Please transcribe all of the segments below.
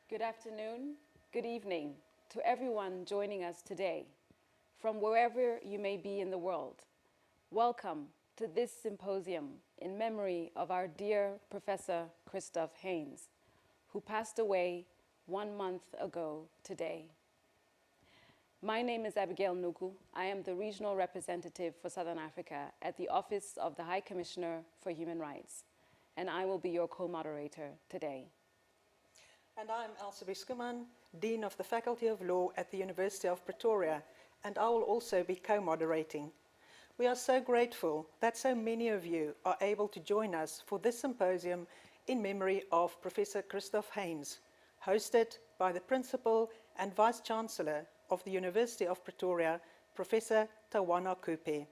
Good afternoon, good evening to everyone joining us today, from wherever you may be in the world. Welcome to this symposium in memory of our dear Professor Christof Heyns, who passed away 1 month ago today. My name is Abigail Nuku. I am the regional representative for Southern Africa at the Office of the High Commissioner for Human Rights, and I will be your co-moderator today. And I'm Elsa Biskuman, Dean of the Faculty of Law at the University of Pretoria, and I will also be co-moderating. We are so grateful that so many of you are able to join us for this symposium in memory of Professor Christof Heyns, hosted by the Principal and Vice-Chancellor of the University of Pretoria, Professor Tawana Kupe.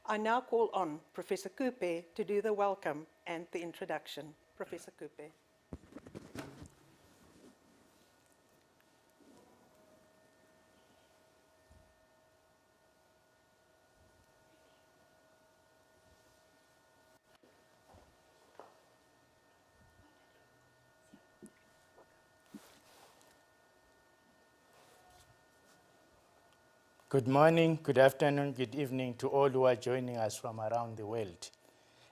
I now call on Professor Kupe to do the welcome and the introduction. Professor Kupe. Good morning, good afternoon, good evening to all who are joining us from around the world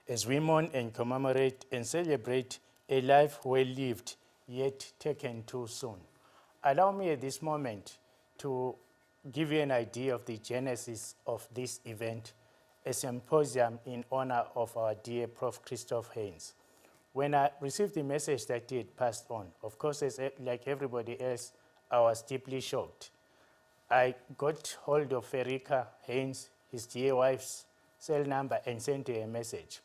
as we mourn and commemorate and celebrate a life well lived yet taken too soon. Allow me at this moment to give you an idea of the genesis of this event, a symposium in honor of our dear Prof. Christof Heyns. When I received the message that he had passed on, of course, like everybody else, I was deeply shocked. I got hold of Ferica Heyns, his dear wife's cell number, and sent her a message.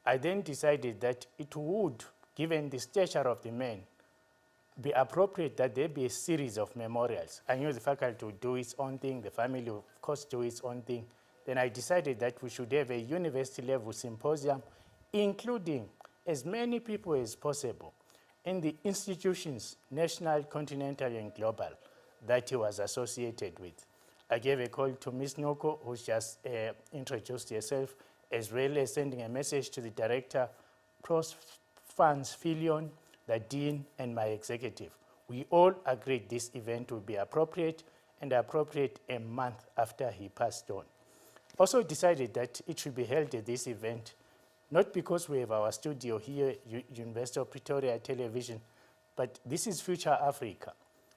I then decided that it would, given the stature of the man, be appropriate that there be a series of memorials. I knew the faculty would do its own thing, the family would, of course, do its own thing. Then I decided that we should have a university-level symposium, including as many people as possible in the institutions, national, continental, and global, that he was associated with. I gave a call to Ms. Noko, who just introduced herself, as well as sending a message to the director, Prof. Filion, the dean, and my executive. We all agreed this event would be appropriate, and appropriate a month after he passed on. Also decided that it should be held at this event, not because we have our studio here, University of Pretoria Television, but this is Future Africa,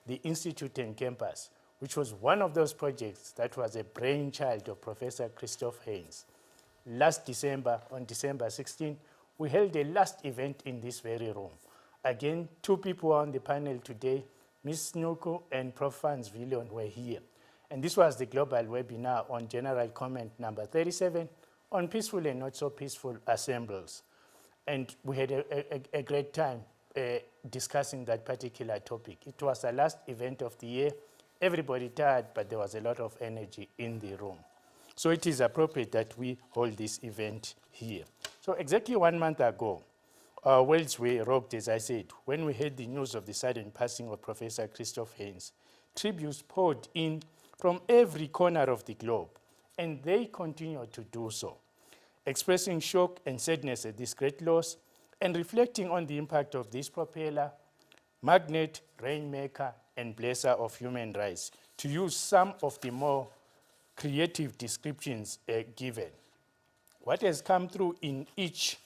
the Institute and Campus, which was one of those projects that was a brainchild of Professor Christof Heyns. Last December, on December 16, we held a last event in this very room. Again, 2 people on the panel today, Ms. Nuku and Prof. Villion were here. And this was the global webinar on general comment number 37 on peaceful and not so peaceful assemblies. And we had a great time discussing that particular topic. It was the last event of the year. Everybody tired, but there was a lot of energy in the room. So it is appropriate that we hold this event here. So exactly 1 month ago, our worlds were rocked, as I said, when we heard the news of the sudden passing of Professor Christof Heyns. Tributes poured in from every corner of the globe, and they continue to do so, expressing shock and sadness at this great loss, and reflecting on the impact of this propeller, magnet, rainmaker, and blesser of human rights, to use some of the more creative descriptions given. What has come through in each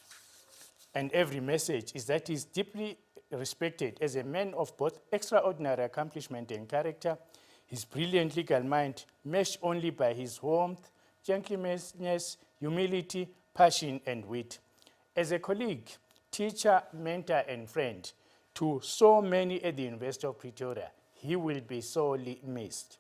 and every message is that he is deeply respected as a man of both extraordinary accomplishment and character, his brilliant legal mind meshed only by his warmth, gentleness, humility, passion, and wit. As a colleague, teacher, mentor, and friend to so many at the University of Pretoria, he will be sorely missed.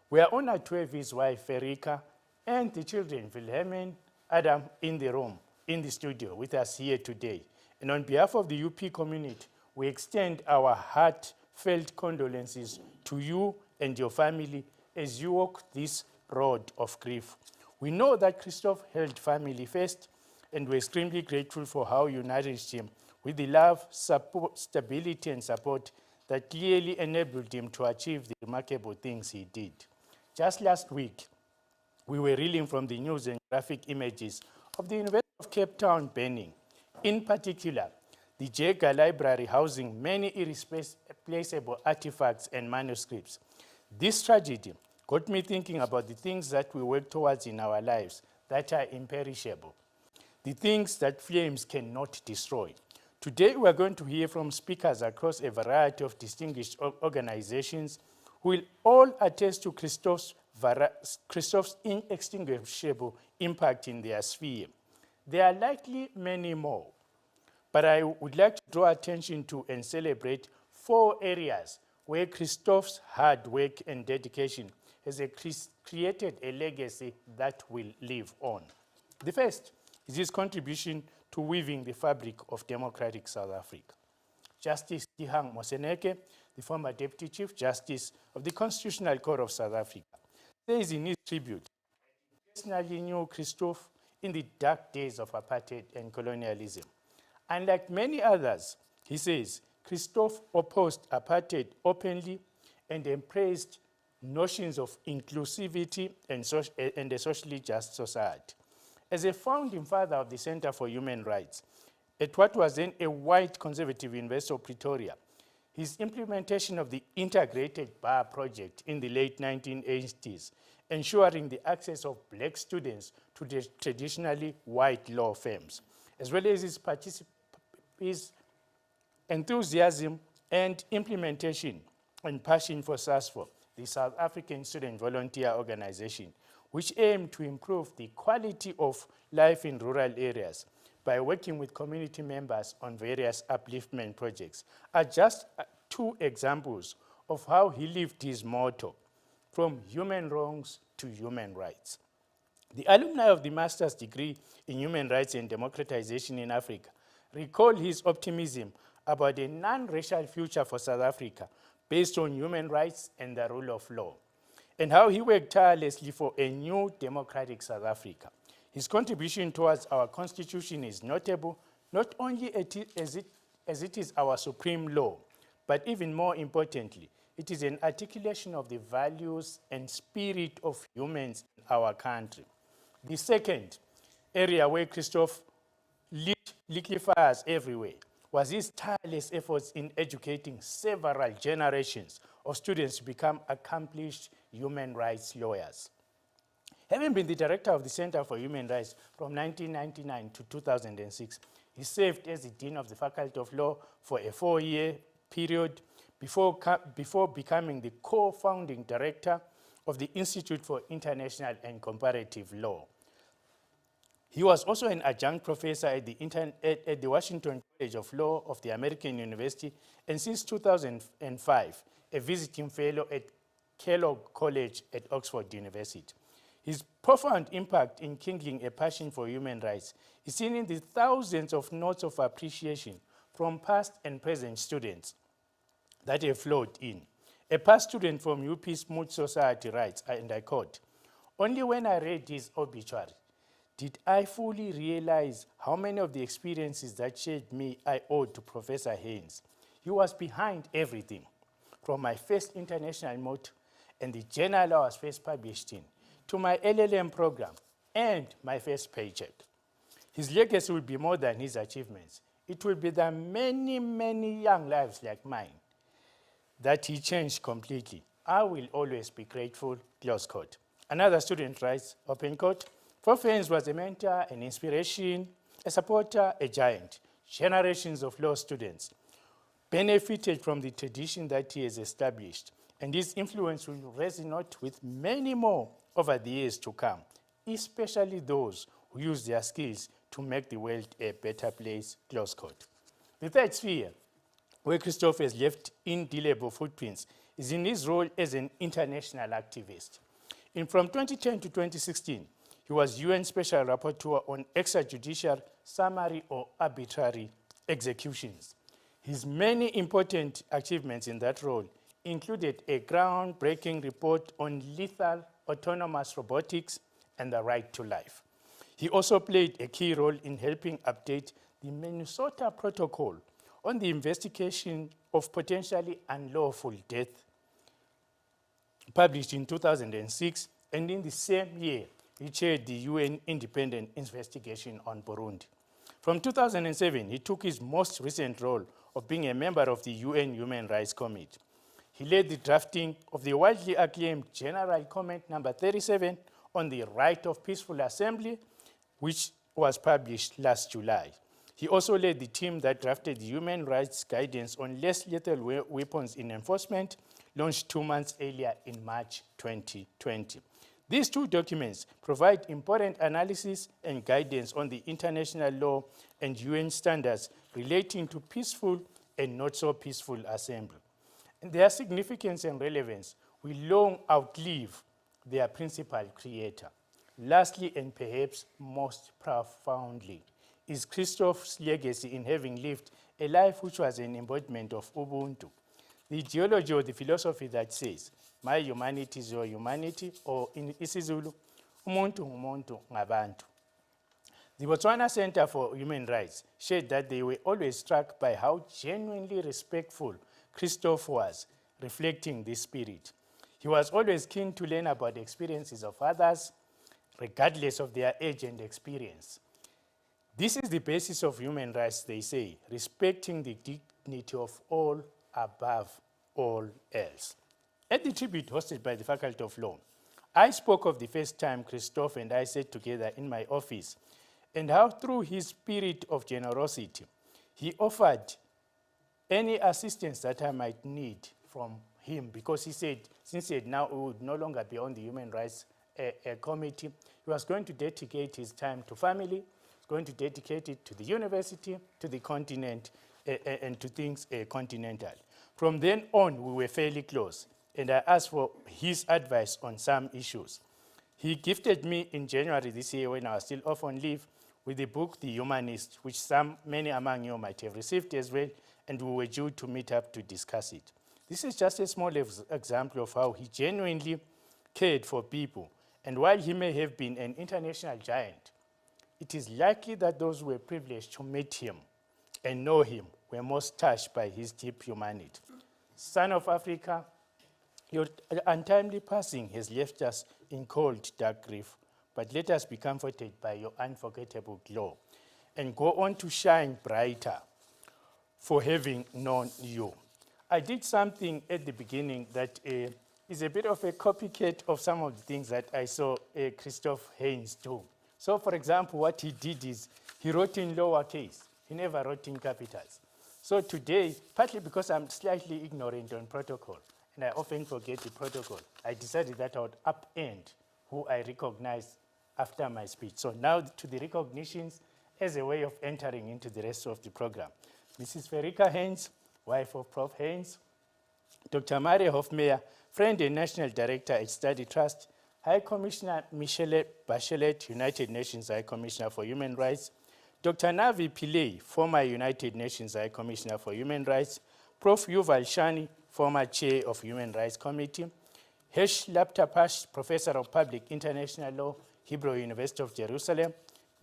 We are honored to have his wife, Ferica, and the children, Wilhelmine, Adam, in the room, in the studio with us here today. And on behalf of the UP community, we extend our heartfelt condolences to you and your family as you walk this road of grief. We know that Christof held family first, and we're extremely grateful for how you nourished him with the love, support, stability, and support that clearly enabled him to achieve the remarkable things he did. Just last week, we were reeling from the news and graphic images of the University of Cape Town burning. In particular, the Jaeger Library housing many irreplaceable artifacts and manuscripts. This tragedy got me thinking about the things that we work towards in our lives that are imperishable, the things that flames cannot destroy. Today, we are going to hear from speakers across a variety of distinguished organizations who will all attest to Christof's inextinguishable impact in their sphere. There are likely many more, but I would like to draw attention to and celebrate 4 areas where Christof's hard work and dedication has created a legacy that will live on. The first is his contribution to weaving the fabric of democratic South Africa. Justice Tihang Moseneke, the former Deputy Chief Justice of the Constitutional Court of South Africa, says in his tribute, "I personally knew Christof in the dark days of apartheid and colonialism. Unlike many others," he says, "Christof opposed apartheid openly and embraced notions of inclusivity and a socially just society. As a founding father of the Center for Human Rights, at what was then a white conservative University of Pretoria, his implementation of the Integrated Bar Project in the late 1980s, ensuring the access of black students to the traditionally white law firms, as well as his enthusiasm and implementation and passion for SAST, the South African Student Volunteer Organization, which aimed to improve the quality of life in rural areas by working with community members on various upliftment projects, are just 2 examples of how he lived his motto, from human wrongs to human rights. The alumni of the master's degree in human rights and democratization in Africa recall his optimism about a non-racial future for South Africa based on human rights and the rule of law, and how he worked tirelessly for a new democratic South Africa. His contribution towards our Constitution is notable, not only as it is our supreme law, but even more importantly, it is an articulation of the values and spirit of humans in our country. The second area where Christof lit liquefiers everywhere was his tireless efforts in educating several generations of students to become accomplished human rights lawyers. Having been the director of the Center for Human Rights from 1999 to 2006, he served as the Dean of the Faculty of Law for a 4-year period before becoming the co-founding director of the Institute for International and Comparative Law. He was also an adjunct professor at the Washington College of Law of the American University, and since 2005, a visiting fellow at Kellogg College at Oxford University. His profound impact in kindling a passion for human rights is seen in the thousands of notes of appreciation from past and present students that have flowed in. A past student from UP Smooth Society writes, and I quote, "Only when I read his obituary did I fully realize how many of the experiences that shaped me I owed to Professor Heyns. He was behind everything, from my first international motto and the journal I was first published in, to my LLM program and my first paycheck. His legacy will be more than his achievements. It will be the many, many young lives like mine that he changed completely. I will always be grateful," close quote. Another student writes, open quote, "Prof. Heyns was a mentor, an inspiration, a supporter, a giant. Generations of law students benefited from the tradition that he has established, and his influence will resonate with many more over the years to come, especially those who use their skills to make the world a better place," close quote. The third sphere where Christof has left indelible footprints is in his role as an international activist. From 2010 to 2016, he was UN Special Rapporteur on extrajudicial, summary, or arbitrary executions. His many important achievements in that role included a groundbreaking report on lethal autonomous robotics and the right to life. He also played a key role in helping update the Minnesota Protocol on the investigation of potentially unlawful death, published in 2006, and in the same year, he chaired the UN Independent Investigation on Burundi. From 2007, he took his most recent role of being a member of the UN Human Rights Committee. He led the drafting of the widely acclaimed General Comment number 37 on the right of peaceful assembly, which was published last July. He also led the team that drafted the Human Rights Guidance on Less Lethal Weapons in Enforcement, launched 2 months earlier in March 2020. These two documents provide important analysis and guidance on the international law and UN standards relating to peaceful and not so peaceful assembly. And their significance and relevance will long outlive their principal creator. Lastly, and perhaps most profoundly, is Christof's legacy in having lived a life which was an embodiment of Ubuntu. The ideology or the philosophy that says, my humanity is your humanity, or in isiZulu, umuntu ngumuntu ngabantu. The Botswana Center for Human Rights shared that they were always struck by how genuinely respectful Christof was, reflecting this spirit. He was always keen to learn about the experiences of others, regardless of their age and experience. This is the basis of human rights, they say, respecting the dignity of all above all else. At the tribute hosted by the Faculty of Law, I spoke of the first time Christof and I sat together in my office and how through his spirit of generosity, he offered any assistance that I might need from him, because he said, since he had now would no longer be on the Human Rights Committee, he was going to dedicate his time to family, going to dedicate it to the university, to the continent, and to things continental. From then on, we were fairly close, and I asked for his advice on some issues. He gifted me in January this year, when I was still off on leave, with the book, The Humanist, which many among you might have received as well, and we were due to meet up to discuss it. This is just a small example of how he genuinely cared for people. And while he may have been an international giant, it is likely that those who were privileged to meet him and know him were most touched by his deep humanity. Son of Africa, your untimely passing has left us in cold, dark grief, but let us be comforted by your unforgettable glow and go on to shine brighter for having known you. I did something at the beginning that is a bit of a copycat of some of the things that I saw Christof Heyns do. So, for example, what he did is he wrote in lowercase. He never wrote in capitals. So today, partly because I'm slightly ignorant on protocol, and I often forget the protocol, I decided that I would upend who I recognize after my speech. So now to the recognitions as a way of entering into the rest of the program. Mrs. Verika Heyns, wife of Prof. Heyns. Dr. Marie Hofmeyer, friend and National Director at Study Trust. High Commissioner Michelle Bachelet, United Nations High Commissioner for Human Rights. Dr. Navi Pillay, former United Nations High Commissioner for Human Rights. Prof. Yuval Shani, former Chair of Human Rights Committee. Hesh Laptapash, Professor of Public International Law, Hebrew University of Jerusalem.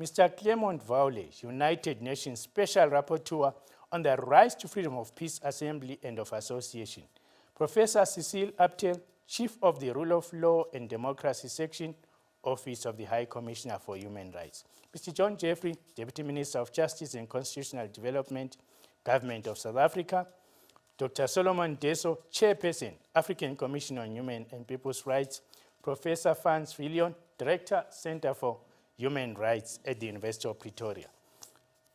Mr. Clement Vaule, United Nations Special Rapporteur on the Rights to Freedom of Peace, Assembly, and of Association. Professor Cecile Aptel, Chief of the Rule of Law and Democracy Section, Office of the High Commissioner for Human Rights. Mr. John Jeffrey, Deputy Minister of Justice and Constitutional Development, Government of South Africa. Dr. Solomon Deso, Chairperson, African Commission on Human and People's Rights. Professor Frans Villion, Director, Center for Human Rights at the University of Pretoria.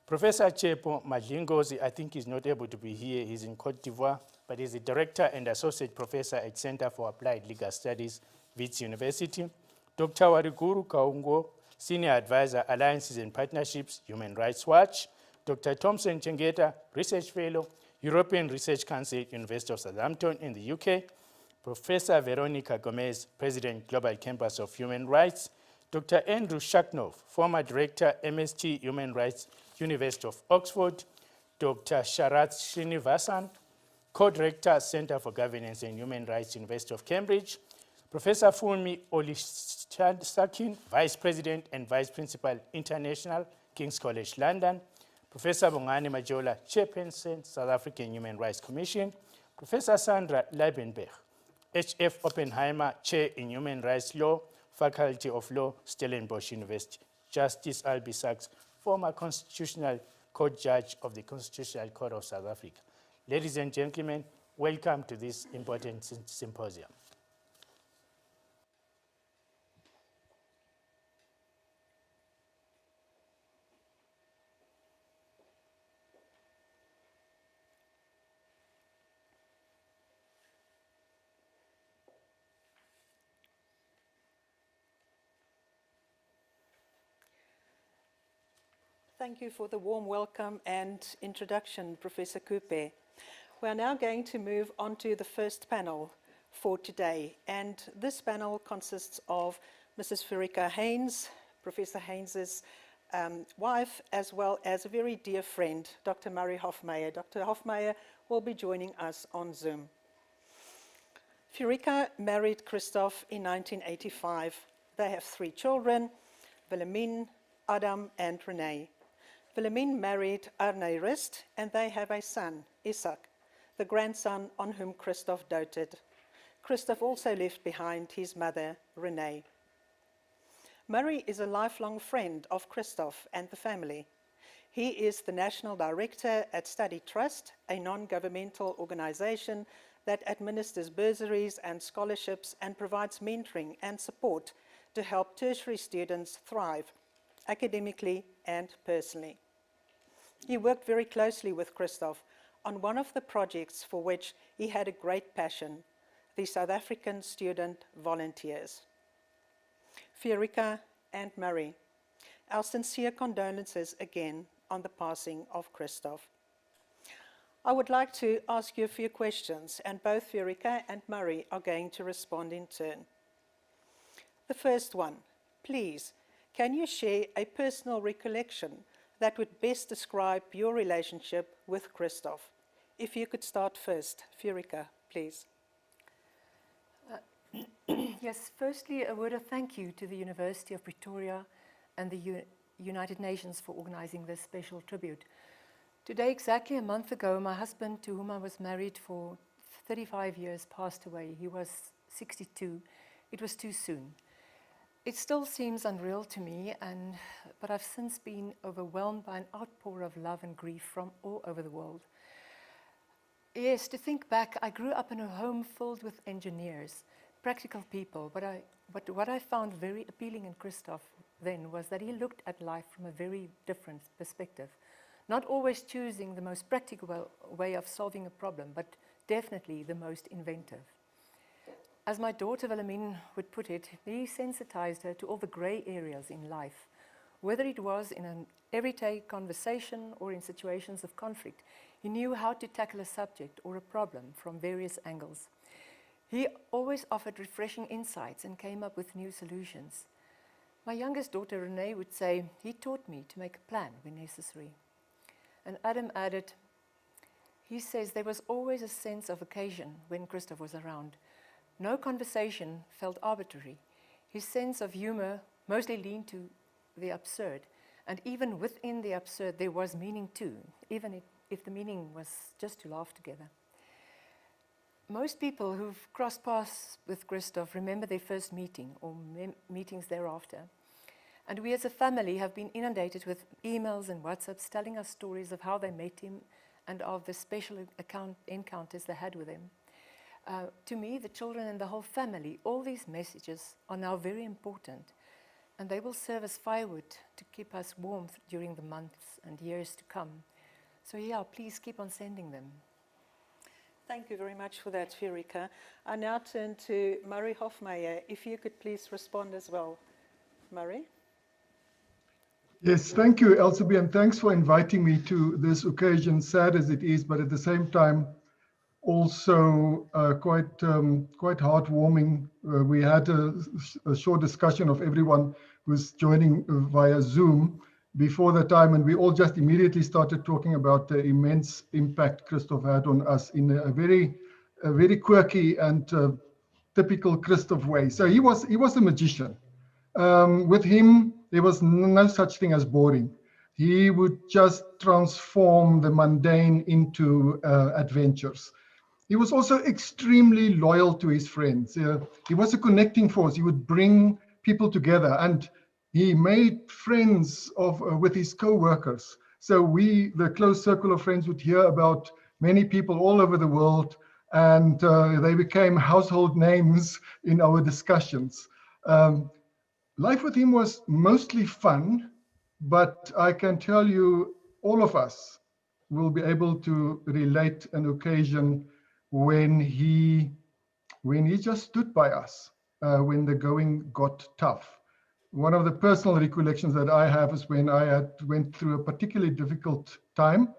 Professor Chepo Madlingozi, I think he's not able to be here, he's in Cote d'Ivoire, but he's a Director and Associate Professor at Center for Applied Legal Studies, Wits University. Dr. Wariguru Kaungo, Senior Advisor, Alliances and Partnerships, Human Rights Watch. Dr. Thompson Chengeta, Research Fellow, European Research Council, University of Southampton in the UK. Professor Veronica Gomez, President, Global Campus of Human Rights. Dr. Andrew Shaknov, former Director, MST Human Rights, University of Oxford. Dr. Sharath Srinivasan, Co-Director, Center for Governance and Human Rights, University of Cambridge. Professor Funmi Olisakin, Vice President and Vice Principal, International, King's College London. Professor Bongani Majola, Chairperson, South African Human Rights Commission. Professor Sandra Leibenberg, H.F. Oppenheimer, Chair in Human Rights Law, Faculty of Law, Stellenbosch University. Justice Albie Sachs, former Constitutional Court Judge of the Constitutional Court of South Africa. Ladies and gentlemen, welcome to this important symposium. Thank you for the warm welcome and introduction, Professor Coupe. We are now going to move on to the first panel for today. And this panel consists of Mrs. Furika Heyns, Professor Heyns' wife, as well as a very dear friend, Dr. Murray Hofmeyer. Dr. Hofmeyer will be joining us on Zoom. Furika married Christof in 1985. They have 3 children, Wilhelmine, Adam, and Renee. Wilhelmine married Arne Rist, and they have a son, Isak, the grandson on whom Christof doted. Christof also left behind his mother, Renee. Murray is a lifelong friend of Christof and the family. He is the National Director at Study Trust, a non-governmental organization that administers bursaries and scholarships and provides mentoring and support to help tertiary students thrive academically and personally. He worked very closely with Christof on one of the projects for which he had a great passion, the South African Student Volunteers. Furika and Murray, our sincere condolences again on the passing of Christof. I would like to ask you a few questions, and both Furika and Murray are going to respond in turn. The first one, please, can you share a personal recollection that would best describe your relationship with Christof? If you could start first. Furika, please. Yes, firstly, a word of thank you to the University of Pretoria and the United Nations for organizing this special tribute. Today, exactly a month ago, my husband, to whom I was married for 35 years, passed away. He was 62. It was too soon. It still seems unreal to me, but I've since been overwhelmed by an outpour of love and grief from all over the world. Yes, to think back, I grew up in a home filled with engineers, practical people, but what I found very appealing in Christof then was that he looked at life from a very different perspective, not always choosing the most practical way of solving a problem, but definitely the most inventive. As my daughter Wilhelmine would put it, he sensitized her to all the gray areas in life, whether it was in an everyday conversation or in situations of conflict. He knew how to tackle a subject or a problem from various angles. He always offered refreshing insights and came up with new solutions. My youngest daughter Renee would say, he taught me to make a plan when necessary. And Adam added, he says there was always a sense of occasion when Christof was around. No conversation felt arbitrary. His sense of humor mostly leaned to the absurd, and even within the absurd there was meaning too, even if the meaning was just to laugh together. Most people who've crossed paths with Christof remember their first meeting or meetings thereafter. And we as a family have been inundated with emails and WhatsApps telling us stories of how they met him and of the special encounters they had with him. To me, the children and the whole family, all these messages are now very important, and they will serve as firewood to keep us warm during the months and years to come. So yeah, please keep on sending them. Thank you very much for that, Furika. I now turn to Murray Hofmeyer. If you could please respond as well. Murray? Yes, thank you, Elsabe, and thanks for inviting me to this occasion, sad as it is, but at the same time, also quite heartwarming. We had a short discussion of everyone who's joining via Zoom before the time, and we all just immediately started talking about the immense impact Christof had on us in a very quirky and typical Christof way. So he was a magician. With him, there was no such thing as boring. He would just transform the mundane into adventures. He was also extremely loyal to his friends. He was a connecting force. He would bring people together. And He made friends with his co-workers. So we, the close circle of friends, would hear about many people all over the world, and they became household names in our discussions. Life with him was mostly fun, but I can tell you, all of us will be able to relate an occasion when he just stood by us when the going got tough. One of the personal recollections that I have is when I went through a particularly difficult time,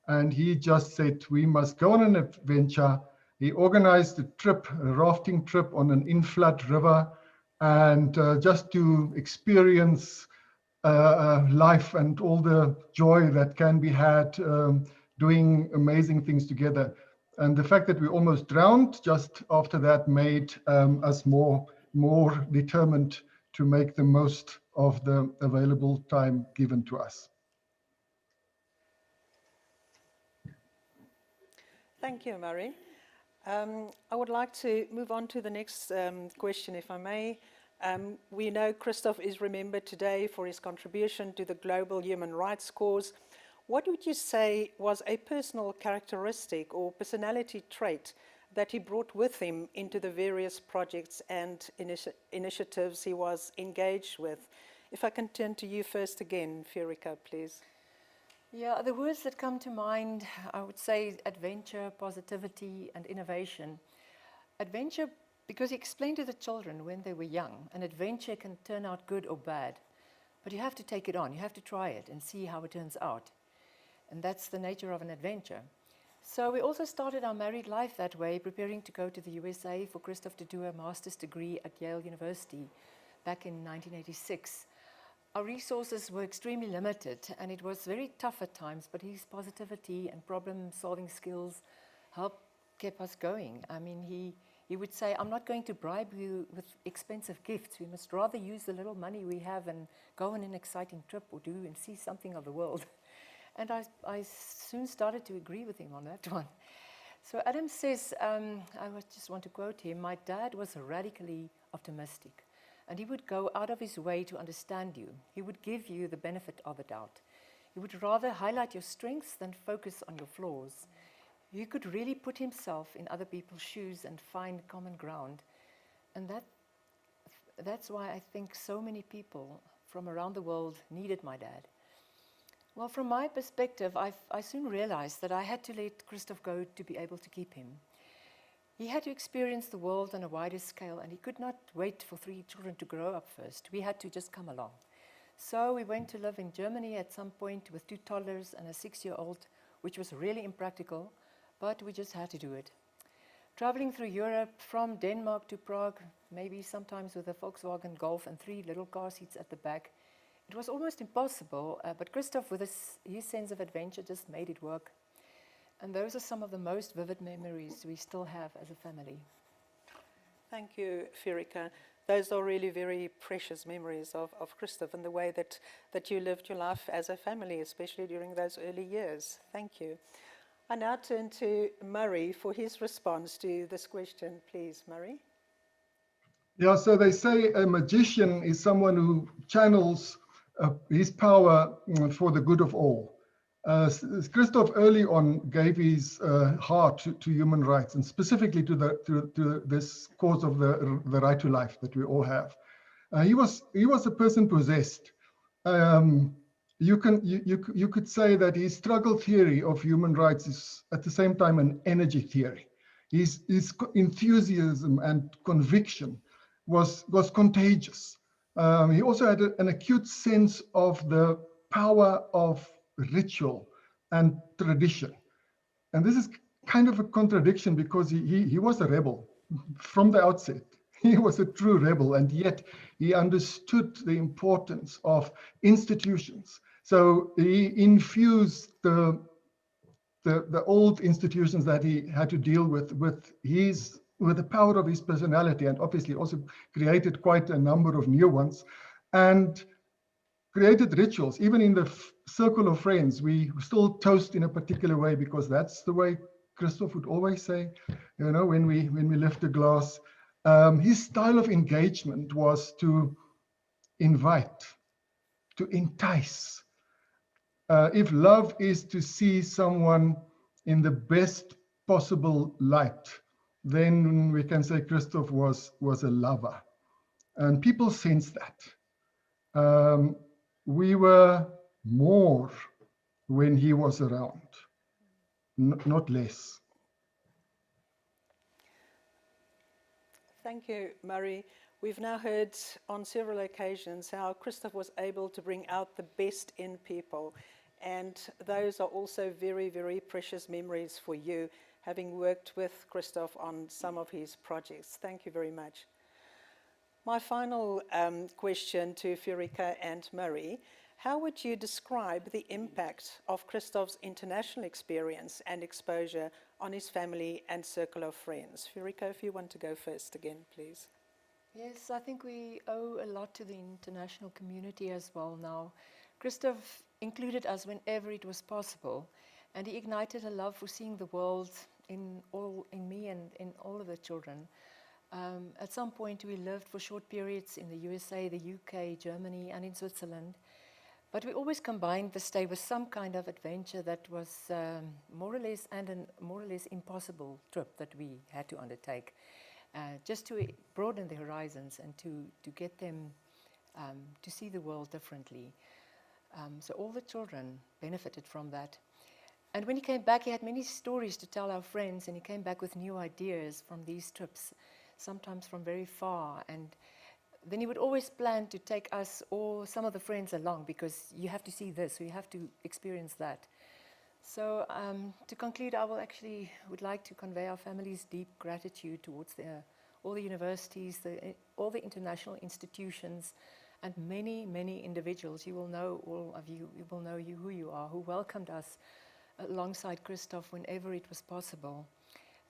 and he just said, we must go on an adventure. He organized a trip, a rafting trip on an in-flood river, and just to experience life and all the joy that can be had doing amazing things together. And the fact that we almost drowned just after that made us more determined to make the most of the available time given to us. Thank you, Murray. I would like to move on to the next question, if I may. We know Christof is remembered today for his contribution to the global human rights cause. What would you say was a personal characteristic or personality trait that he brought with him into the various projects and initiatives he was engaged with? If I can turn to you first again, Furika, please. Yeah, the words that come to mind, I would say adventure, positivity, and innovation. Adventure, because he explained to the children when they were young, an adventure can turn out good or bad, but you have to take it on, you have to try it and see how it turns out. And that's the nature of an adventure. So we also started our married life that way, preparing to go to the USA for Christof to do a master's degree at Yale University back in 1986. Our resources were extremely limited, and it was very tough at times, but his positivity and problem-solving skills helped keep us going. I mean, he would say, I'm not going to bribe you with expensive gifts. We must rather use the little money we have and go on an exciting trip or do and see something of the world. And I soon started to agree with him on that one. So Adam says, I just want to quote him, my dad was radically optimistic, and he would go out of his way to understand you. He would give you the benefit of the doubt. He would rather highlight your strengths than focus on your flaws. He could really put himself in other people's shoes and find common ground. And that's why I think so many people from around the world needed my dad. Well, from my perspective, I soon realized that I had to let Christof go to be able to keep him. He had to experience the world on a wider scale, and he could not wait for 3 children to grow up first. We had to just come along. So we went to live in Germany at some point with 2 toddlers and a 6-year-old, which was really impractical, but we just had to do it. Traveling through Europe from Denmark to Prague, maybe sometimes with a Volkswagen Golf and 3 little car seats at the back, it was almost impossible, but Christof, with his sense of adventure, just made it work. And those are some of the most vivid memories we still have as a family. Thank you, Furika. Those are really very precious memories of Christof and the way that you lived your life as a family, especially during those early years. Thank you. I now turn to Murray for his response to this question. Please, Murray. Yeah, so they say a magician is someone who channels his power for the good of all. Christof early on gave his heart to human rights, and specifically to this cause of the right to life that we all have. He was a person possessed. You could say that his struggle theory of human rights is at the same time an energy theory. His enthusiasm and conviction was contagious. He also had an acute sense of the power of ritual and tradition. And this is kind of a contradiction because he was a rebel from the outset. He was a true rebel, and yet he understood the importance of institutions. So he infused the old institutions that he had to deal with the power of his personality, and obviously also created quite a number of new ones, and created rituals. Even in the circle of friends, we still toast in a particular way because that's the way Christof would always say, you know, when we lift a glass. His style of engagement was to invite to entice. If love is to see someone in the best possible light, then we can say Christof was a lover. And people sense that. We were more when he was around, not less. Thank you, Murray. We've now heard on several occasions how Christof was able to bring out the best in people. And those are also very, very precious memories for you, having worked with Christof on some of his projects. Thank you very much. My final question to Furika and Murray: how would you describe the impact of Christof's international experience and exposure on his family and circle of friends? Furika, if you want to go first again, please. Yes, I think we owe a lot to the international community as well now. Christof included us whenever it was possible, and he ignited a love for seeing the world in me and in all of the children. At some point we lived for short periods in the USA, the UK, Germany and in Switzerland, but we always combined the stay with some kind of adventure that was more or less impossible trip that we had to undertake, just to broaden the horizons and to get them to see the world differently. So all the children benefited from that. And when he came back, he had many stories to tell our friends, and he came back with new ideas from these trips, sometimes from very far. And then he would always plan to take us or some of the friends along, because you have to see this, you have to experience that. So to conclude, I would like to convey our family's deep gratitude towards all the universities, all the international institutions, and many, many individuals. You will know, all of you, you will know who you are, who welcomed us alongside Christof whenever it was possible.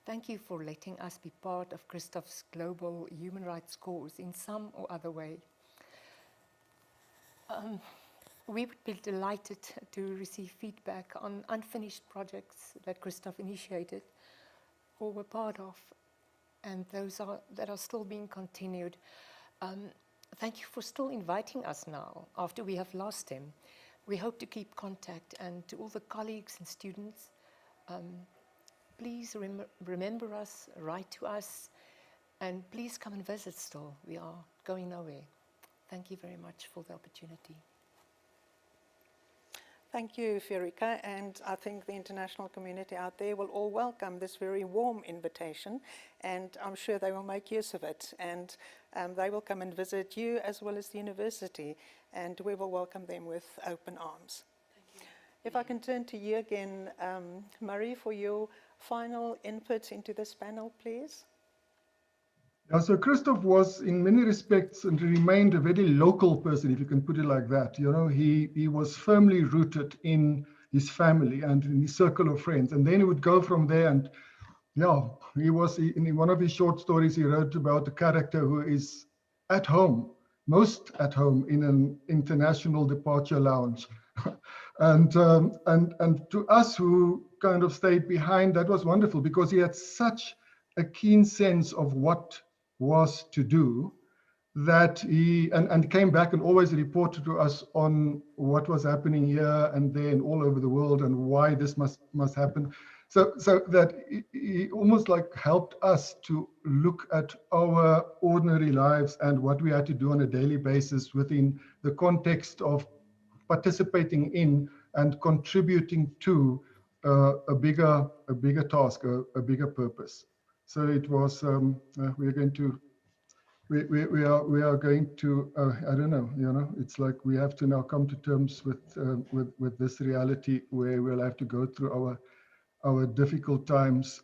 Thank you for letting us be part of Christof's global human rights cause in some or other way. We would be delighted to receive feedback on unfinished projects that Christof initiated or were part of, and those that are still being continued. Thank you for still inviting us now, after we have lost him. We hope to keep contact, and to all the colleagues and students, please remember us, write to us, and please come and visit still. We are going nowhere. Thank you very much for the opportunity. Thank you, Furika, and I think the international community out there will all welcome this very warm invitation, and I'm sure they will make use of it, and they will come and visit you as well as the university, and we will welcome them with open arms. Thank you. If I can turn to you again, Murray, for your final input into this panel, please. Yeah, so Christof was, in many respects, and remained a very local person, if you can put it like that. You know, he was firmly rooted in his family and in his circle of friends. And then he would go from there, and yeah, in one of his short stories, he wrote about a character who is at home, most at home in an international departure lounge. And to us who kind of stayed behind, that was wonderful, because he had such a keen sense of what was to do, that he and came back and always reported to us on what was happening here and there and all over the world, and why this must happen. So that he almost like helped us to look at our ordinary lives and what we had to do on a daily basis within the context of participating in and contributing to a bigger task, a bigger purpose. So it was, we are going to, I don't know, you know, it's like we have to now come to terms with this reality, where we'll have to go through our difficult times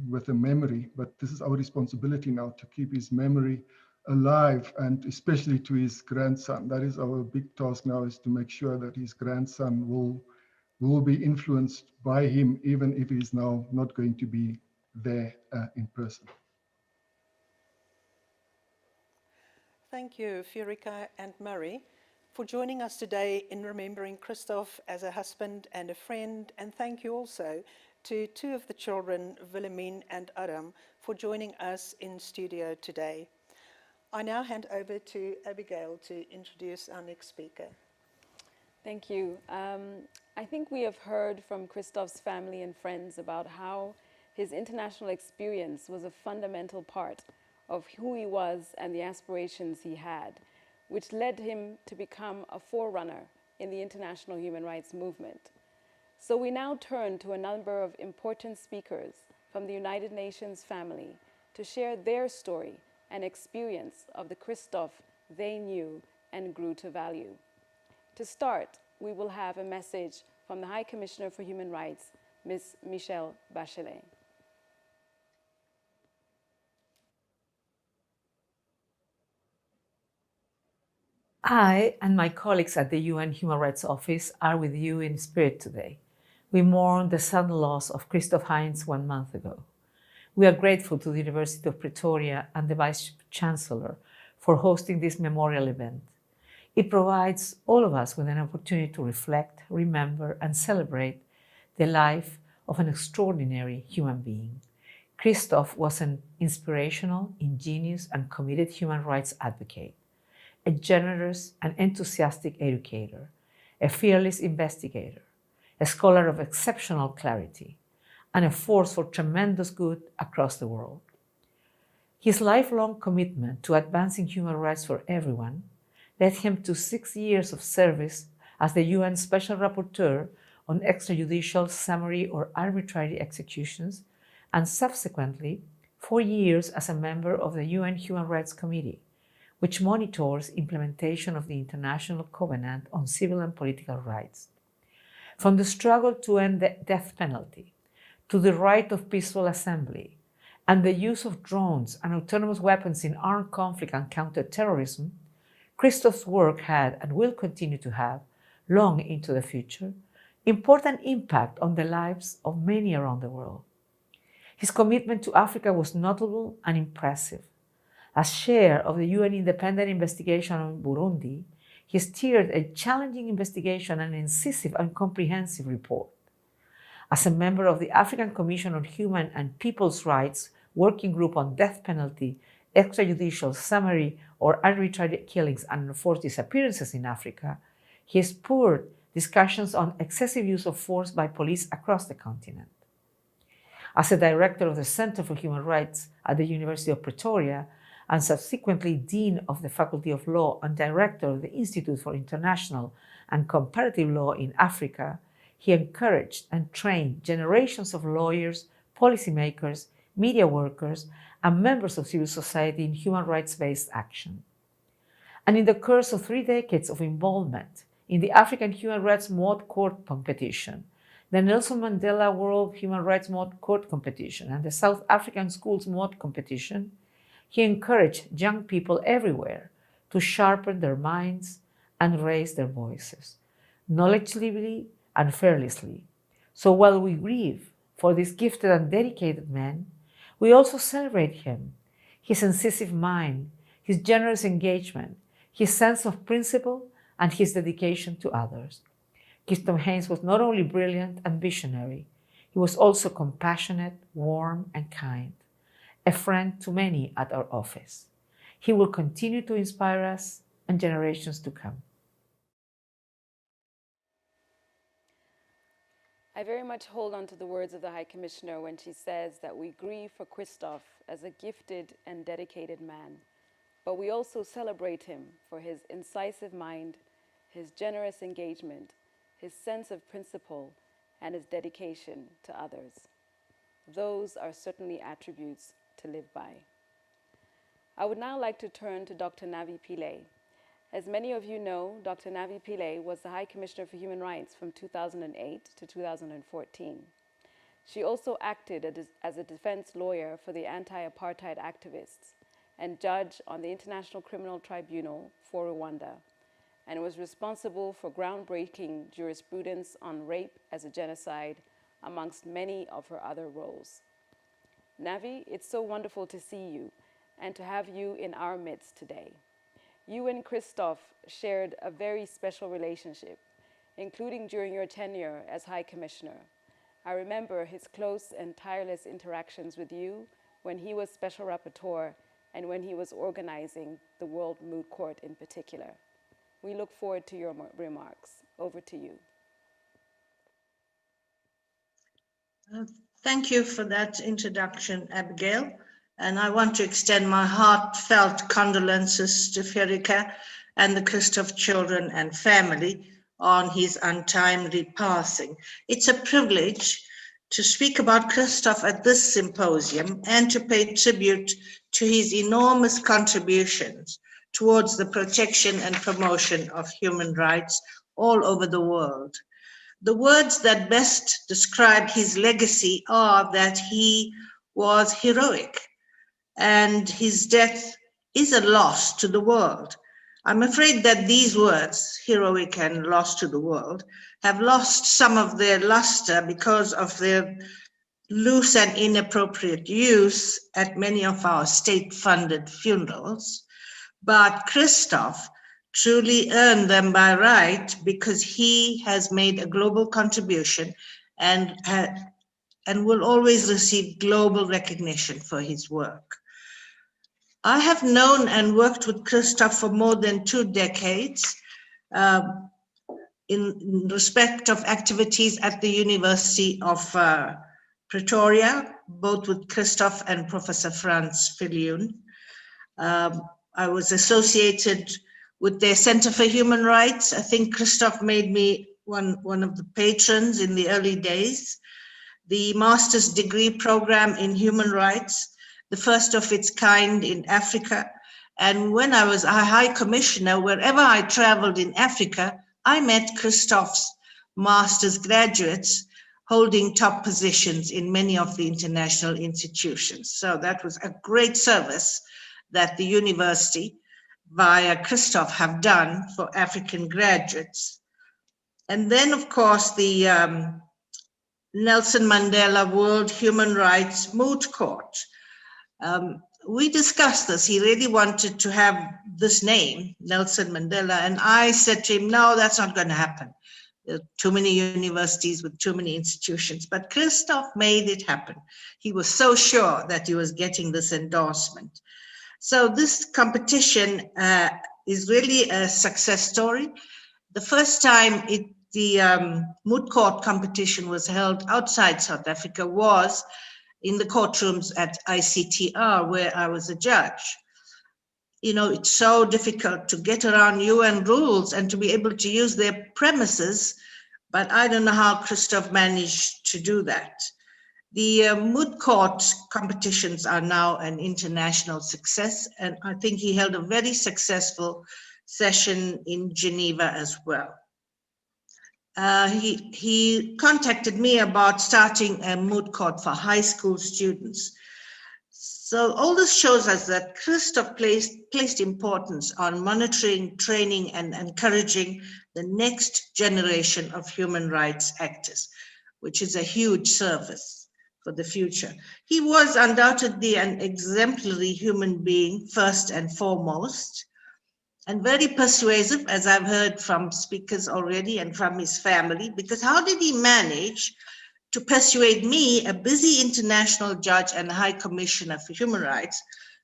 with a memory, but this is our responsibility now, to keep his memory alive, and especially to his grandson. That is our big task now, is to make sure that his grandson will be influenced by him, even if he's now not going to be there in person. Thank you, Furika and Murray, for joining us today in remembering Christof as a husband and a friend, and thank you also to two of the children, Wilhelmine and Adam, for joining us in studio today. I now hand over to Abigail to introduce our next speaker. Thank you. I think we have heard from Christof's family and friends about how his international experience was a fundamental part of who he was and the aspirations he had, which led him to become a forerunner in the international human rights movement. So we now turn to a number of important speakers from the United Nations family to share their story and experience of the Christof they knew and grew to value. To start, we will have a message from the High Commissioner for Human Rights, Ms. Michelle Bachelet. I and my colleagues at the UN Human Rights Office are with you in spirit today. We mourn the sudden loss of Christof Heyns 1 month ago. We are grateful to the University of Pretoria and the Vice Chancellor for hosting this memorial event. It provides all of us with an opportunity to reflect, remember, and celebrate the life of an extraordinary human being. Christof was an inspirational, ingenious, and committed human rights advocate, a generous and enthusiastic educator, a fearless investigator, a scholar of exceptional clarity, and a force for tremendous good across the world. His lifelong commitment to advancing human rights for everyone led him to 6 years of service as the UN Special Rapporteur on extrajudicial, summary, or arbitrary executions, and subsequently 4 years as a member of the UN Human Rights Committee, which monitors implementation of the International Covenant on Civil and Political Rights. From the struggle to end the death penalty, to the right of peaceful assembly, and the use of drones and autonomous weapons in armed conflict and counterterrorism, Christof's work had and will continue to have, long into the future, important impact on the lives of many around the world. His commitment to Africa was notable and impressive. As chair of the UN independent investigation on Burundi, he steered a challenging investigation and an incisive and comprehensive report. As a member of the African Commission on Human and People's Rights Working Group on Death Penalty, Extrajudicial, Summary, or Arbitrary Killings and Enforced Disappearances in Africa, he spurred discussions on excessive use of force by police across the continent. As a director of the Center for Human Rights at the University of Pretoria, and subsequently Dean of the Faculty of Law and Director of the Institute for International and Comparative Law in Africa, he encouraged and trained generations of lawyers, policymakers, media workers, and members of civil society in human rights-based action. And in the course of 3 decades of involvement in the African Human Rights Moot Court Competition, the Nelson Mandela World Human Rights Moot Court Competition, and the South African Schools Moot Competition, he encouraged young people everywhere to sharpen their minds and raise their voices, knowledgeably and fearlessly. So while we grieve for this gifted and dedicated man, we also celebrate him, his incisive mind, his generous engagement, his sense of principle, and his dedication to others. Christof Heyns was not only brilliant and visionary, he was also compassionate, warm, and kind, a friend to many at our office. He will continue to inspire us and generations to come. I very much hold on to the words of the High Commissioner when she says that we grieve for Christof as a gifted and dedicated man, but we also celebrate him for his incisive mind, his generous engagement, his sense of principle, and his dedication to others. Those are certainly attributes to live by. I would now like to turn to Dr. Navi Pillay. As many of you know, Dr. Navi Pillay was the High Commissioner for Human Rights from 2008 to 2014. She also acted as a defense lawyer for the anti-apartheid activists and judge on the International Criminal Tribunal for Rwanda, and was responsible for groundbreaking jurisprudence on rape as a genocide, amongst many of her other roles. Navi, it's so wonderful to see you and to have you in our midst today. You and Christof shared a very special relationship, including during your tenure as High Commissioner. I remember his close and tireless interactions with you when he was Special Rapporteur and when he was organizing the World Moot Court in particular. We look forward to your remarks. Over to you. Thank you for that introduction, Abigail. And I want to extend my heartfelt condolences to Ferika and the Christof children and family on his untimely passing. It's a privilege to speak about Christof at this symposium and to pay tribute to his enormous contributions towards the protection and promotion of human rights all over the world. The words that best describe his legacy are that he was heroic, and his death is a loss to the world. I'm afraid that these words, heroic and loss to the world, have lost some of their luster because of their loose and inappropriate use at many of our state-funded funerals. But Christof truly earned them by right because he has made a global contribution and will always receive global recognition for his work. I have known and worked with Christof for more than 2 decades in respect of activities at the University of Pretoria, both with Christof and Professor Frans Viljoen. I was associated with their Center for Human Rights. I think Christof made me one of the patrons in the early days. The master's degree program in human rights, the first of its kind in Africa. And when I was a high commissioner, wherever I traveled in Africa, I met Christof's master's graduates holding top positions in many of the international institutions. So that was a great service that the university via Christof have done for African graduates. And then, of course, the Nelson Mandela World Human Rights Moot Court. We discussed this. He really wanted to have this name, Nelson Mandela, and I said to him, no, that's not going to happen. There are too many universities with too many institutions, but Christof made it happen. He was so sure that he was getting this endorsement. So this competition is really a success story. The first time the moot court competition was held outside South Africa was in the courtrooms at ICTR, where I was a judge. You know, it's so difficult to get around UN rules and to be able to use their premises, but I don't know how Christof managed to do that. The moot court competitions are now an international success, and I think he held a very successful session in Geneva as well. He contacted me about starting a moot court for high school students. So all this shows us that Christof placed importance on monitoring, training, and encouraging the next generation of human rights actors, which is a huge service for the future. He was undoubtedly an exemplary human being, first and foremost, and very persuasive, as I've heard from speakers already and from his family, because how did he manage to persuade me, a busy international judge and high commissioner for human rights,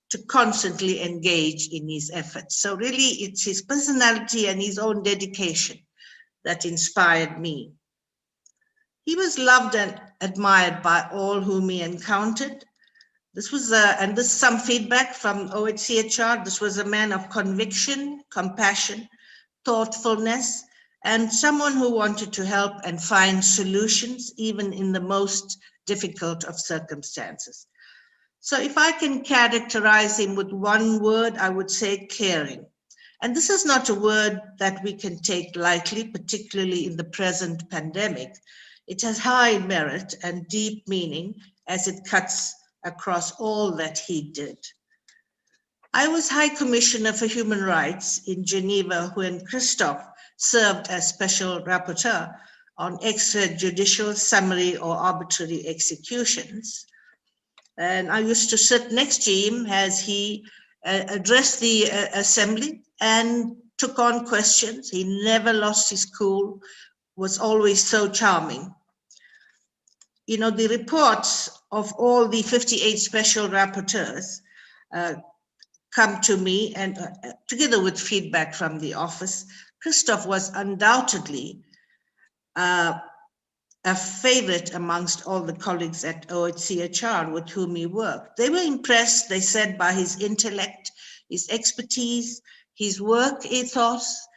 to constantly engage in his efforts? So really, it's his personality and his own dedication that inspired me. He was loved and admired by all whom he encountered. This was and this is some feedback from OHCHR. This was a man of conviction, compassion, thoughtfulness, and someone who wanted to help and find solutions, even in the most difficult of circumstances. So if I can characterize him with one word, I would say caring. And this is not a word that we can take lightly, particularly in the present pandemic. It has high merit and deep meaning as it cuts across all that he did. I was High Commissioner for Human Rights in Geneva when Christof served as Special Rapporteur on extrajudicial, summary, or arbitrary executions. And I used to sit next to him as he addressed the assembly and took on questions. He never lost his cool, was always so charming. You know, the reports of all the 58 special rapporteurs, come to me, and together with feedback from the office, Christof was undoubtedly a favorite amongst all the colleagues at OHCHR with whom he worked. They were impressed, they said, by his intellect, his expertise, his work ethos,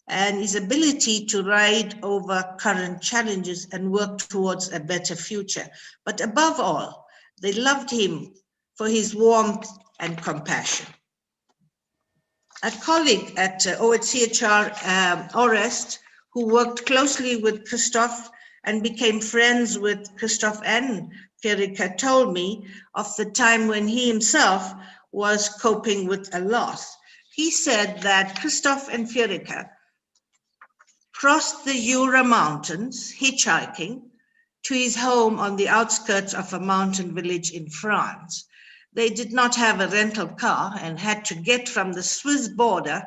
and his ability to ride over current challenges and work towards a better future. But above all, they loved him for his warmth and compassion. A colleague at OHCHR, Orest, who worked closely with Christof and became friends with Christof and Fjerika, told me of the time when he himself was coping with a loss. He said that Christof and Fjerika crossed the Jura Mountains hitchhiking to his home on the outskirts of a mountain village in France. They did not have a rental car and had to get from the Swiss border,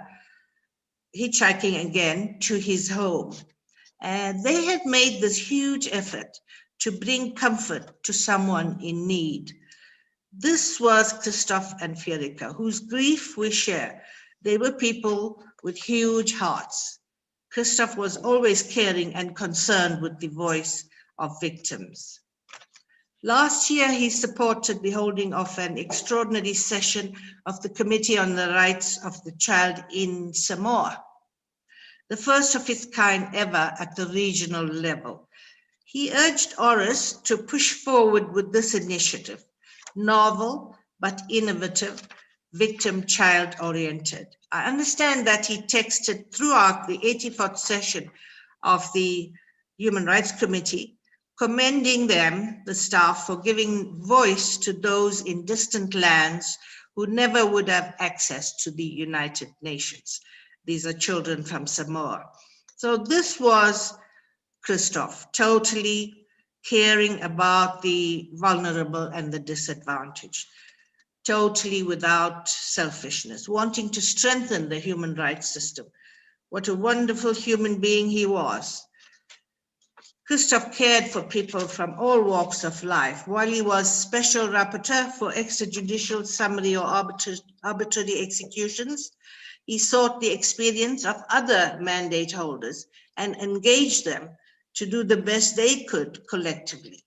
hitchhiking again, to his home. And they had made this huge effort to bring comfort to someone in need. This was Christof and Fjerika, whose grief we share. They were people with huge hearts. Christof was always caring and concerned with the voice of victims. Last year, he supported the holding of an extraordinary session of the Committee on the Rights of the Child in Samoa, the first of its kind ever at the regional level. He urged Orest to push forward with this initiative, novel but innovative, victim-child oriented. I understand that he texted throughout the 84th session of the Human Rights Committee, commending them, the staff, for giving voice to those in distant lands who never would have access to the United Nations. These are children from Samoa. So this was Christof, totally caring about the vulnerable and the disadvantaged, totally without selfishness, wanting to strengthen the human rights system. What a wonderful human being he was. Christof cared for people from all walks of life. While he was Special Rapporteur for extrajudicial summary or arbitrary executions, he sought the experience of other mandate holders and engaged them to do the best they could collectively.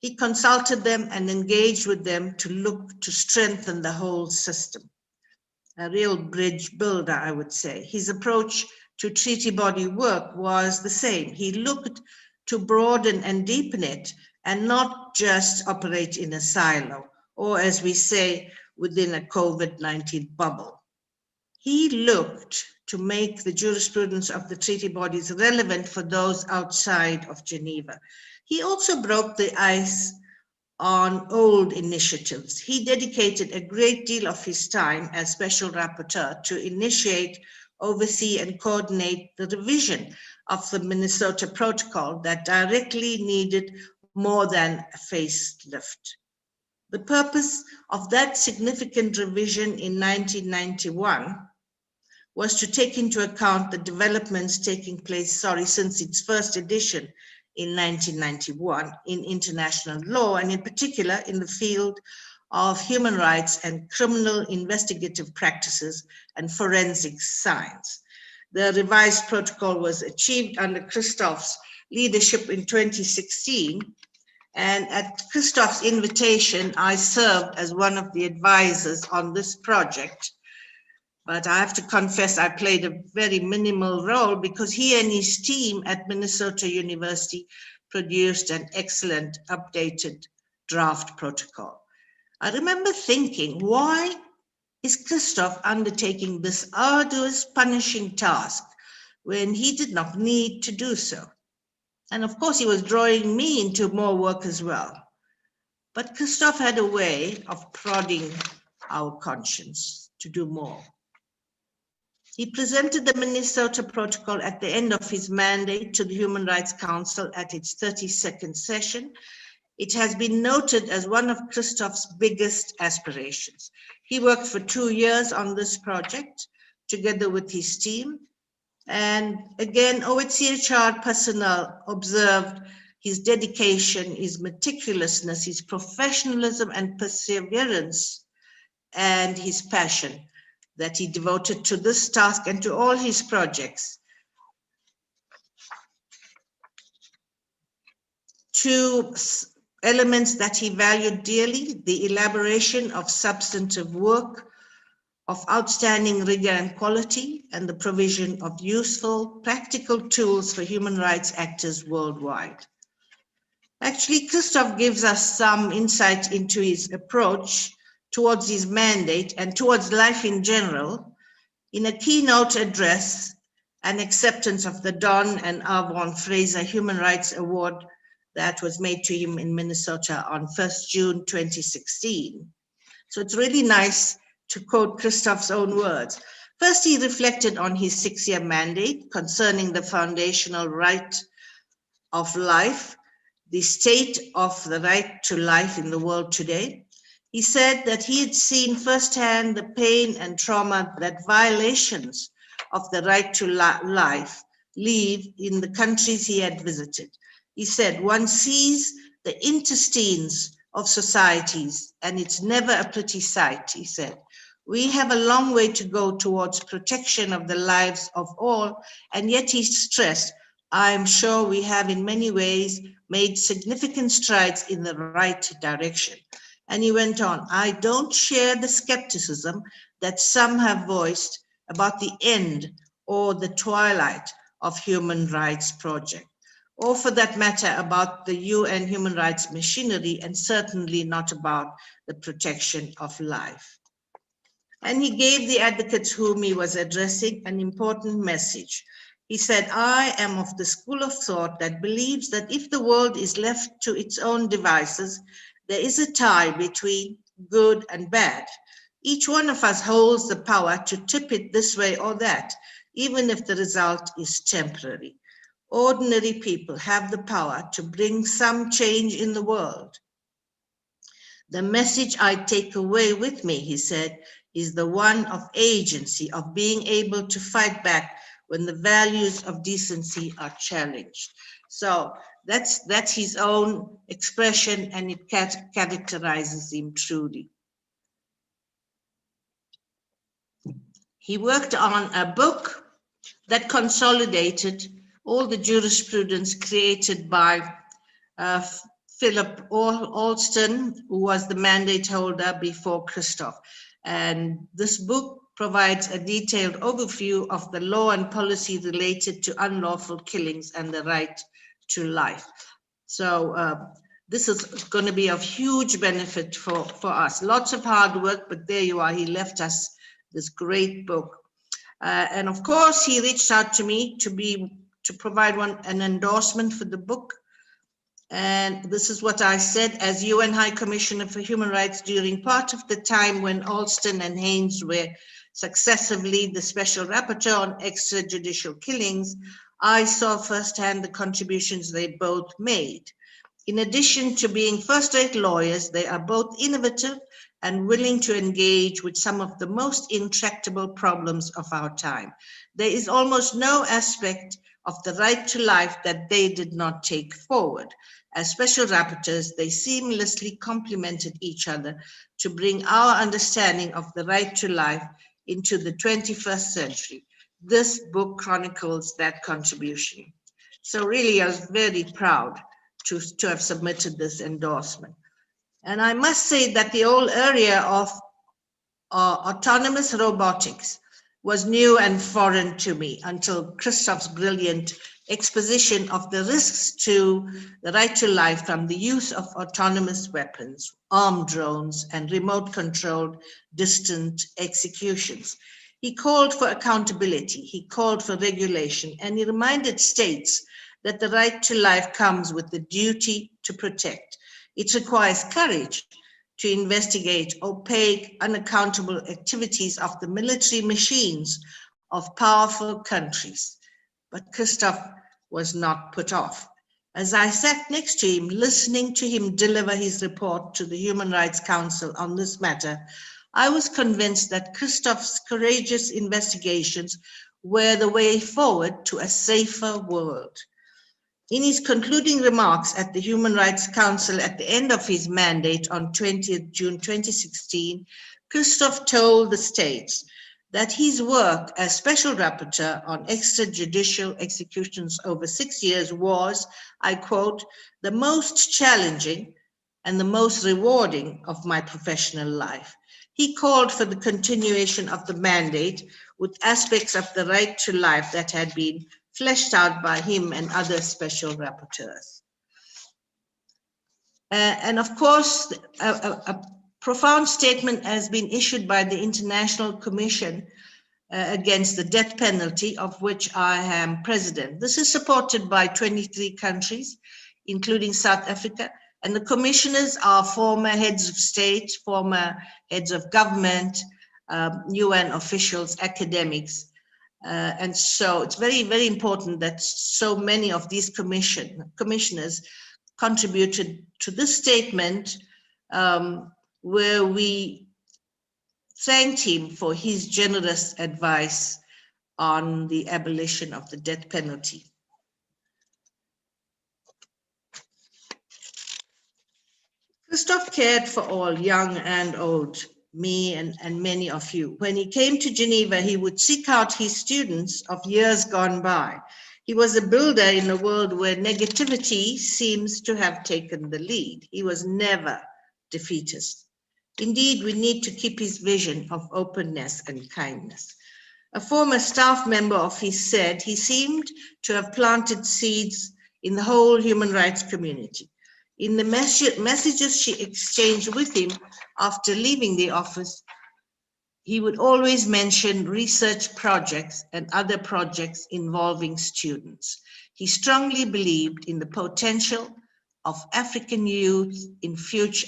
He consulted them and engaged with them to look to strengthen the whole system. A real bridge builder, I would say. His approach to treaty body work was the same. He looked to broaden and deepen it and not just operate in a silo, or as we say, within a COVID-19 bubble. He looked to make the jurisprudence of the treaty bodies relevant for those outside of Geneva. He also broke the ice on old initiatives. He dedicated a great deal of his time as Special Rapporteur to initiate, oversee, and coordinate the revision of the Minnesota Protocol that directly needed more than a facelift. The purpose of that significant revision in 1991 was to take into account the developments taking place, since its first edition in 1991 in international law, and in particular in the field of human rights and criminal investigative practices and forensic science. The revised protocol was achieved under Christof's leadership in 2016, and at Christof's invitation, I served as one of the advisors on this project. But I have to confess, I played a very minimal role because he and his team at Minnesota University produced an excellent updated draft protocol. I remember thinking, why is Christof undertaking this arduous, punishing task when he did not need to do so? And of course, he was drawing me into more work as well. But Christof had a way of prodding our conscience to do more. He presented the Minnesota Protocol at the end of his mandate to the Human Rights Council at its 32nd session. It has been noted as one of Christof's biggest aspirations. He worked for 2 years on this project together with his team. And again, OHCHR personnel observed his dedication, his meticulousness, his professionalism and perseverance and his passion that he devoted to this task and to all his projects. Two elements that he valued dearly: the elaboration of substantive work of outstanding rigor and quality, and the provision of useful, practical tools for human rights actors worldwide. Actually, Christof gives us some insight into his approach towards his mandate and towards life in general in a keynote address and acceptance of the Don and Avon Fraser Human Rights Award that was made to him in Minnesota on 1st June 2016. So it's really nice to quote Christof's own words. First, he reflected on his 6-year mandate concerning the foundational right of life, the state of the right to life in the world today. He said that he had seen firsthand the pain and trauma that violations of the right to life leave in the countries he had visited. He said, one sees the intestines of societies, and it's never a pretty sight, he said. We have a long way to go towards protection of the lives of all, and yet he stressed, I am sure we have in many ways made significant strides in the right direction. And he went on, I don't share the skepticism that some have voiced about the end or the twilight of human rights project, or for that matter about the UN human rights machinery, and certainly not about the protection of life. And he gave the advocates whom he was addressing an important message. He said, I am of the school of thought that believes that if the world is left to its own devices, there is a tie between good and bad. Each one of us holds the power to tip it this way or that, even if the result is temporary. Ordinary people have the power to bring some change in the world. The message I take away with me, he said, is the one of agency, of being able to fight back when the values of decency are challenged. So that's his own expression, and it characterizes him truly. He worked on a book that consolidated all the jurisprudence created by Philip Alston, who was the mandate holder before Christof. And this book provides a detailed overview of the law and policy related to unlawful killings and the right to life. So this is going to be of huge benefit for us. Lots of hard work, but there you are. He left us this great book. And of course, he reached out to me to provide an endorsement for the book. And this is what I said: as UN High Commissioner for Human Rights during part of the time when Alston and Heyns were successively the Special Rapporteur on extrajudicial killings, I saw firsthand the contributions they both made. In addition to being first-rate lawyers, they are both innovative and willing to engage with some of the most intractable problems of our time. There is almost no aspect of the right to life that they did not take forward. As special rapporteurs, they seamlessly complemented each other to bring our understanding of the right to life into the 21st century. This book chronicles that contribution. So really, I was very proud to have submitted this endorsement. And I must say that the whole area of autonomous robotics was new and foreign to me until Christof's brilliant exposition of the risks to the right to life from the use of autonomous weapons, armed drones, and remote-controlled distant executions. He called for accountability, he called for regulation, and he reminded states that the right to life comes with the duty to protect. It requires courage to investigate opaque, unaccountable activities of the military machines of powerful countries. But Christof was not put off. As I sat next to him, listening to him deliver his report to the Human Rights Council on this matter, I was convinced that Christof's courageous investigations were the way forward to a safer world. In his concluding remarks at the Human Rights Council at the end of his mandate on 20th June 2016, Christof told the States that his work as Special Rapporteur on extrajudicial executions over 6 years was, I quote, the most challenging and the most rewarding of my professional life. He called for the continuation of the mandate with aspects of the right to life that had been fleshed out by him and other special rapporteurs. And of course, a profound statement has been issued by the International Commission against the death penalty, of which I am president. This is supported by 23 countries, including South Africa, and the commissioners are former heads of state, former heads of government, UN officials, academics. And so it's very, very important that so many of these commissioners contributed to this statement where we thanked him for his generous advice on the abolition of the death penalty. Christof cared for all, young and old, me and many of you. When he came to Geneva, he would seek out his students of years gone by. He was a builder in a world where negativity seems to have taken the lead. He was never defeatist. Indeed, we need to keep his vision of openness and kindness. A former staff member of his said he seemed to have planted seeds in the whole human rights community. In the messages she exchanged with him after leaving the office, he would always mention research projects and other projects involving students. He strongly believed in the potential of African youth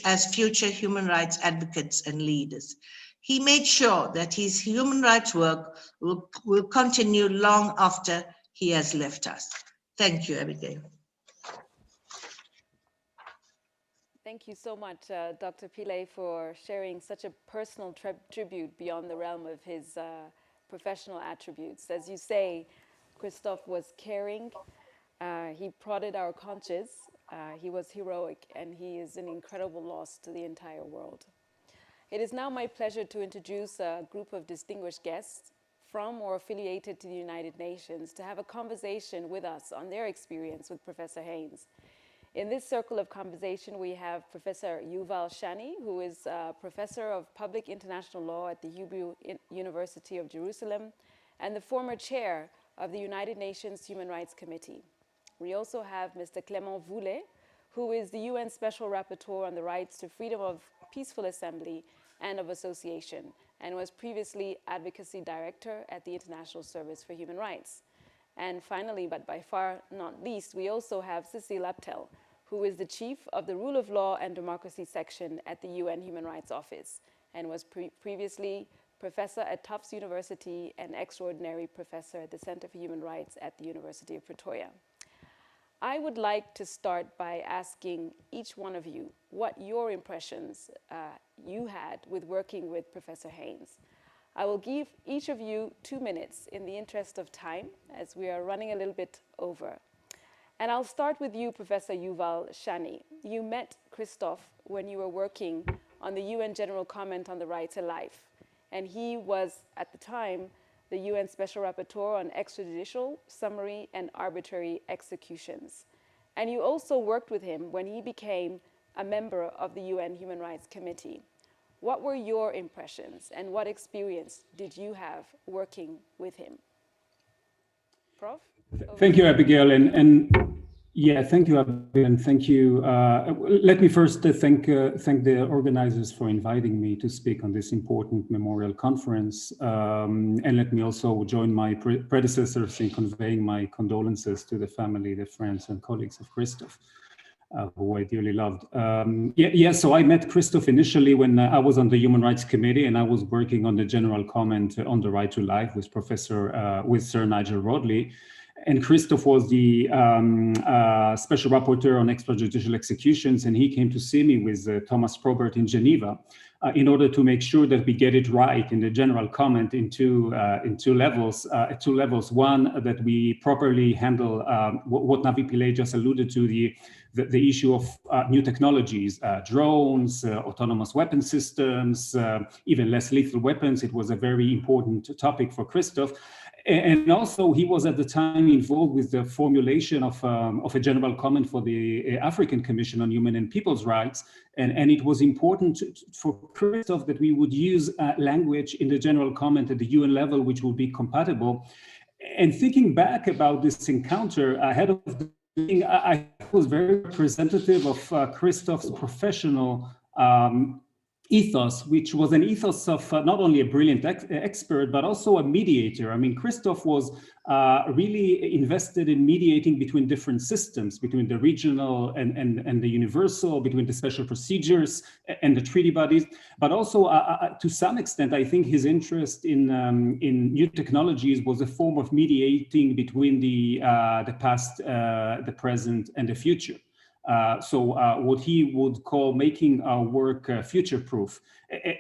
as future human rights advocates and leaders. He made sure that his human rights work will continue long after he has left us. Thank you, Abigail. Thank you so much, Dr. Pillay, for sharing such a personal tribute beyond the realm of his professional attributes. As you say, Christof was caring, he prodded our conscience, he was heroic, and he is an incredible loss to the entire world. It is now my pleasure to introduce a group of distinguished guests from or affiliated to the United Nations to have a conversation with us on their experience with Professor Heyns. In this circle of conversation, we have Professor Yuval Shani, who is a professor of public international law at the Hebrew University of Jerusalem and the former chair of the United Nations Human Rights Committee. We also have Mr. Clément Voulet, who is the UN Special Rapporteur on the rights to freedom of peaceful assembly and of association, and was previously advocacy director at the International Service for Human Rights. And finally, but by far not least, we also have Cécile Abtel, who is the chief of the Rule of Law and Democracy section at the UN Human Rights Office and was previously professor at Tufts University and extraordinary professor at the Center for Human Rights at the University of Pretoria. I would like to start by asking each one of you what your impressions you had with working with Professor Heyns. I will give each of you 2 minutes in the interest of time, as we are running a little bit over. And I'll start with you, Professor Yuval Shani. You met Christof when you were working on the UN General Comment on the Right to Life, and he was, at the time, the UN Special Rapporteur on extrajudicial, summary, and arbitrary executions. And you also worked with him when he became a member of the UN Human Rights Committee. What were your impressions and what experience did you have working with him? Prof? Thank you, Abigail. Yeah, thank you, Abigail, and thank you. Let me first thank the organizers for inviting me to speak on this important memorial conference. And let me also join my predecessors in conveying my condolences to the family, the friends and colleagues of Christof. Who I dearly loved. So I met Christof initially when I was on the Human Rights Committee and I was working on the general comment on the right to life with Sir Nigel Rodley. And Christof was the special rapporteur on extrajudicial executions, and he came to see me with Thomas Probert in Geneva in order to make sure that we get it right in the general comment in two levels. One, that we properly handle what Navi Pillay just alluded to, the issue of new technologies, drones, autonomous weapon systems, even less lethal weapons. It was a very important topic for Christof. And also, he was at the time involved with the formulation of a general comment for the African Commission on Human and People's Rights. And it was important for Christof that we would use language in the general comment at the UN level, which would be compatible. And thinking back about this encounter ahead of the meeting, I was very representative of Christof's professional ethos, which was an ethos of not only a brilliant expert, but also a mediator. I mean, Christof was really invested in mediating between different systems, between the regional and the universal, between the special procedures and the treaty bodies. But also, to some extent, I think his interest in new technologies was a form of mediating between the past, the present, and the future. What he would call making our work future-proof.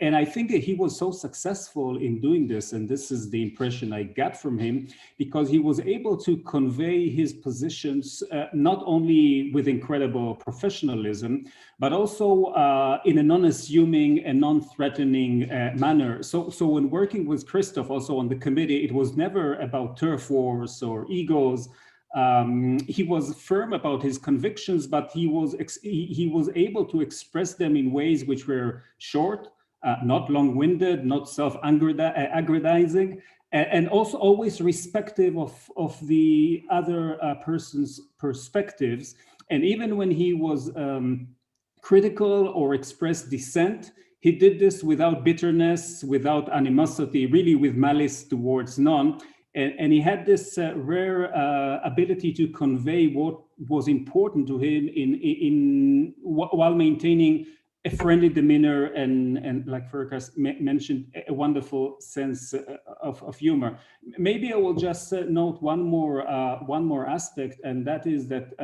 And I think that he was so successful in doing this, and this is the impression I got from him, because he was able to convey his positions not only with incredible professionalism, but also in a non-assuming and non-threatening manner. So when working with Christof also on the committee, it was never about turf wars or egos. He was firm about his convictions, but he was able to express them in ways which were short, not long-winded, not self-aggrandizing, and also always respective of the other person's perspectives. And even when he was critical or expressed dissent, he did this without bitterness, without animosity, really with malice towards none. And he had this rare ability to convey what was important to him while maintaining a friendly demeanor and like Farkas mentioned, a wonderful sense of humor. Maybe I will just note one more aspect, and that is that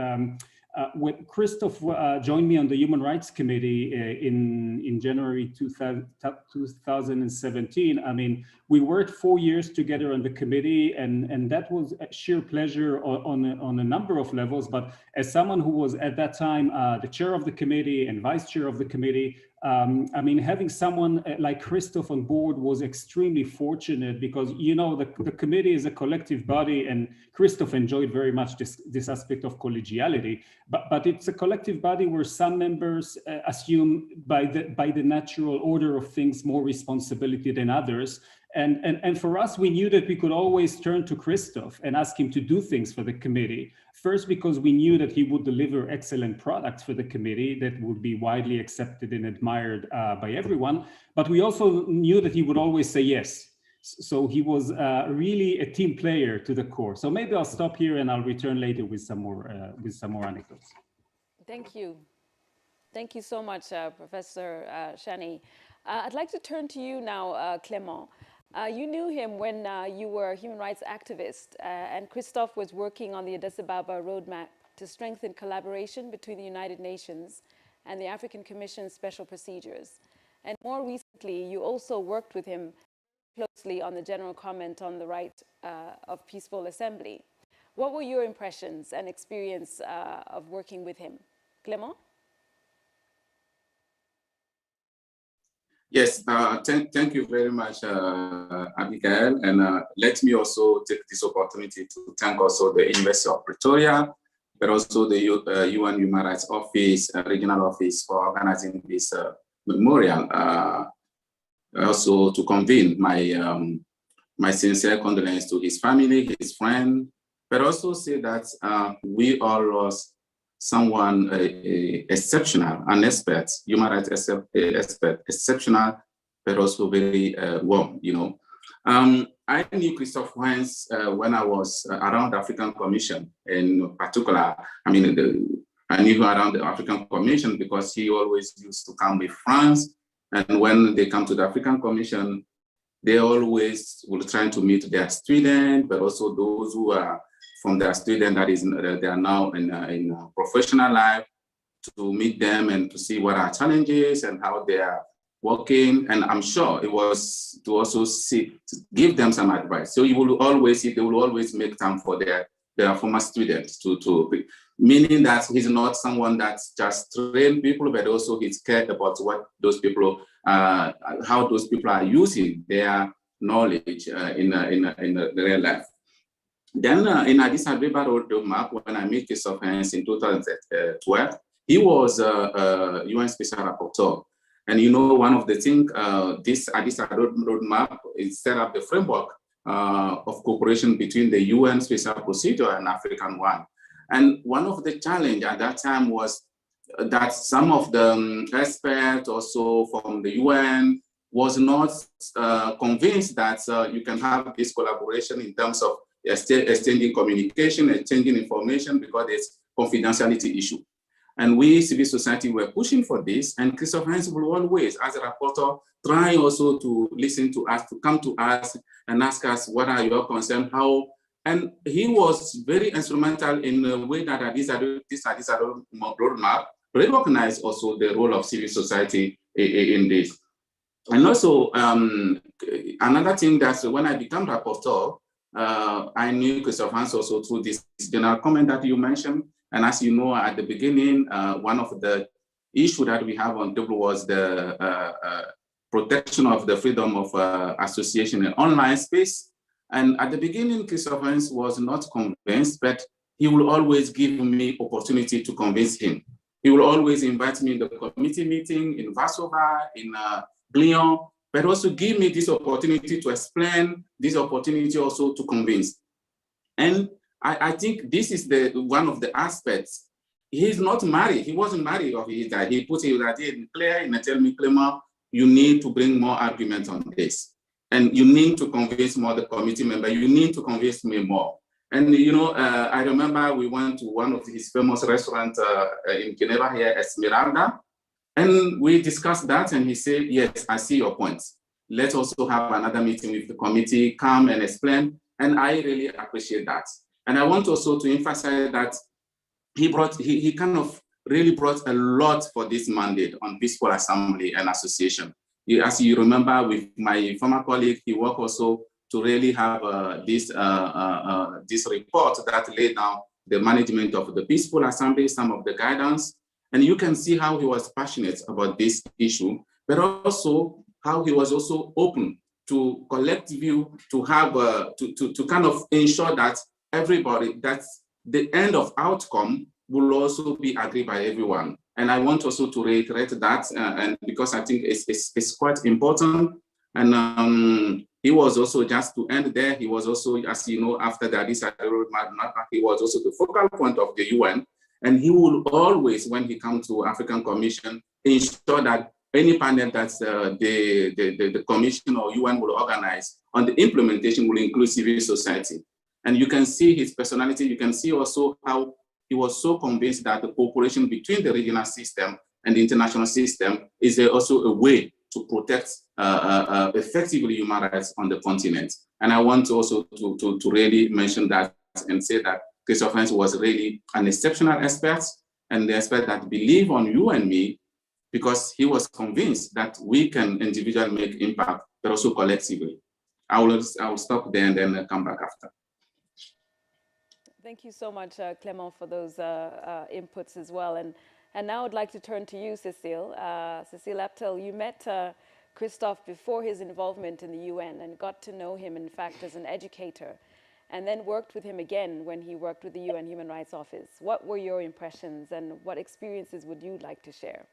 when Christof joined me on the Human Rights Committee in January 2017, I mean, we worked 4 years together on the committee, and that was a sheer pleasure on a number of levels. But as someone who was at that time the chair of the committee and vice chair of the committee, I mean, having someone like Christof on board was extremely fortunate, because, you know, the committee is a collective body, and Christof enjoyed very much this aspect of collegiality. But it's a collective body where some members assume by the natural order of things more responsibility than others. And for us, we knew that we could always turn to Christof and ask him to do things for the committee. First, because we knew that he would deliver excellent products for the committee that would be widely accepted and admired by everyone. But we also knew that he would always say yes. So he was really a team player to the core. So maybe I'll stop here and I'll return later with some more anecdotes. Thank you. Thank you so much, Professor Shani. I'd like to turn to you now, Clément. You knew him when you were a human rights activist, and Christof was working on the Addis Ababa roadmap to strengthen collaboration between the United Nations and the African Commission's special procedures. And more recently, you also worked with him closely on the general comment on the right of peaceful assembly. What were your impressions and experience of working with him? Clément? Yes, thank you very much, Abigail. And let me also take this opportunity to thank also the University of Pretoria, but also the UN Human Rights Office, Regional Office, for organizing this memorial. Also to convene my sincere condolence to his family, his friend, but also say that we all lost someone exceptional, an expert, human rights expert, exceptional, but also very warm, you know. I knew Christof Heyns when I was around the African Commission in particular. I mean, I knew him around the African Commission because he always used to come with France. And when they come to the African Commission, they always will try to meet their students, but also those who are from their student that is they are now in professional life, to meet them and to see what are challenges and how they are working. And I'm sure it was to also give them some advice. So they will always make time for their their former students, meaning that he's not someone that just trained people, but also he's cared about what those people, how those people are using their knowledge in the real life. Then in Addis Ababa roadmap, when I met Christof Heyns in 2012, he was a UN Special Rapporteur. And you know, one of the things, this Addis Ababa roadmap is set up the framework of cooperation between the UN Special Procedure and African one. And one of the challenges at that time was that some of the experts also from the UN was not convinced that you can have this collaboration in terms of exchanging communication, exchanging information, because there's confidentiality issue. And we, civil society, were pushing for this, and Christof Heyns will always, as a rapporteur, try also to listen to us, to come to us and ask us, what are your concerns, how, and he was very instrumental in the way that this roadmap recognized also the role of civil society in this. And also, another thing that when I became rapporteur, I knew Christof Heyns also through this general comment that you mentioned. And as you know, at the beginning, one of the issues that we have on table was the protection of the freedom of association in online space. And at the beginning, Christof Heyns was not convinced, but he will always give me opportunity to convince him. He will always invite me in the committee meeting in Varsovia, in Lyon, but also give me this opportunity to explain, this opportunity also to convince. And I think this is one of the aspects. He's not married. He wasn't married, or he died. He put it that in clear and tell me, Clement, you need to bring more arguments on this. And you need to convince more the committee member. You need to convince me more. And you know, I remember we went to one of his famous restaurants in Geneva here, Esmeralda. And we discussed that, and he said, yes, I see your points. Let's also have another meeting with the committee, come and explain. And I really appreciate that. And I want also to emphasize that he kind of really brought a lot for this mandate on Peaceful Assembly and Association. As you remember, with my former colleague, he worked also to really have this report that laid down the management of the Peaceful Assembly, some of the guidance. And you can see how he was passionate about this issue, but also how he was also open to collect view, to have to kind of ensure that everybody, that the end of outcome will also be agreed by everyone. And I want also to reiterate that, and because I think it's quite important. And he was also, just to end there, he was also, as you know, after the Addis Ababa roadmap, he was also the focal point of the UN. And he will always, when he comes to African Commission, ensure that any panel that the Commission or UN will organize on the implementation will include civil society. And you can see his personality. You can see also how he was so convinced that the cooperation between the regional system and the international system is also a way to protect effectively human rights on the continent. And I want also to really mention that and say that Christof Heyns was really an exceptional expert, and the expert that believed on you and me, because he was convinced that we can individually make impact, but also collectively. I will stop there and then come back after. Thank you so much, Clement, for those inputs as well. And now I'd like to turn to you, Cécile. Cécile Aptel, you met Christof before his involvement in the UN and got to know him, in fact, as an educator, and then worked with him again when he worked with the UN Human Rights Office. What were your impressions, and what experiences would you like to share?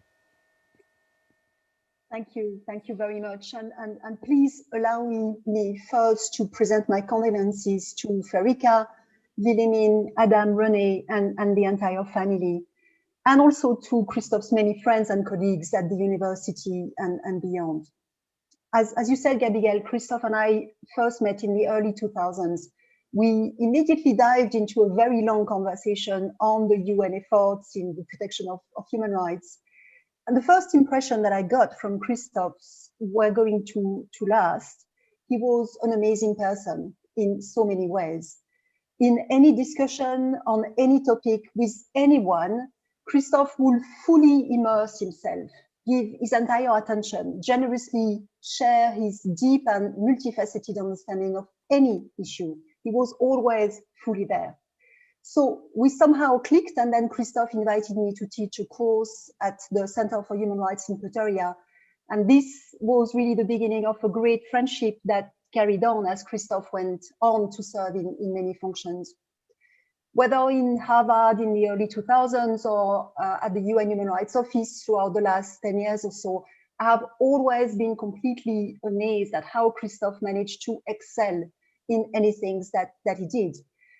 Thank you very much. And please allow me first to present my condolences to Ferica, Wilhelmine, Adam, René, and the entire family, and also to Christof's many friends and colleagues at the university and beyond. As you said, Gabrielle, Christof and I first met in the early 2000s. We immediately dived into a very long conversation on the UN efforts in the protection of human rights. And the first impression that I got from Christof were going to last. He was an amazing person in so many ways. In any discussion on any topic with anyone, Christof would fully immerse himself, give his entire attention, generously share his deep and multifaceted understanding of any issue. He was always fully there. So we somehow clicked, and then Christof invited me to teach a course at the Center for Human Rights in Pretoria. And this was really the beginning of a great friendship that carried on as Christof went on to serve in many functions. Whether in Harvard in the early 2000s or at the UN Human Rights Office throughout the last 10 years or so, I have always been completely amazed at how Christof managed to excel in anything that he did.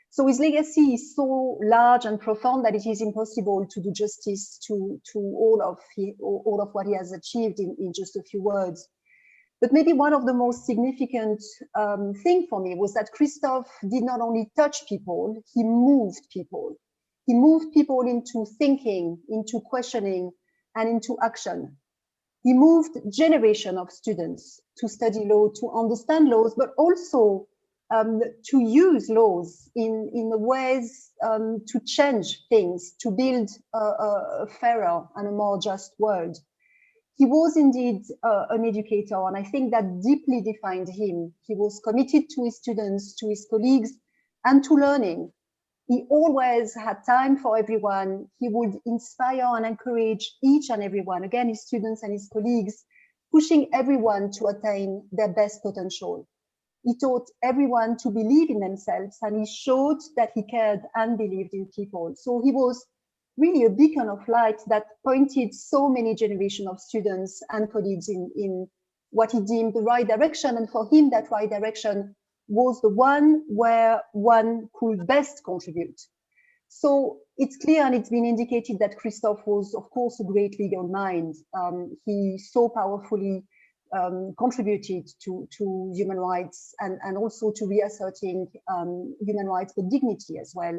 So his legacy is so large and profound that it is impossible to do justice to all of what he has achieved in just a few words. But maybe one of the most significant thing for me was that Christof did not only touch people, he moved people. He moved people into thinking, into questioning, and into action. He moved generation of students to study law, to understand laws, but also to use laws in ways to change things, to build a fairer and a more just world. He was indeed an educator, and I think that deeply defined him. He was committed to his students, to his colleagues, and to learning. He always had time for everyone. He would inspire and encourage each and everyone, again, his students and his colleagues, pushing everyone to attain their best potential. He taught everyone to believe in themselves, and he showed that he cared and believed in people. So he was really a beacon of light that pointed so many generations of students and colleagues in what he deemed the right direction. And for him, that right direction was the one where one could best contribute. So it's clear, and it's been indicated, that Christof was, of course, a great legal mind. He so powerfully contributed to human rights and also to reasserting human rights with dignity as well.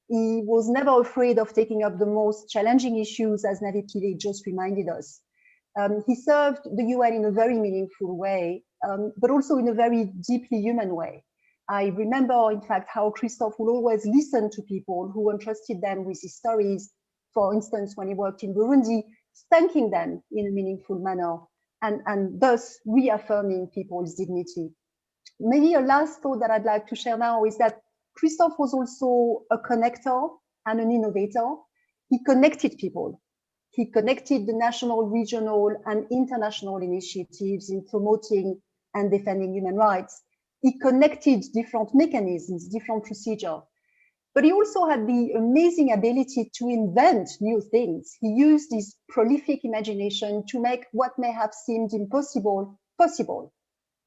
He was never afraid of taking up the most challenging issues, as Navi Pillay just reminded us. He served the UN in a very meaningful way, but also in a very deeply human way. I remember, in fact, how Christof would always listen to people who entrusted them with his stories. For instance, when he worked in Burundi, thanking them in a meaningful manner and thus reaffirming people's dignity. Maybe a last thought that I'd like to share now is that Christof was also a connector and an innovator. He connected people. He connected the national, regional, and international initiatives in promoting and defending human rights. He connected different mechanisms, different procedures. But he also had the amazing ability to invent new things. He used his prolific imagination to make what may have seemed impossible possible.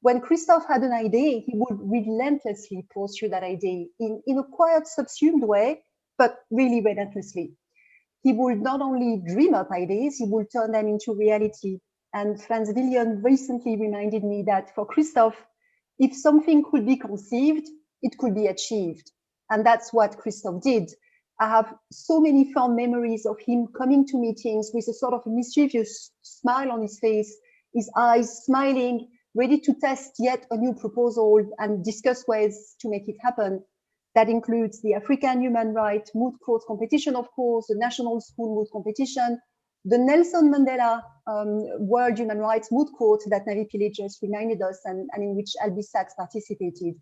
When Christof had an idea, he would relentlessly pursue that idea in a quiet, subsumed way, but really relentlessly. He would not only dream up ideas, he would turn them into reality. And Franz William recently reminded me that for Christof, if something could be conceived, it could be achieved. And that's what Christof did. I have so many fond memories of him coming to meetings with a sort of a mischievous smile on his face, his eyes smiling, ready to test yet a new proposal and discuss ways to make it happen. That includes the African Human Rights Moot Court competition, of course, the National School Moot competition, the Nelson Mandela World Human Rights Moot Court that Navi Pillay just reminded us and in which Albie Sachs participated.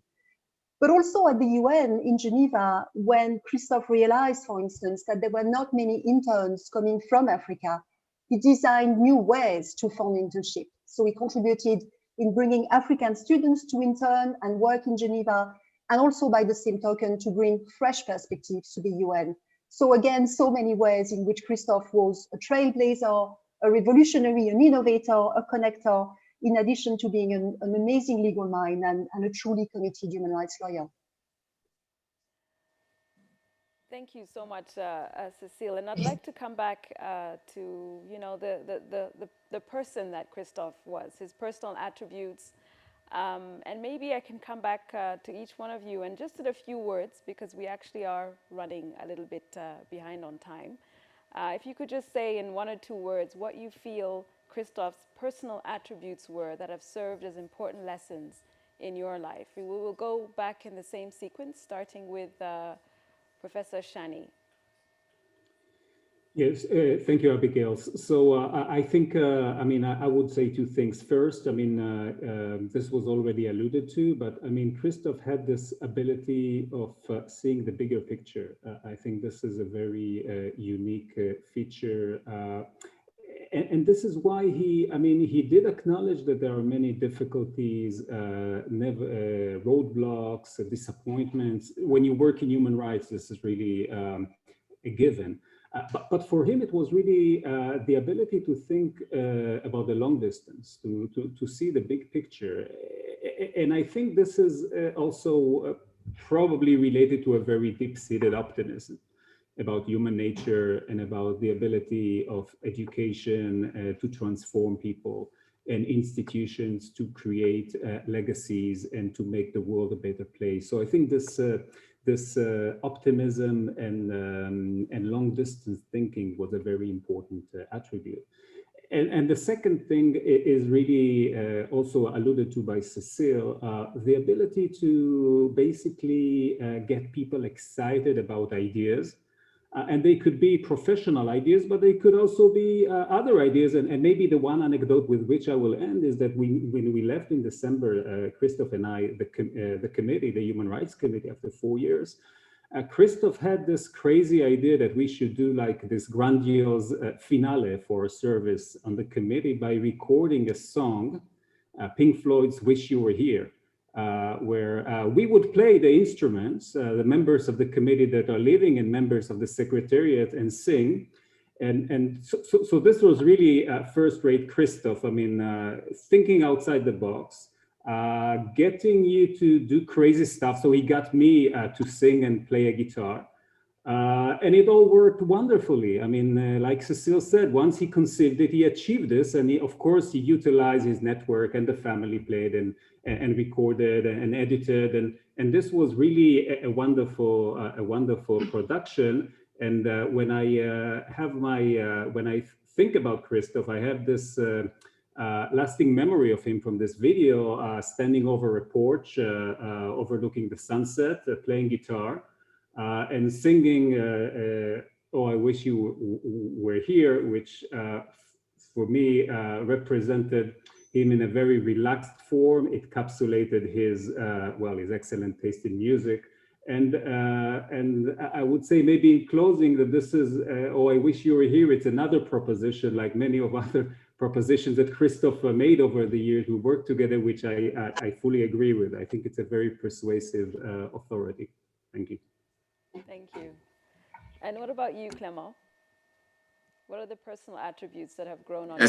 But also at the UN in Geneva, when Christof realized, for instance, that there were not many interns coming from Africa, he designed new ways to fund internship. So he contributed in bringing African students to intern and work in Geneva, and also by the same token to bring fresh perspectives to the UN. So again, so many ways in which Christof was a trailblazer, a revolutionary, an innovator, a connector, in addition to being an amazing legal mind and a truly committed human rights lawyer. Thank you so much, Cecile. And I'd like to come back to the person that Christof was, his personal attributes. And maybe I can come back to each one of you and just in a few words, because we actually are running a little bit behind on time. If you could just say in 1 or 2 words what you feel Christof's personal attributes were that have served as important lessons in your life. We will go back in the same sequence, starting with Professor Shani. Yes, thank you, Abigail. So I think, I mean, I would say two things. First, I mean, this was already alluded to, but I mean, Christof had this ability of seeing the bigger picture. I think this is a very unique feature. And this is why I mean, he did acknowledge that there are many difficulties, roadblocks, disappointments. When you work in human rights, this is really a given. But for him, it was really the ability to think about the long distance, to see the big picture. And I think this is also probably related to a very deep-seated optimism about human nature and about the ability of education to transform people and institutions to create legacies and to make the world a better place. So I think this optimism and long distance thinking was a very important attribute. And the second thing is really also alluded to by Cecile, the ability to basically get people excited about ideas. And they could be professional ideas, but they could also be other ideas. And maybe the one anecdote with which I will end is that when we left in December, Christof and I, the committee, the Human Rights Committee, after 4 years, Christof had this crazy idea that we should do like this grandiose finale for a service on the committee by recording a song, Pink Floyd's Wish You Were Here. Where we would play the instruments, the members of the committee that are leaving and members of the secretariat, and sing. And so this was really first-rate Christof. I mean, thinking outside the box, getting you to do crazy stuff. So he got me to sing and play a guitar. And it all worked wonderfully. I mean, like Cecile said, once he conceived it, he achieved this. And of course, he utilized his network, and the family played and recorded and edited. And this was really a wonderful production. And when I when I think about Christof, I have this lasting memory of him from this video, standing over a porch, overlooking the sunset, playing guitar. And singing, Oh, I Wish You Were Here, which for me represented him in a very relaxed form. It encapsulated his, his excellent taste in music. And I would say maybe in closing that this is, Oh, I Wish You Were Here, it's another proposition like many of other propositions that Christof made over the years. We worked together, which I fully agree with. I think it's a very persuasive authority. Thank you. Thank you. And what about you, Clément? What are the personal attributes that have grown on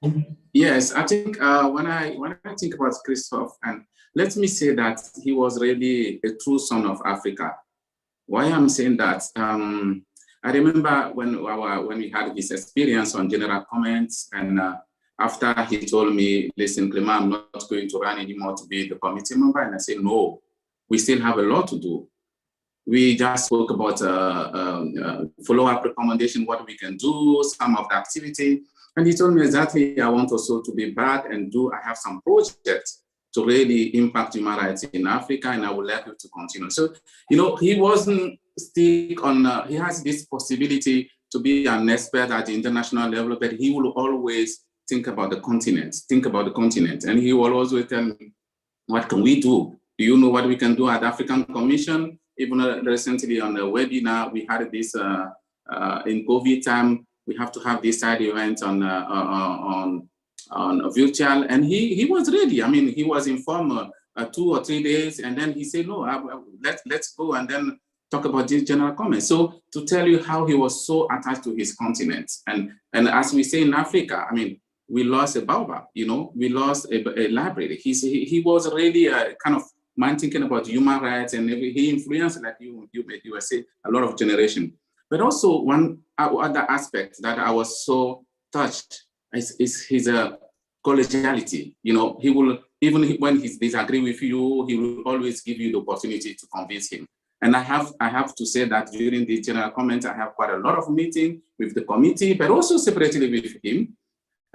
you? Yes, I think when I think about Christof, and let me say that he was really a true son of Africa. Why I'm saying that? I remember when we had this experience on general comments, and after he told me, listen, Clément, I'm not going to run anymore to be the committee member, and I said, no. We still have a lot to do. We just spoke about follow-up recommendation, what we can do, some of the activity. And he told me exactly, I want also to be back and I have some projects to really impact human rights in Africa, and I would like you to continue. So, you know, he wasn't stick on, he has this possibility to be an expert at the international level, but he will always think about the continent, And he will always tell me, what can we do? Do you know what we can do at African Commission? Even recently on the webinar, we had this in COVID time. We have to have this side event on virtual, and he was ready. I mean, he was informed 2 or 3 days, and then he said, "No, let's go and then talk about this general comment." So to tell you how he was so attached to his continent, and as we say in Africa, I mean, we lost a baobab. You know, we lost a library. He was really a kind of man thinking about human rights, and he influenced, like you were saying, a lot of generation. But also one other aspect that I was so touched is his collegiality. You know, he will, even when he disagrees with you, he will always give you the opportunity to convince him. And I have to say that during the general comment, I have quite a lot of meetings with the committee, but also separately with him.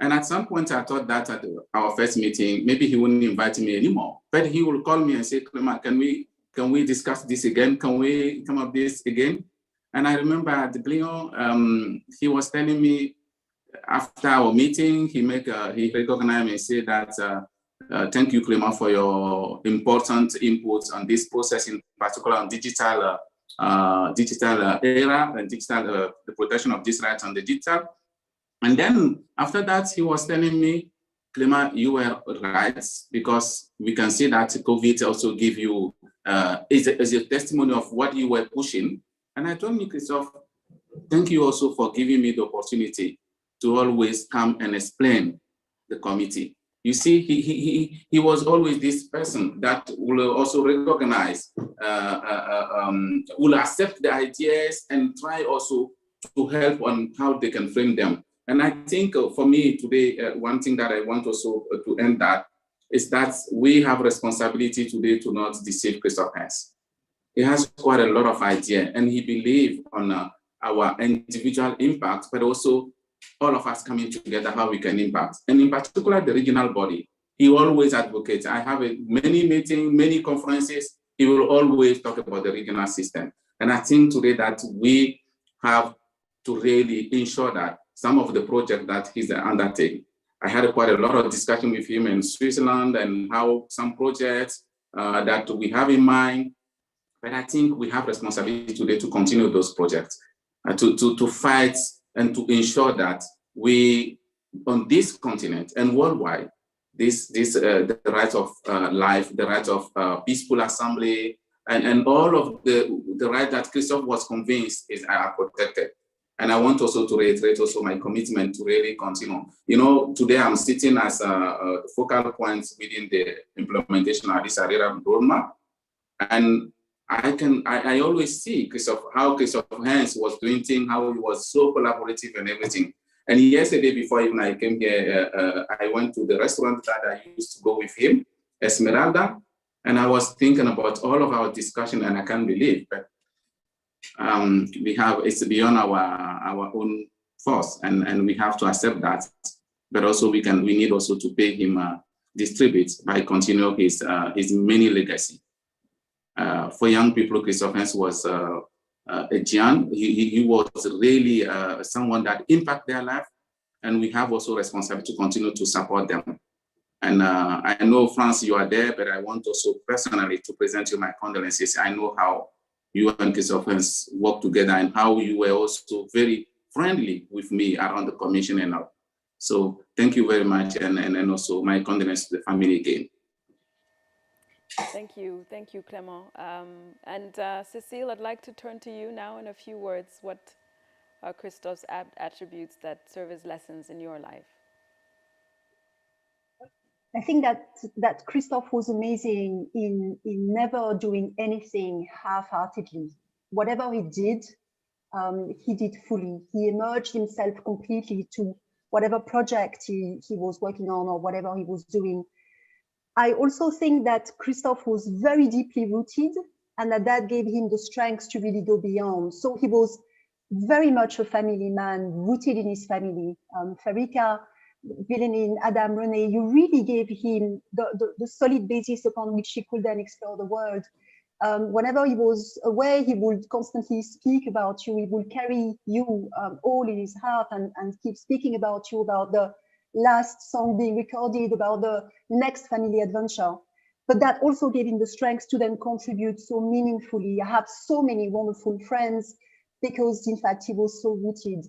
And at some point, I thought that at our first meeting, maybe he wouldn't invite me anymore. But he will call me and say, Clément, can we discuss this again? Can we come up this again? And I remember at the Blion, he was telling me after our meeting, he recognized me and said that, thank you, Clement, for your important inputs on this process, in particular on digital era and the protection of this right on the digital. And then after that, he was telling me, Clement, you were right, because we can see that COVID also give you, is a testimony of what you were pushing. And I told me, Christof, thank you also for giving me the opportunity to always come and explain the committee. You see, he was always this person that will also recognize, will accept the ideas and try also to help on how they can frame them. And I think for me today, one thing that I want also to end that is that we have responsibility today to not deceive Christof Heyns. He has quite a lot of idea, and he believes on our individual impact, but also all of us coming together, how we can impact. And in particular, the regional body, he always advocates. I have many meetings, many conferences, he will always talk about the regional system. And I think today that we have to really ensure that some of the projects that he's undertaking, I had quite a lot of discussion with him in Switzerland and how some projects that we have in mind. But I think we have responsibility today to continue those projects, to fight and to ensure that we, on this continent and worldwide, the right of life, the right of peaceful assembly, and all of the right that Christof was convinced are protected. And I want also to reiterate also my commitment to really continue. You know, today I'm sitting as a focal point within the implementation of this area roadmap, and I always see how Christof Heyns was doing things, how he was so collaborative and everything. And yesterday, before even I came here, I went to the restaurant that I used to go with him, Esmeralda, and I was thinking about all of our discussion, and I can't believe that it's beyond our own force, and we have to accept that. But also we need also to pay him this tribute by continuing his many legacy. For young people, Christof Heyns was a giant. He was really someone that impacted their life, and we have also responsibility to continue to support them. And I know, France, you are there, but I want also personally to present you my condolences. I know how you and Christof Heyns work together and how you were also very friendly with me around the commission and all. So thank you very much, and also my condolences to the family again. Thank you, Clement. And Cécile, I'd like to turn to you now in a few words. What are Christof's attributes that serve as lessons in your life? I think that Christof was amazing in never doing anything half-heartedly. Whatever he did fully. He immersed himself completely to whatever project he was working on or whatever he was doing. I also think that Christof was very deeply rooted, and that gave him the strength to really go beyond. So he was very much a family man, rooted in his family. Farika, Wilhelmine, Adam, René, you really gave him the solid basis upon which he could then explore the world. Whenever he was away, he would constantly speak about you. He would carry you all in his heart and keep speaking about you, about the last song being recorded, about the next family adventure. But that also gave him the strength to then contribute so meaningfully. I have so many wonderful friends because, in fact, he was so rooted.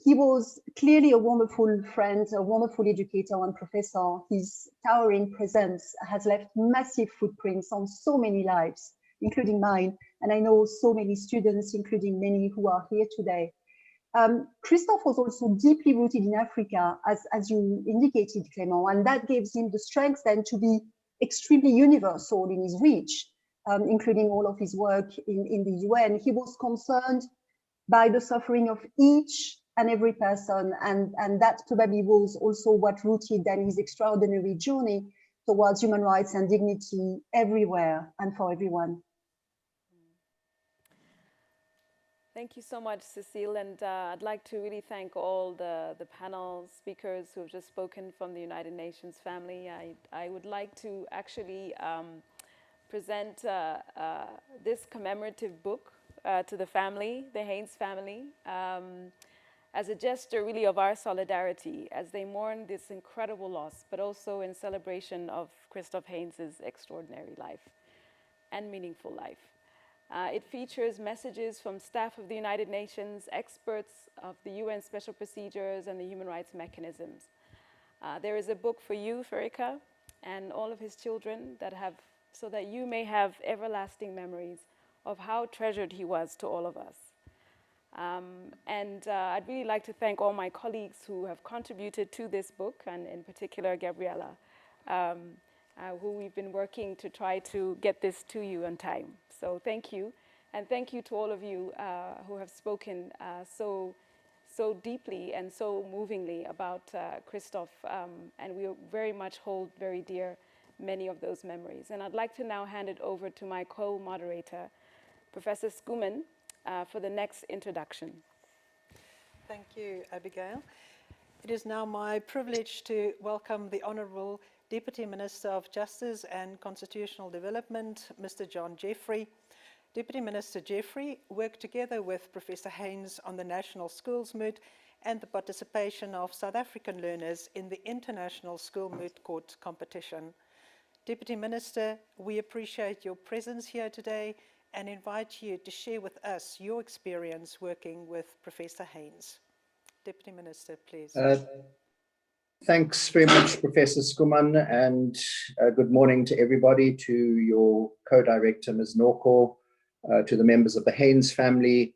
He was clearly a wonderful friend, a wonderful educator and professor. His towering presence has left massive footprints on so many lives, including mine. And I know so many students, including many who are here today. Christof was also deeply rooted in Africa, as you indicated, Clement, and that gives him the strength then to be extremely universal in his reach, including all of his work in the UN. He was concerned by the suffering of each and every person, and that probably was also what rooted then his extraordinary journey towards human rights and dignity everywhere and for everyone. Thank you so much, Cécile, and I'd like to really thank all the panel speakers who have just spoken from the United Nations family. I would like to actually present this commemorative book to the family, the Heyns family, as a gesture really of our solidarity as they mourn this incredible loss, but also in celebration of Christof Heyns' extraordinary life and meaningful life. It features messages from staff of the United Nations, experts of the UN Special Procedures and the human rights mechanisms. There is a book for you, Ferika, and all of his children so that you may have everlasting memories of how treasured he was to all of us. I'd really like to thank all my colleagues who have contributed to this book, and in particular Gabriella, who we've been working to try to get this to you on time. So thank you, and thank you to all of you who have spoken so deeply and so movingly about Christof, and we very much hold very dear many of those memories. And I'd like to now hand it over to my co-moderator, Professor Schoeman, for the next introduction. Thank you, Abigail. It is now my privilege to welcome the Honourable Deputy Minister of Justice and Constitutional Development, Mr. John Jeffrey. Deputy Minister Jeffrey worked together with Professor Heyns on the National Schools Moot and the participation of South African learners in the International School Moot Court competition. Deputy Minister, we appreciate your presence here today and invite you to share with us your experience working with Professor Heyns. Deputy Minister, please. Thanks very much, Professor Schoeman, and good morning to everybody, to your co-director, Ms. Norco, to the members of the Heyns family.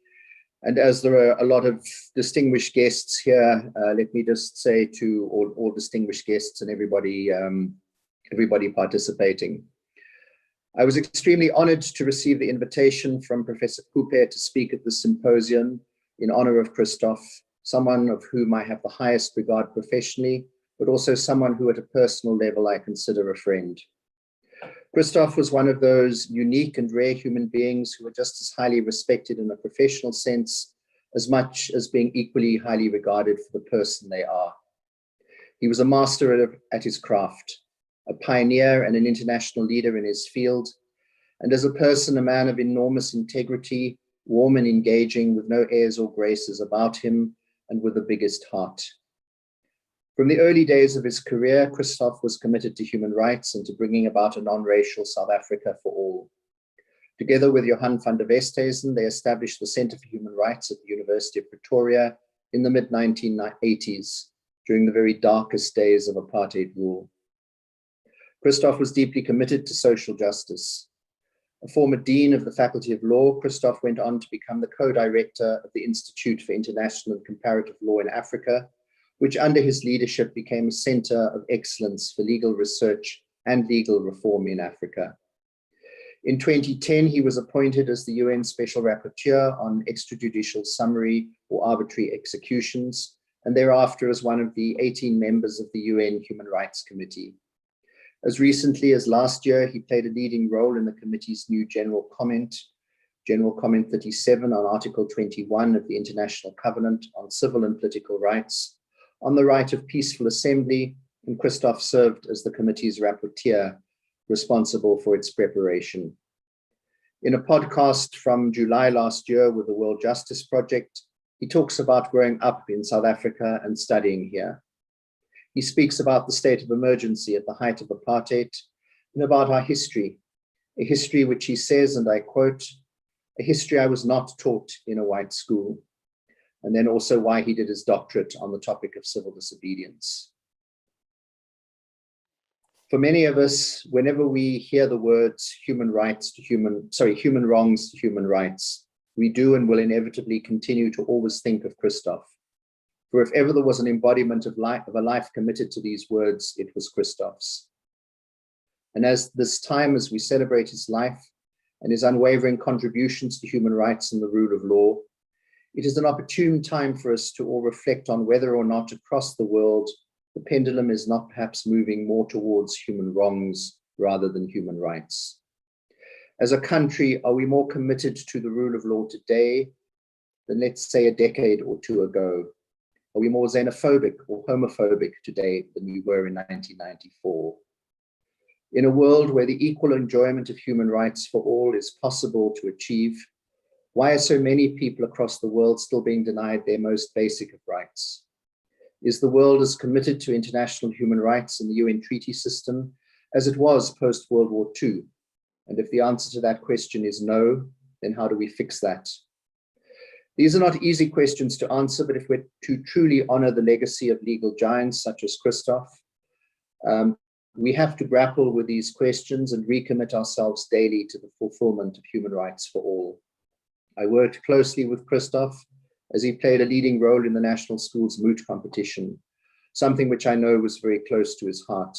And as there are a lot of distinguished guests here, let me just say to all distinguished guests and everybody participating. I was extremely honored to receive the invitation from Professor Coupe to speak at the symposium in honor of Christof, someone of whom I have the highest regard professionally, but also someone who at a personal level I consider a friend. Christof was one of those unique and rare human beings who are just as highly respected in a professional sense, as much as being equally highly regarded for the person they are. He was a master at his craft, a pioneer and an international leader in his field, and as a person, a man of enormous integrity, warm and engaging, with no airs or graces about him, and with the biggest heart. From the early days of his career, Christof was committed to human rights and to bringing about a non-racial South Africa for all. Together with Johan van der Westhuizen, they established the Center for Human Rights at the University of Pretoria in the mid-1980s, during the very darkest days of apartheid rule. Christof was deeply committed to social justice. A former dean of the Faculty of Law, Christof went on to become the co-director of the Institute for International and Comparative Law in Africa, which under his leadership became a center of excellence for legal research and legal reform in Africa. In 2010, he was appointed as the UN Special Rapporteur on extrajudicial summary or arbitrary executions, and thereafter as one of the 18 members of the UN Human Rights Committee. As recently as last year, he played a leading role in the committee's new General Comment 37 on Article 21 of the International Covenant on Civil and Political Rights, on the right of peaceful assembly, and Christof served as the committee's rapporteur, responsible for its preparation. In a podcast from July last year with the World Justice Project, he talks about growing up in South Africa and studying here. He speaks about the state of emergency at the height of apartheid and about our history, a history which he says, and I quote, "A history I was not taught in a white school," and then also why he did his doctorate on the topic of civil disobedience. For many of us, whenever we hear the words human wrongs to human rights, we do and will inevitably continue to always think of Christof. For if ever there was an embodiment of a life committed to these words, it was Christof's. And as we celebrate his life and his unwavering contributions to human rights and the rule of law, it is an opportune time for us to all reflect on whether or not across the world, the pendulum is not perhaps moving more towards human wrongs rather than human rights. As a country, are we more committed to the rule of law today than, let's say, a decade or two ago? Are we more xenophobic or homophobic today than we were in 1994? In a world where the equal enjoyment of human rights for all is possible to achieve, Why are so many people across the world still being denied their most basic of rights? Is the world as committed to international human rights and the UN treaty system as it was post-World War II? And if the answer to that question is no, then how do we fix that? These are not easy questions to answer, but if we're to truly honor the legacy of legal giants such as Christof, we have to grapple with these questions and recommit ourselves daily to the fulfillment of human rights for all. I worked closely with Christof as he played a leading role in the National Schools Moot competition, something which I know was very close to his heart.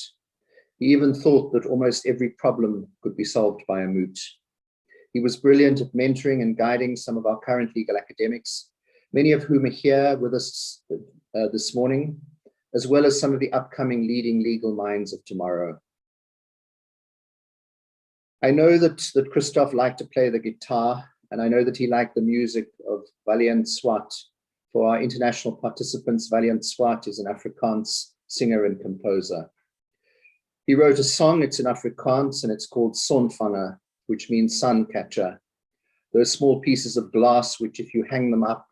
He even thought that almost every problem could be solved by a moot. He was brilliant at mentoring and guiding some of our current legal academics, many of whom are here with us this morning, as well as some of the upcoming leading legal minds of tomorrow. I know that Christof liked to play the guitar, and I know that he liked the music of Valiant Swart. For our international participants, Valiant Swart is an Afrikaans singer and composer. He wrote a song, it's in Afrikaans, and it's called Sonvanner, which means sun catcher. Those small pieces of glass, which if you hang them up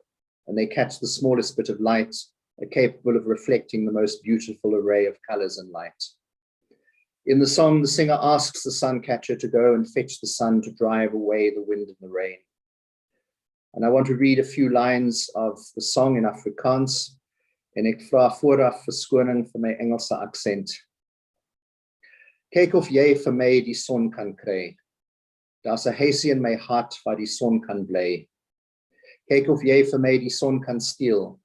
and they catch the smallest bit of light, are capable of reflecting the most beautiful array of colors and light. In the song, the singer asks the sun catcher to go and fetch the sun to drive away the wind and the rain. And I want to read a few lines of the song in Afrikaans, en ek vra vooraf verskoning vir my Engelse aksent. Kyk of jy vir my die son kan kry. Daar's 'n huisie in my hart waar die son kan bly. Kyk of jy vir my die son kan steel.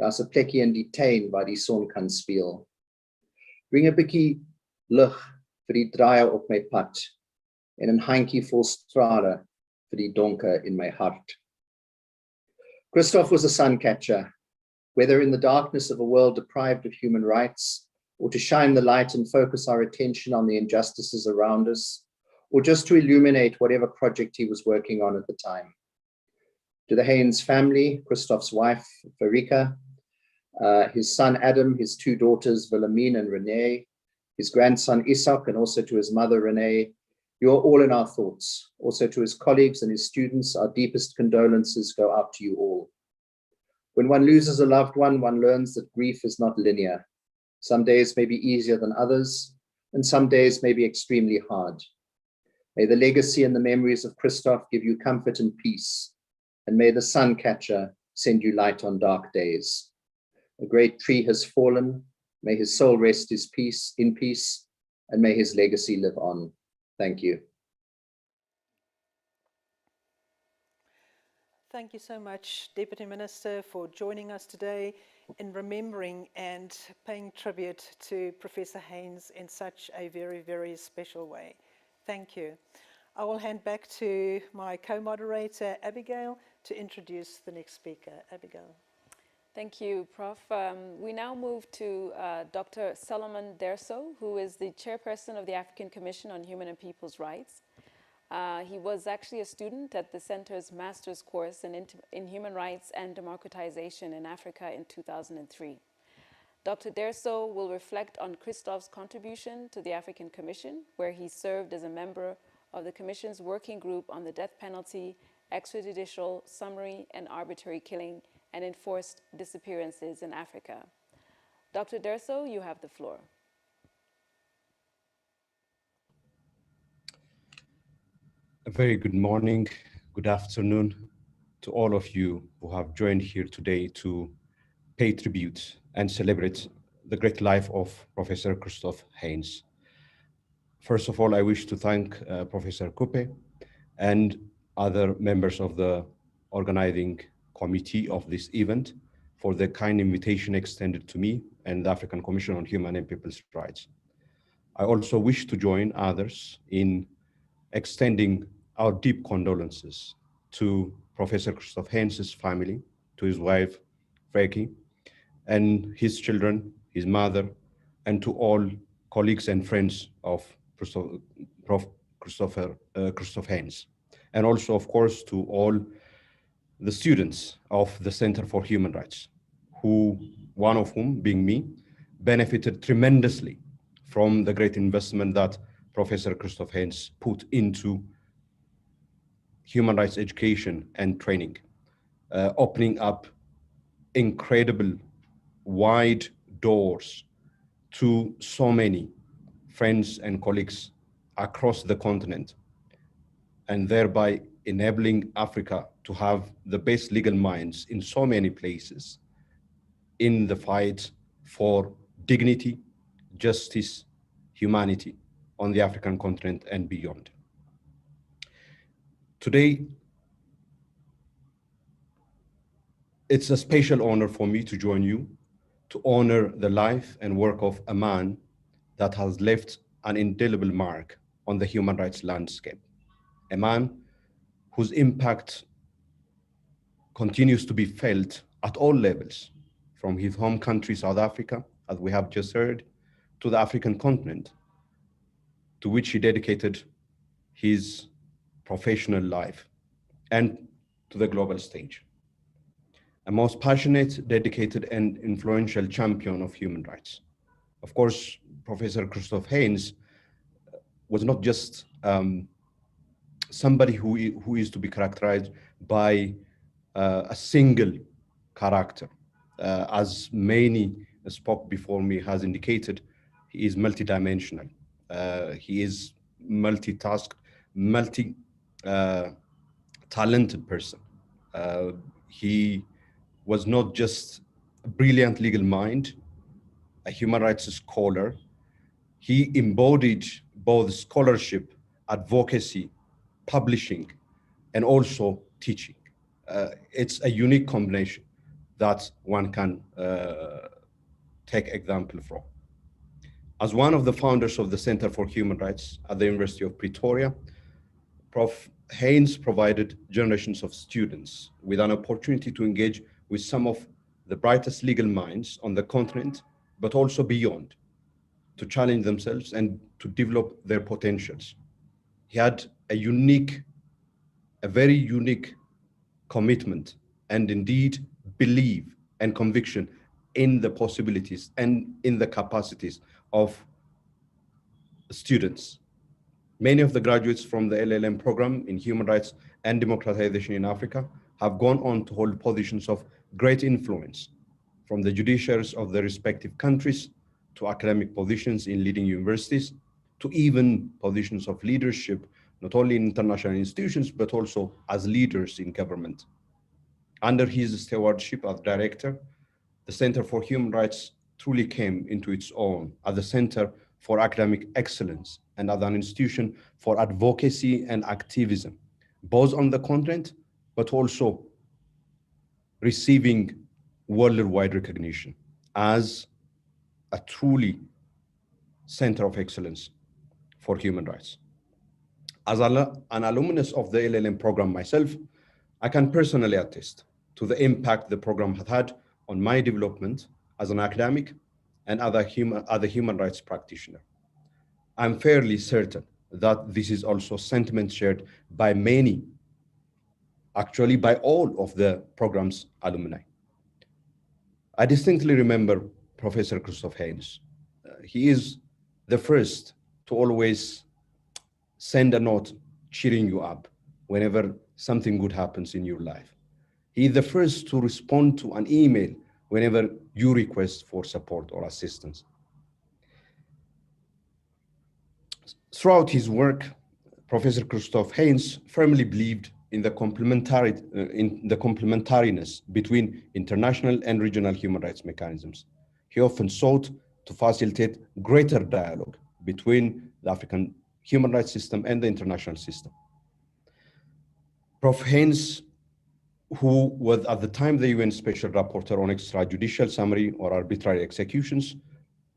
Daar's 'n plekkie in die tuin waar die son kan speel. Bring 'n bietjie lig vir die draaie op my pad en 'n handjie vol strale vir die donker in my hart. Christof was a sun catcher, whether in the darkness of a world deprived of human rights, or to shine the light and focus our attention on the injustices around us, or just to illuminate whatever project he was working on at the time. To the Heyns family, Christof's wife, Verika, his son Adam, his two daughters, Wilhelmine and Renee, his grandson Isak, and also to his mother Renee, you are all in our thoughts. Also to his colleagues and his students, our deepest condolences go out to you all. When one loses a loved one learns that grief is not linear. Some days may be easier than others, and some days may be extremely hard. May the legacy and the memories of Christof give you comfort and peace, and may the sun catcher send you light on dark days. A great tree has fallen. May his soul rest in peace, and may his legacy live on. Thank you. Thank you so much, Deputy Minister, for joining us today in remembering and paying tribute to Professor Heyns in such a very, very special way. Thank you. I will hand back to my co-moderator, Abigail, to introduce the next speaker. Abigail. Thank you, Prof. We now move to Dr. Solomon Derso, who is the chairperson of the African Commission on Human and People's Rights. He was actually a student at the Center's master's course in Human Rights and Democratization in Africa in 2003. Dr. Derso will reflect on Christof's contribution to the African Commission, where he served as a member of the Commission's working group on the death penalty, extrajudicial, summary, and arbitrary killing and enforced disappearances in Africa. Dr. Derso, you have the floor. A very good morning, good afternoon to all of you who have joined here today to pay tribute and celebrate the great life of Professor Christof Heyns. First of all, I wish to thank Professor Kupe and other members of the organizing committee of this event for the kind invitation extended to me and the African Commission on Human and People's Rights. I also wish to join others in extending our deep condolences to Professor Christof Heyns' family, to his wife, Freki, and his children, his mother, and to all colleagues and friends of Prof. Christof Heyns. And also, of course, to all the students of the Center for Human Rights, one of whom, being me, benefited tremendously from the great investment that Professor Christof Heyns put into human rights education and training, opening up incredible wide doors to so many friends and colleagues across the continent, and thereby enabling Africa to have the best legal minds in so many places in the fight for dignity, justice, humanity on the African continent and beyond. Today, it's a special honor for me to join you to honor the life and work of a man that has left an indelible mark on the human rights landscape, a man whose impact continues to be felt at all levels, from his home country, South Africa, as we have just heard, to the African continent, to which he dedicated his professional life, and to the global stage. A most passionate, dedicated, and influential champion of human rights. Of course, Professor Christof Heyns was not just somebody who is to be characterized by a single character. As many spoke before me has indicated, he is multidimensional. He is multitask, multi-talented person. He was not just a brilliant legal mind, a human rights scholar. He embodied both scholarship, advocacy, publishing, and also teaching. It's a unique combination that one can take example from. As one of the founders of the Center for Human Rights at the University of Pretoria, Prof. Heyns provided generations of students with an opportunity to engage with some of the brightest legal minds on the continent, but also beyond, to challenge themselves and to develop their potentials. He had a very unique commitment and indeed belief and conviction in the possibilities and in the capacities of students. Many of the graduates from the LLM program in human rights and democratization in Africa have gone on to hold positions of great influence, from the judiciaries of their respective countries to academic positions in leading universities, to even positions of leadership, not only in international institutions, but also as leaders in government. Under his stewardship as director, the Center for Human Rights truly came into its own as the Center for Academic Excellence and as an institution for advocacy and activism, both on the continent, but also receiving worldwide recognition as a truly center of excellence for human rights. As an alumnus of the LLM program myself, I can personally attest to the impact the program has had on my development as an academic and other human rights practitioner. I'm fairly certain that this is also sentiment shared by many, actually by all of the program's alumni. I distinctly remember Professor Christof Heyns. He is the first to always send a note cheering you up whenever something good happens in your life. He is the first to respond to an email whenever you request for support or assistance. Throughout his work, Professor Christof Heyns firmly believed in the complementariness between international and regional human rights mechanisms. He often sought to facilitate greater dialogue between the African human rights system and the international system. Prof. Heyns, who was at the time the UN Special Rapporteur on extrajudicial summary or arbitrary executions,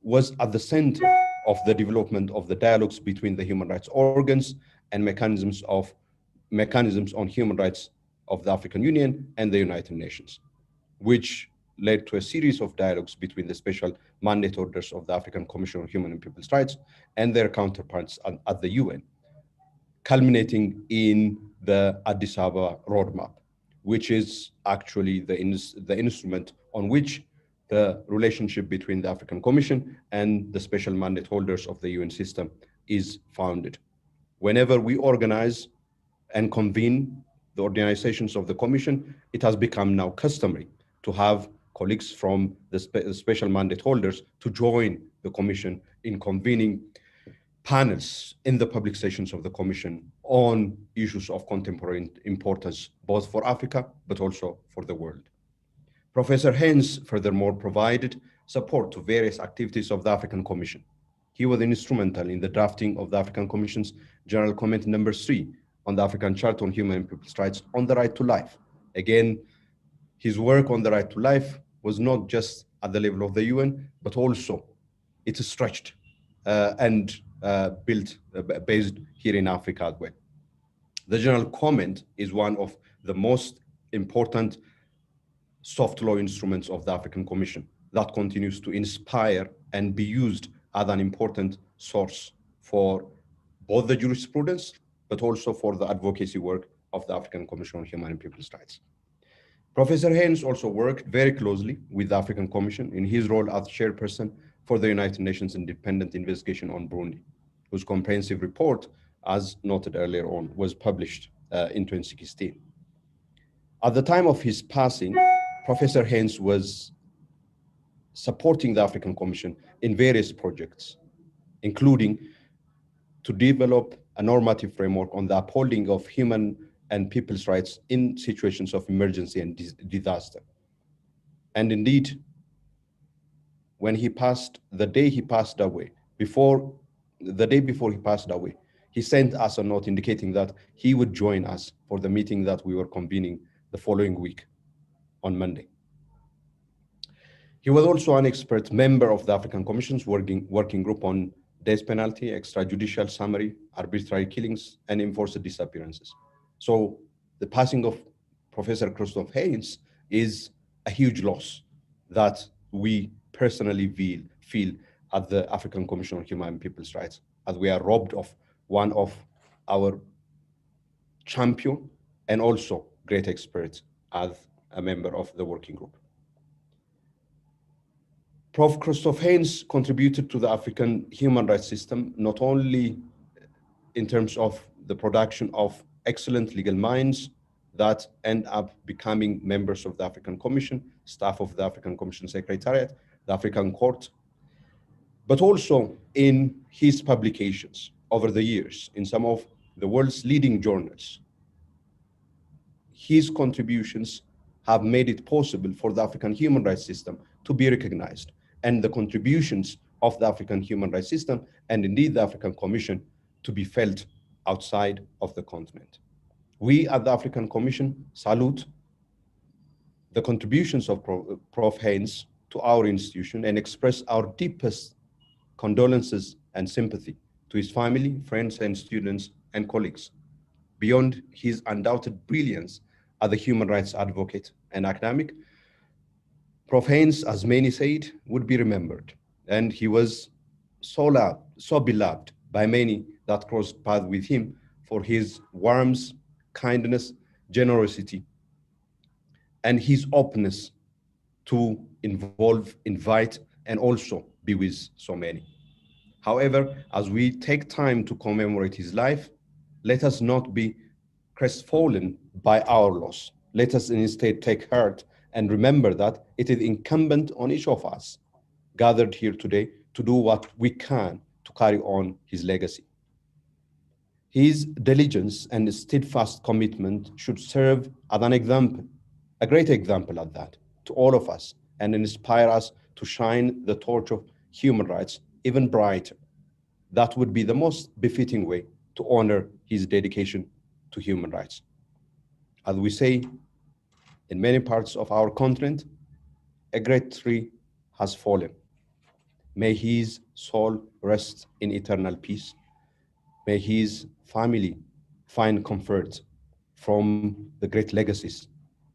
was at the center of the development of the dialogues between the human rights organs and mechanisms on human rights of the African Union and the United Nations, which led to a series of dialogues between the special mandate orders of the African Commission on Human and People's Rights and their counterparts at the UN, culminating in the Addis Ababa Roadmap, which is actually the instrument on which the relationship between the African Commission and the special mandate holders of the UN system is founded. Whenever we organize and convene the organizations of the Commission, it has become now customary to have colleagues from the special mandate holders to join the Commission in convening panels in the public sessions of the Commission on issues of contemporary importance, both for Africa, but also for the world. Professor Heyns furthermore provided support to various activities of the African Commission. He was instrumental in the drafting of the African Commission's General Comment number 3 on the African Charter on Human and People's Rights on the right to life. Again, his work on the right to life was not just at the level of the UN, but also it is stretched and based here in Africa as well. The General Comment is one of the most important soft law instruments of the African Commission that continues to inspire and be used as an important source for both the jurisprudence, but also for the advocacy work of the African Commission on Human and People's Rights. Professor Heyns also worked very closely with the African Commission in his role as chairperson for the United Nations Independent Investigation on Burundi, whose comprehensive report, as noted earlier on, was published in 2016. At the time of his passing, Professor Heyns was supporting the African Commission in various projects, including to develop a normative framework on the upholding of human and people's rights in situations of emergency and disaster. And indeed, when he passed, the day he passed away, the day before he passed away, he sent us a note indicating that he would join us for the meeting that we were convening the following week on Monday. He was also an expert member of the African Commission's working group on death penalty, extrajudicial summary, arbitrary killings, and enforced disappearances. So the passing of Professor Christof Heyns is a huge loss that we personally feel at the African Commission on Human and People's Rights, as we are robbed of one of our champion and also great experts as a member of the working group. Prof. Christof Heyns contributed to the African human rights system, not only in terms of the production of excellent legal minds that end up becoming members of the African Commission, staff of the African Commission Secretariat, the African Court, but also in his publications over the years in some of the world's leading journals. His contributions have made it possible for the African human rights system to be recognized, and the contributions of the African human rights system, and indeed the African Commission, to be felt outside of the continent. We at the African Commission salute the contributions of Prof. Heyns to our institution and express our deepest condolences and sympathy to his family, friends, and students and colleagues. Beyond his undoubted brilliance as a human rights advocate and academic, Prof. Heyns, as many said, would be remembered. And he was so beloved by many that crossed paths with him for his warmth, kindness, generosity, and his openness to involve, invite, and also be with so many. However, as we take time to commemorate his life, let us not be crestfallen by our loss. Let us instead take heart and remember that it is incumbent on each of us gathered here today to do what we can to carry on his legacy. His diligence and steadfast commitment should serve as an example, a great example at that, to all of us, and inspire us to shine the torch of human rights even brighter. That would be the most befitting way to honor his dedication to human rights. As we say in many parts of our continent, a great tree has fallen. May his soul rest in eternal peace. May his family find comfort from the great legacies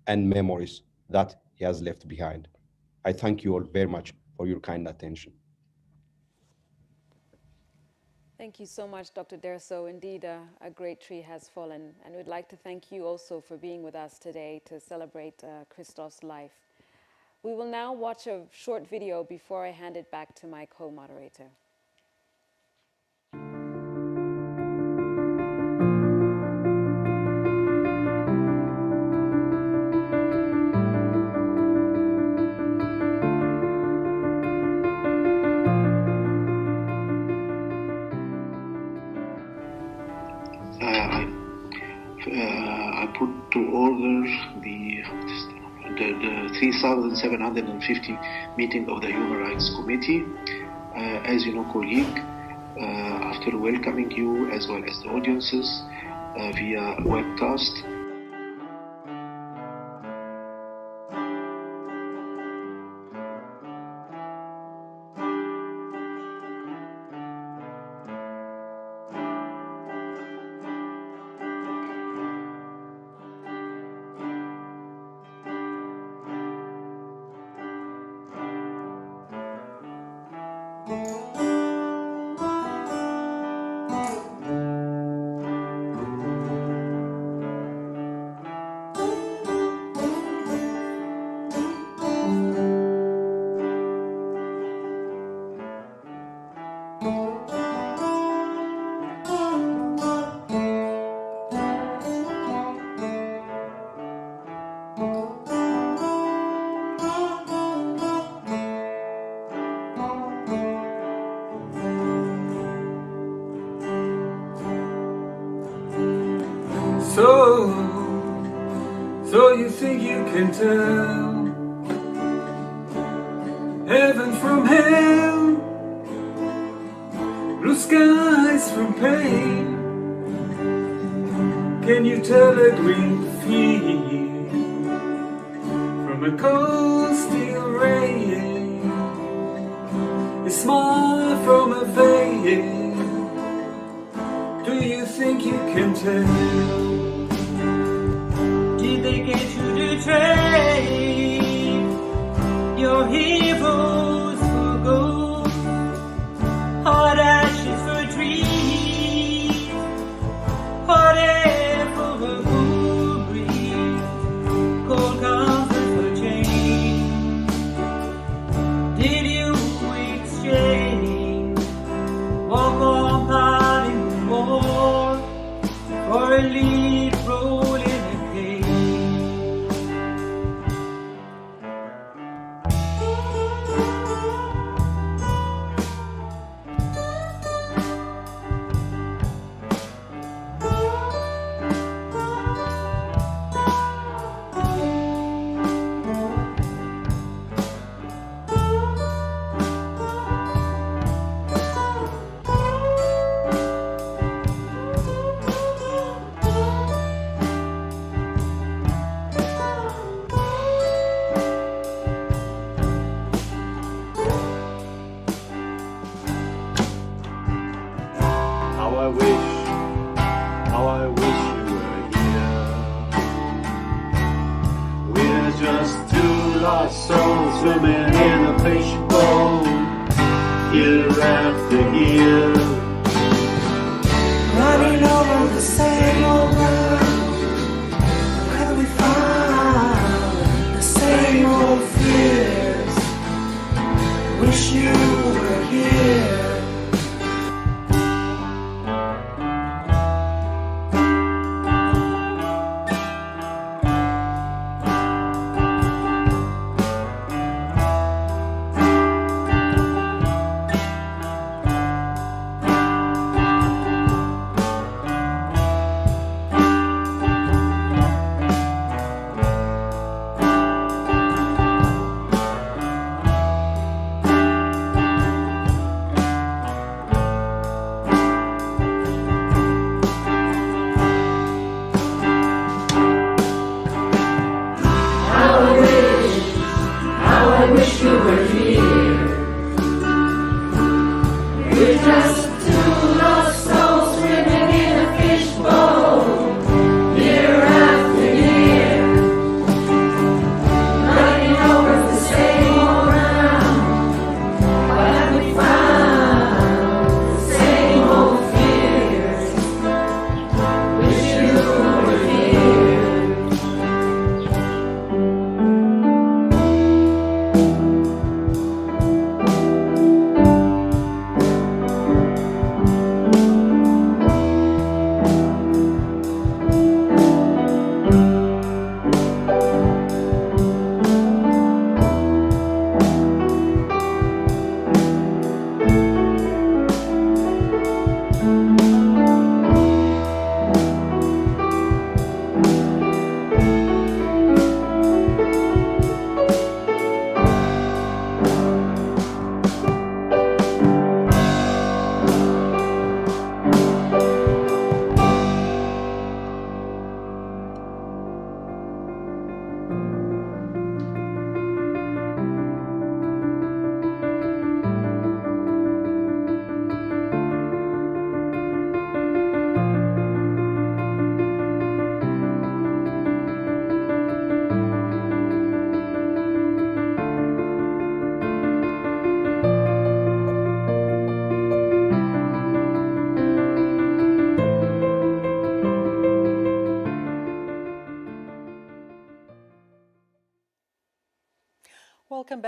and memories that he has left behind. I thank you all very much for your kind attention. Thank you so much, Dr. Derso. Indeed, a great tree has fallen. And we'd like to thank you also for being with us today to celebrate Christof's life. We will now watch a short video before I hand it back to my co-moderator. order the 3,750 meeting of the Human Rights Committee. As you know, colleague, after welcoming you as well as the audiences via webcast. So you think you can tell heaven from hell, blue skies from pain? Can you tell a green field from a cold steel rail, a smile from a veil? Do you think you can tell? Did they get you to trade your heroes for gold, hot ashes for trees, hot air for a cool breeze, cold comfort for change? Did you exchange walk on part in the war for a lead role in a cage? How I wish you were here. We're just two lost souls swimming in a fishbowl, year after year, Running over the same old ground, where we found the same old fears. Wish you were here.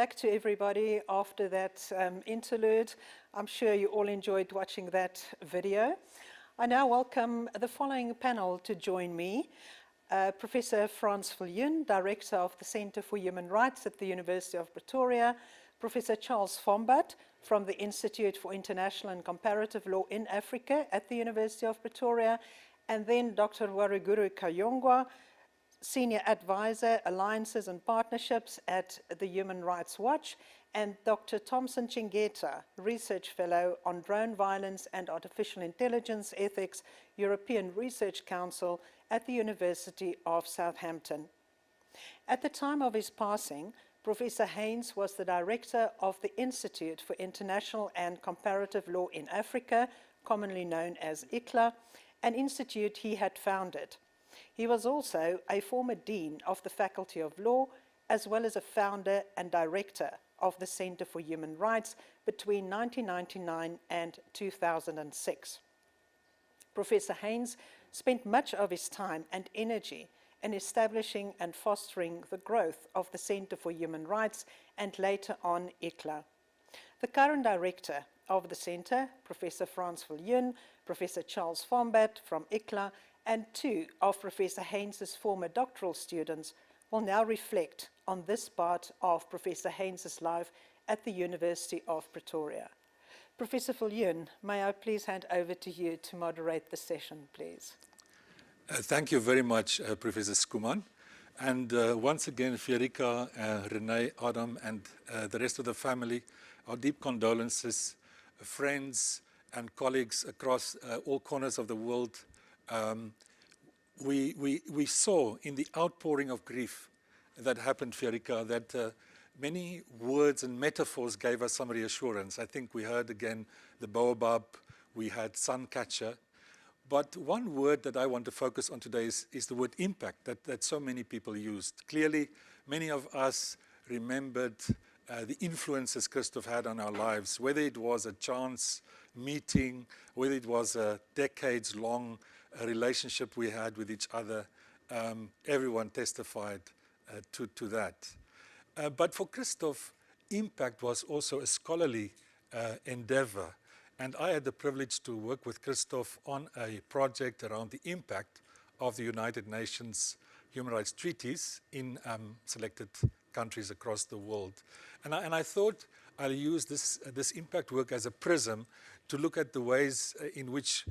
back to everybody after that interlude. I'm sure you all enjoyed watching that video. I now welcome the following panel to join me. Professor Frans Viljoen, Director of the Centre for Human Rights at the University of Pretoria, Professor Charles Vombat from the Institute for International and Comparative Law in Africa at the University of Pretoria, and then Dr. Waruguru Kayongwa, Senior Advisor, Alliances and Partnerships at the Human Rights Watch, and Dr. Thompson Chingeta, Research Fellow on Drone Violence and Artificial Intelligence Ethics, European Research Council at the University of Southampton. At the time of his passing, Professor Heyns was the Director of the Institute for International and Comparative Law in Africa, commonly known as ICLA, an institute he had founded. He was also a former Dean of the Faculty of Law, as well as a founder and director of the Centre for Human Rights between 1999 and 2006. Professor Heyns spent much of his time and energy in establishing and fostering the growth of the Centre for Human Rights and later on ICLA. The current director of the Centre, Professor Frans Viljoen, Professor Charles Vombat from ICLA, and two of Professor Heyns' former doctoral students will now reflect on this part of Professor Heyns' life at the University of Pretoria. Professor Viljoen, may I please hand over to you to moderate the session, please. Thank you very much, Professor Skuman. And once again, Fiorika, Renee, Adam, and the rest of the family, our deep condolences, friends and colleagues across all corners of the world. We saw in the outpouring of grief that happened, Fiorika, that many words and metaphors gave us some reassurance. I think we heard again the baobab, we had suncatcher. But one word that I want to focus on today is the word impact that so many people used. Clearly, many of us remembered the influences Christof had on our lives, whether it was a chance meeting, whether it was a decades-long relationship we had with each other. Everyone testified to that. But for Christof, impact was also a scholarly endeavor. And I had the privilege to work with Christof on a project around the impact of the United Nations human rights treaties in selected countries across the world. And I thought I'll use this impact work as a prism to look at the ways in which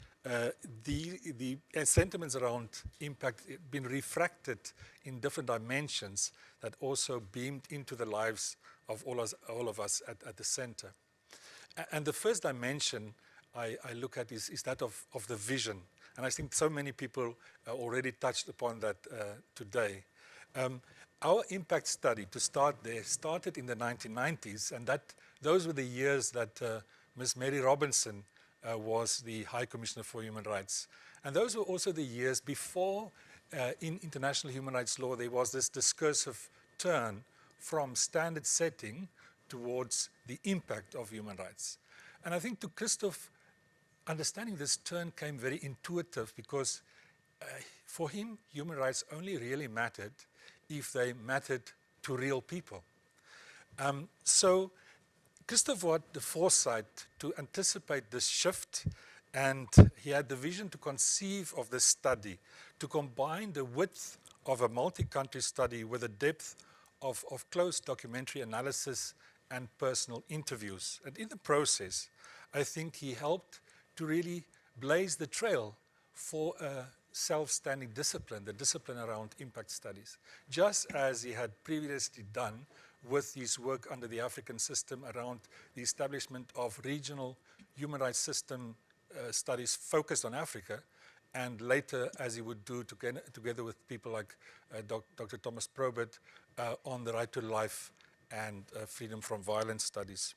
the sentiments around impact have been refracted in different dimensions that also beamed into the lives of all of us at the center. And the first dimension I look at is that of the vision. And I think so many people already touched upon that today. Our impact study, to start there, started in the 1990s, and those were the years that Ms. Mary Robinson was the High Commissioner for Human Rights. And those were also the years before, in international human rights law, there was this discursive turn from standard setting towards the impact of human rights. And I think to Christof, understanding this turn came very intuitive because for him, human rights only really mattered if they mattered to real people. So Christof had the foresight to anticipate this shift, and he had the vision to conceive of this study, to combine the width of a multi-country study with the depth of close documentary analysis and personal interviews. And in the process, I think he helped to really blaze the trail for a self-standing discipline, the discipline around impact studies, just as he had previously done with his work under the African system around the establishment of regional human rights system studies focused on Africa, and later, as he would do together with people like Dr. Thomas Probert on the right to life and freedom from violence studies.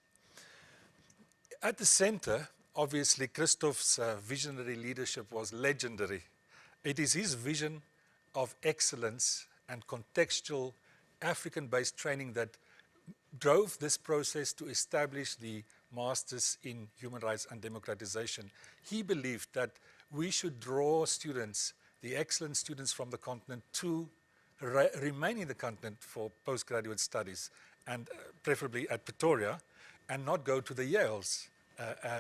At the center, obviously, Christof's visionary leadership was legendary. It is his vision of excellence and contextual African-based training that drove this process to establish the Masters in Human Rights and Democratization. He believed that we should draw students, the excellent students from the continent, to remain in the continent for postgraduate studies and preferably at Pretoria, and not go to the Yales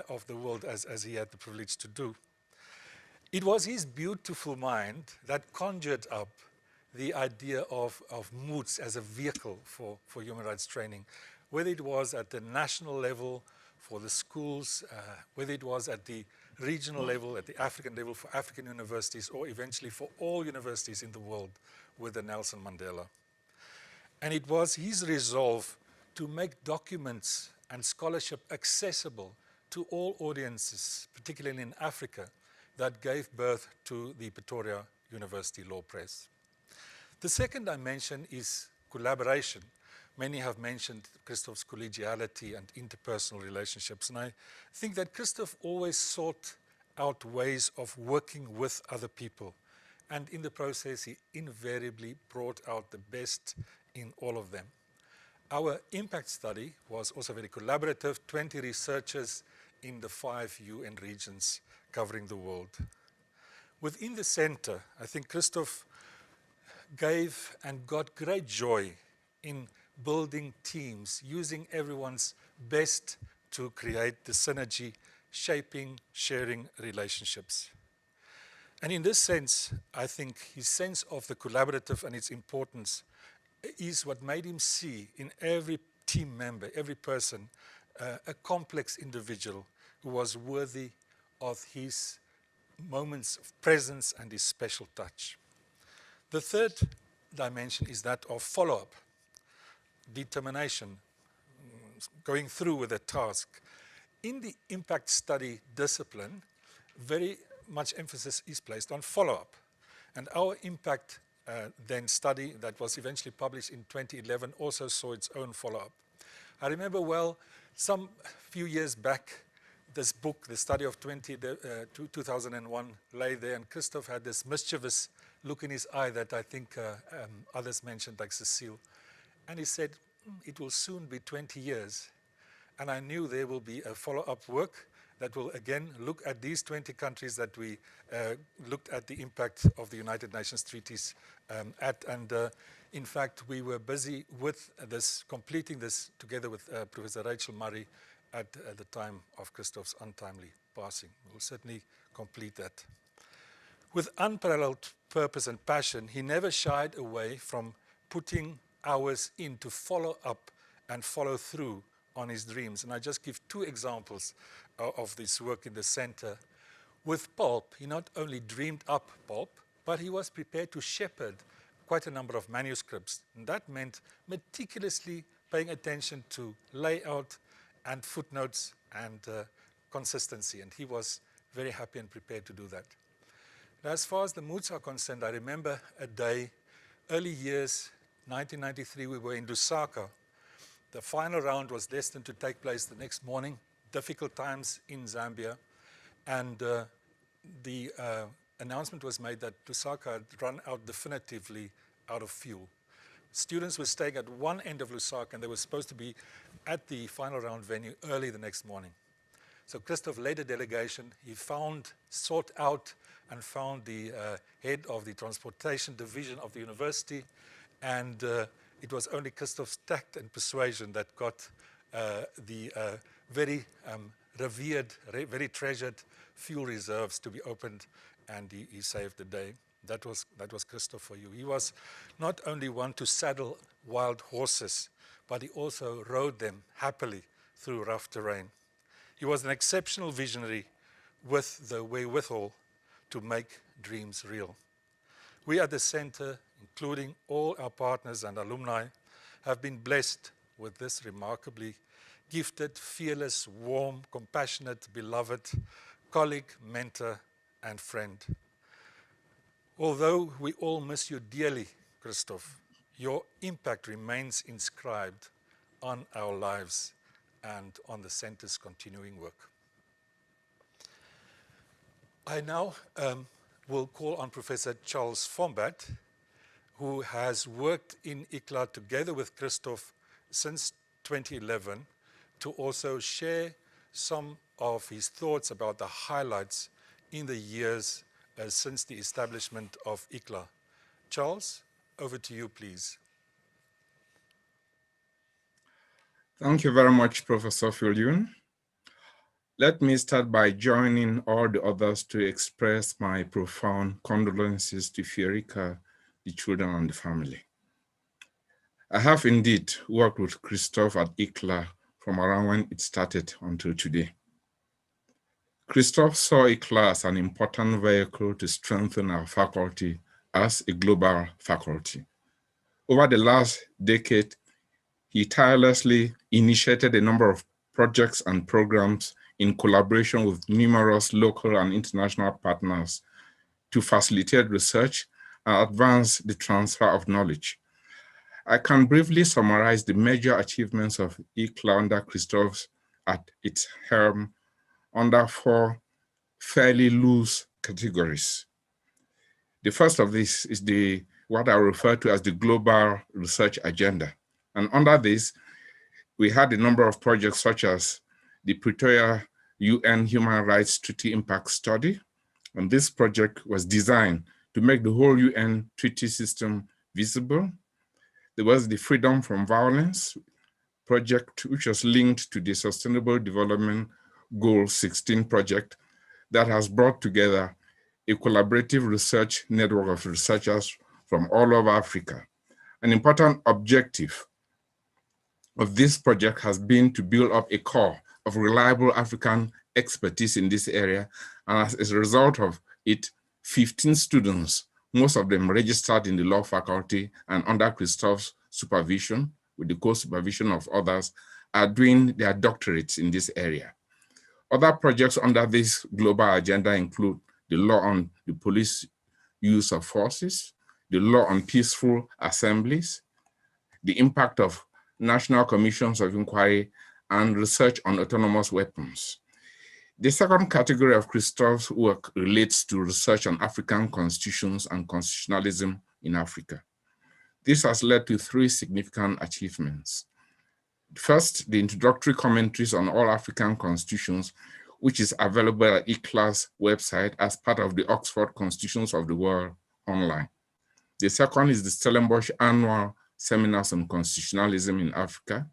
of the world as he had the privilege to do. It was his beautiful mind that conjured up the idea of MOOCs as a vehicle for human rights training, whether it was at the national level for the schools, whether it was at the regional level, at the African level for African universities, or eventually for all universities in the world with the Nelson Mandela. And it was his resolve to make documents and scholarship accessible to all audiences, particularly in Africa, that gave birth to the Pretoria University Law Press. The second dimension is collaboration. Many have mentioned Christof's collegiality and interpersonal relationships, and I think that Christof always sought out ways of working with other people, and in the process he invariably brought out the best in all of them. Our impact study was also very collaborative, 20 researchers in the 5 UN regions covering the world. Within the center, I think Christof gave and got great joy in building teams, using everyone's best to create the synergy, shaping, sharing relationships. And in this sense, I think his sense of the collaborative and its importance is what made him see in every team member, every person, a complex individual who was worthy of his moments of presence and his special touch. The third dimension is that of follow-up, determination, going through with a task. In the impact study discipline, very much emphasis is placed on follow-up. And our impact then study that was eventually published in 2011 also saw its own follow-up. I remember well, some few years back, this book, the study of 2001, lay there, and Christof had this mischievous look in his eye that I think others mentioned, like Cecile. And he said, it will soon be 20 years. And I knew there will be a follow-up work that will again look at these 20 countries that we looked at the impact of the United Nations treaties at. And in fact, we were busy with this, completing this together with Professor Rachel Murray at the time of Christof's untimely passing. We'll certainly complete that. With unparalleled purpose and passion, he never shied away from putting hours in to follow up and follow through on his dreams. And I just give 2 examples of this work in the center. With pulp, he not only dreamed up pulp, but he was prepared to shepherd quite a number of manuscripts. And that meant meticulously paying attention to layout and footnotes and consistency. And he was very happy and prepared to do that. Now, as far as the moods are concerned, I remember a day, early years, 1993, we were in Lusaka. The final round was destined to take place the next morning, difficult times in Zambia. And the announcement was made that Lusaka had run out definitively out of fuel. Students were staying at one end of Lusaka, and they were supposed to be at the final round venue early the next morning. So Christof led a delegation. He sought out and found the head of the transportation division of the university, and it was only Christof's tact and persuasion that got the very revered, very treasured fuel reserves to be opened, and he saved the day. That was Christof for you. He was not only one to saddle wild horses, but he also rode them happily through rough terrain. He was an exceptional visionary with the wherewithal to make dreams real. We at the center, including all our partners and alumni, have been blessed with this remarkably gifted, fearless, warm, compassionate, beloved colleague, mentor, and friend. Although we all miss you dearly, Christof, your impact remains inscribed on our lives and on the center's continuing work. I now will call on Professor Charles Fombat, who has worked in ICLA together with Christof since 2011, to also share some of his thoughts about the highlights in the years since the establishment of ICLA. Charles, over to you, please. Thank you very much, Professor Filion. Let me start by joining all the others to express my profound condolences to Fiorika, the children, and the family. I have indeed worked with Christof at ICLA from around when it started until today. Christof saw ICLA as an important vehicle to strengthen our faculty as a global faculty. Over the last decade, he tirelessly initiated a number of projects and programs in collaboration with numerous local and international partners to facilitate research and advance the transfer of knowledge. I can briefly summarize the major achievements of ICLA under Christof at its helm under 4 fairly loose categories. The first of these is what I refer to as the Global Research Agenda. And under this, we had a number of projects such as the Pretoria UN Human Rights Treaty Impact Study. And this project was designed to make the whole UN treaty system visible. There was the Freedom from Violence project, which was linked to the Sustainable Development Goal 16 project that has brought together a collaborative research network of researchers from all over Africa. An important objective of this project has been to build up a core of reliable African expertise in this area, and as a result of it, 15 students, most of them registered in the law faculty and under Christof's supervision, with the co-supervision of others, are doing their doctorates in this area. Other projects under this global agenda include the law on the police use of forces, the law on peaceful assemblies, the impact of national commissions of inquiry, and research on autonomous weapons. The second category of Christof's work relates to research on African constitutions and constitutionalism in Africa. This has led to 3 significant achievements. First, the introductory commentaries on all African constitutions, which is available at ICLA's website as part of the Oxford Constitutions of the World online. The second is the Stellenbosch Annual Seminars on Constitutionalism in Africa,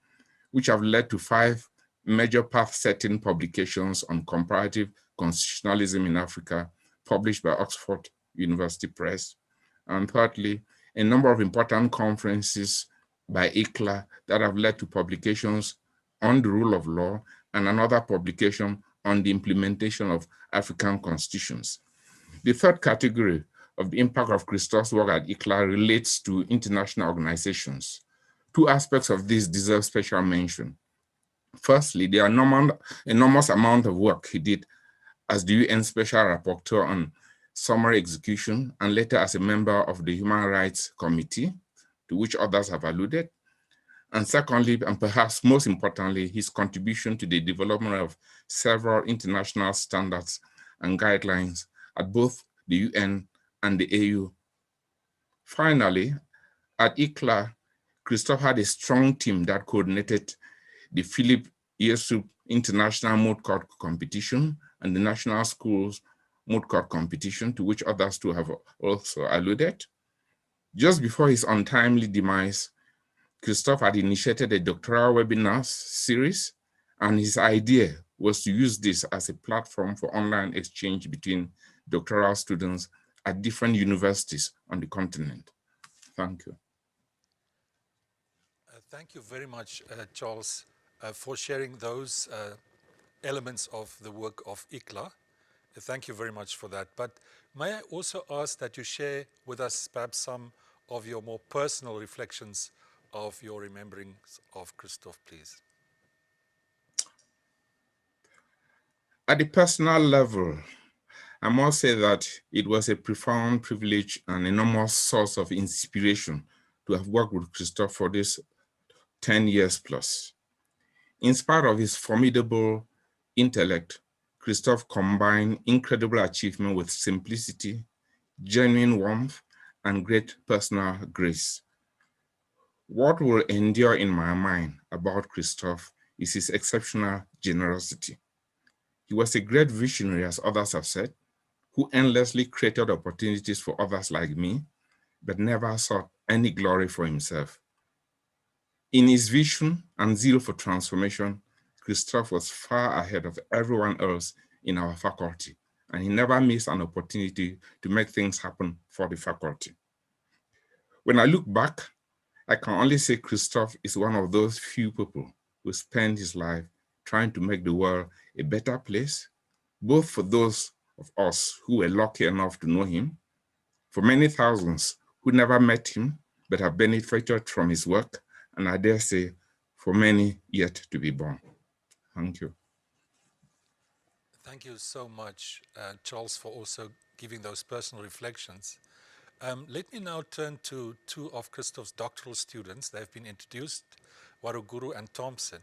which have led to 5 major path-setting publications on comparative constitutionalism in Africa, published by Oxford University Press. And thirdly, a number of important conferences by ICLA that have led to publications on the rule of law and another publication on the implementation of African constitutions. The third category of the impact of Christof's work at ICLA relates to international organizations. 2 aspects of this deserve special mention. Firstly, the enormous amount of work he did as the UN Special Rapporteur on summary execution and later as a member of the Human Rights Committee, to which others have alluded. And secondly, and perhaps most importantly, his contribution to the development of several international standards and guidelines at both the UN and the AU. Finally, at ICLA, Christof had a strong team that coordinated the Philip Yesup International Moot Court Competition and the National Schools Moot Court Competition, to which others too have also alluded. Just before his untimely demise, Christof had initiated a doctoral webinar series, and his idea was to use this as a platform for online exchange between doctoral students at different universities on the continent. Thank you. Thank you very much, Charles, for sharing those elements of the work of ICLA. Thank you very much for that. But may I also ask that you share with us perhaps some of your more personal reflections of your rememberings of Christof, please? At the personal level, I must say that it was a profound privilege and enormous source of inspiration to have worked with Christof for this 10 years plus. In spite of his formidable intellect, Christof combined incredible achievement with simplicity, genuine warmth, and great personal grace. What will endure in my mind about Christof is his exceptional generosity. He was a great visionary, as others have said, who endlessly created opportunities for others like me, but never sought any glory for himself. In his vision and zeal for transformation, Christof was far ahead of everyone else in our faculty, and he never missed an opportunity to make things happen for the faculty. When I look back, I can only say Christof is one of those few people who spent his life trying to make the world a better place, both for those of us who were lucky enough to know him, for many thousands who never met him but have benefited from his work, and I dare say, for many yet to be born. Thank you. Thank you so much, Charles, for also giving those personal reflections. Let me now turn to two of Christof's doctoral students. They've been introduced, Waruguru and Thompson.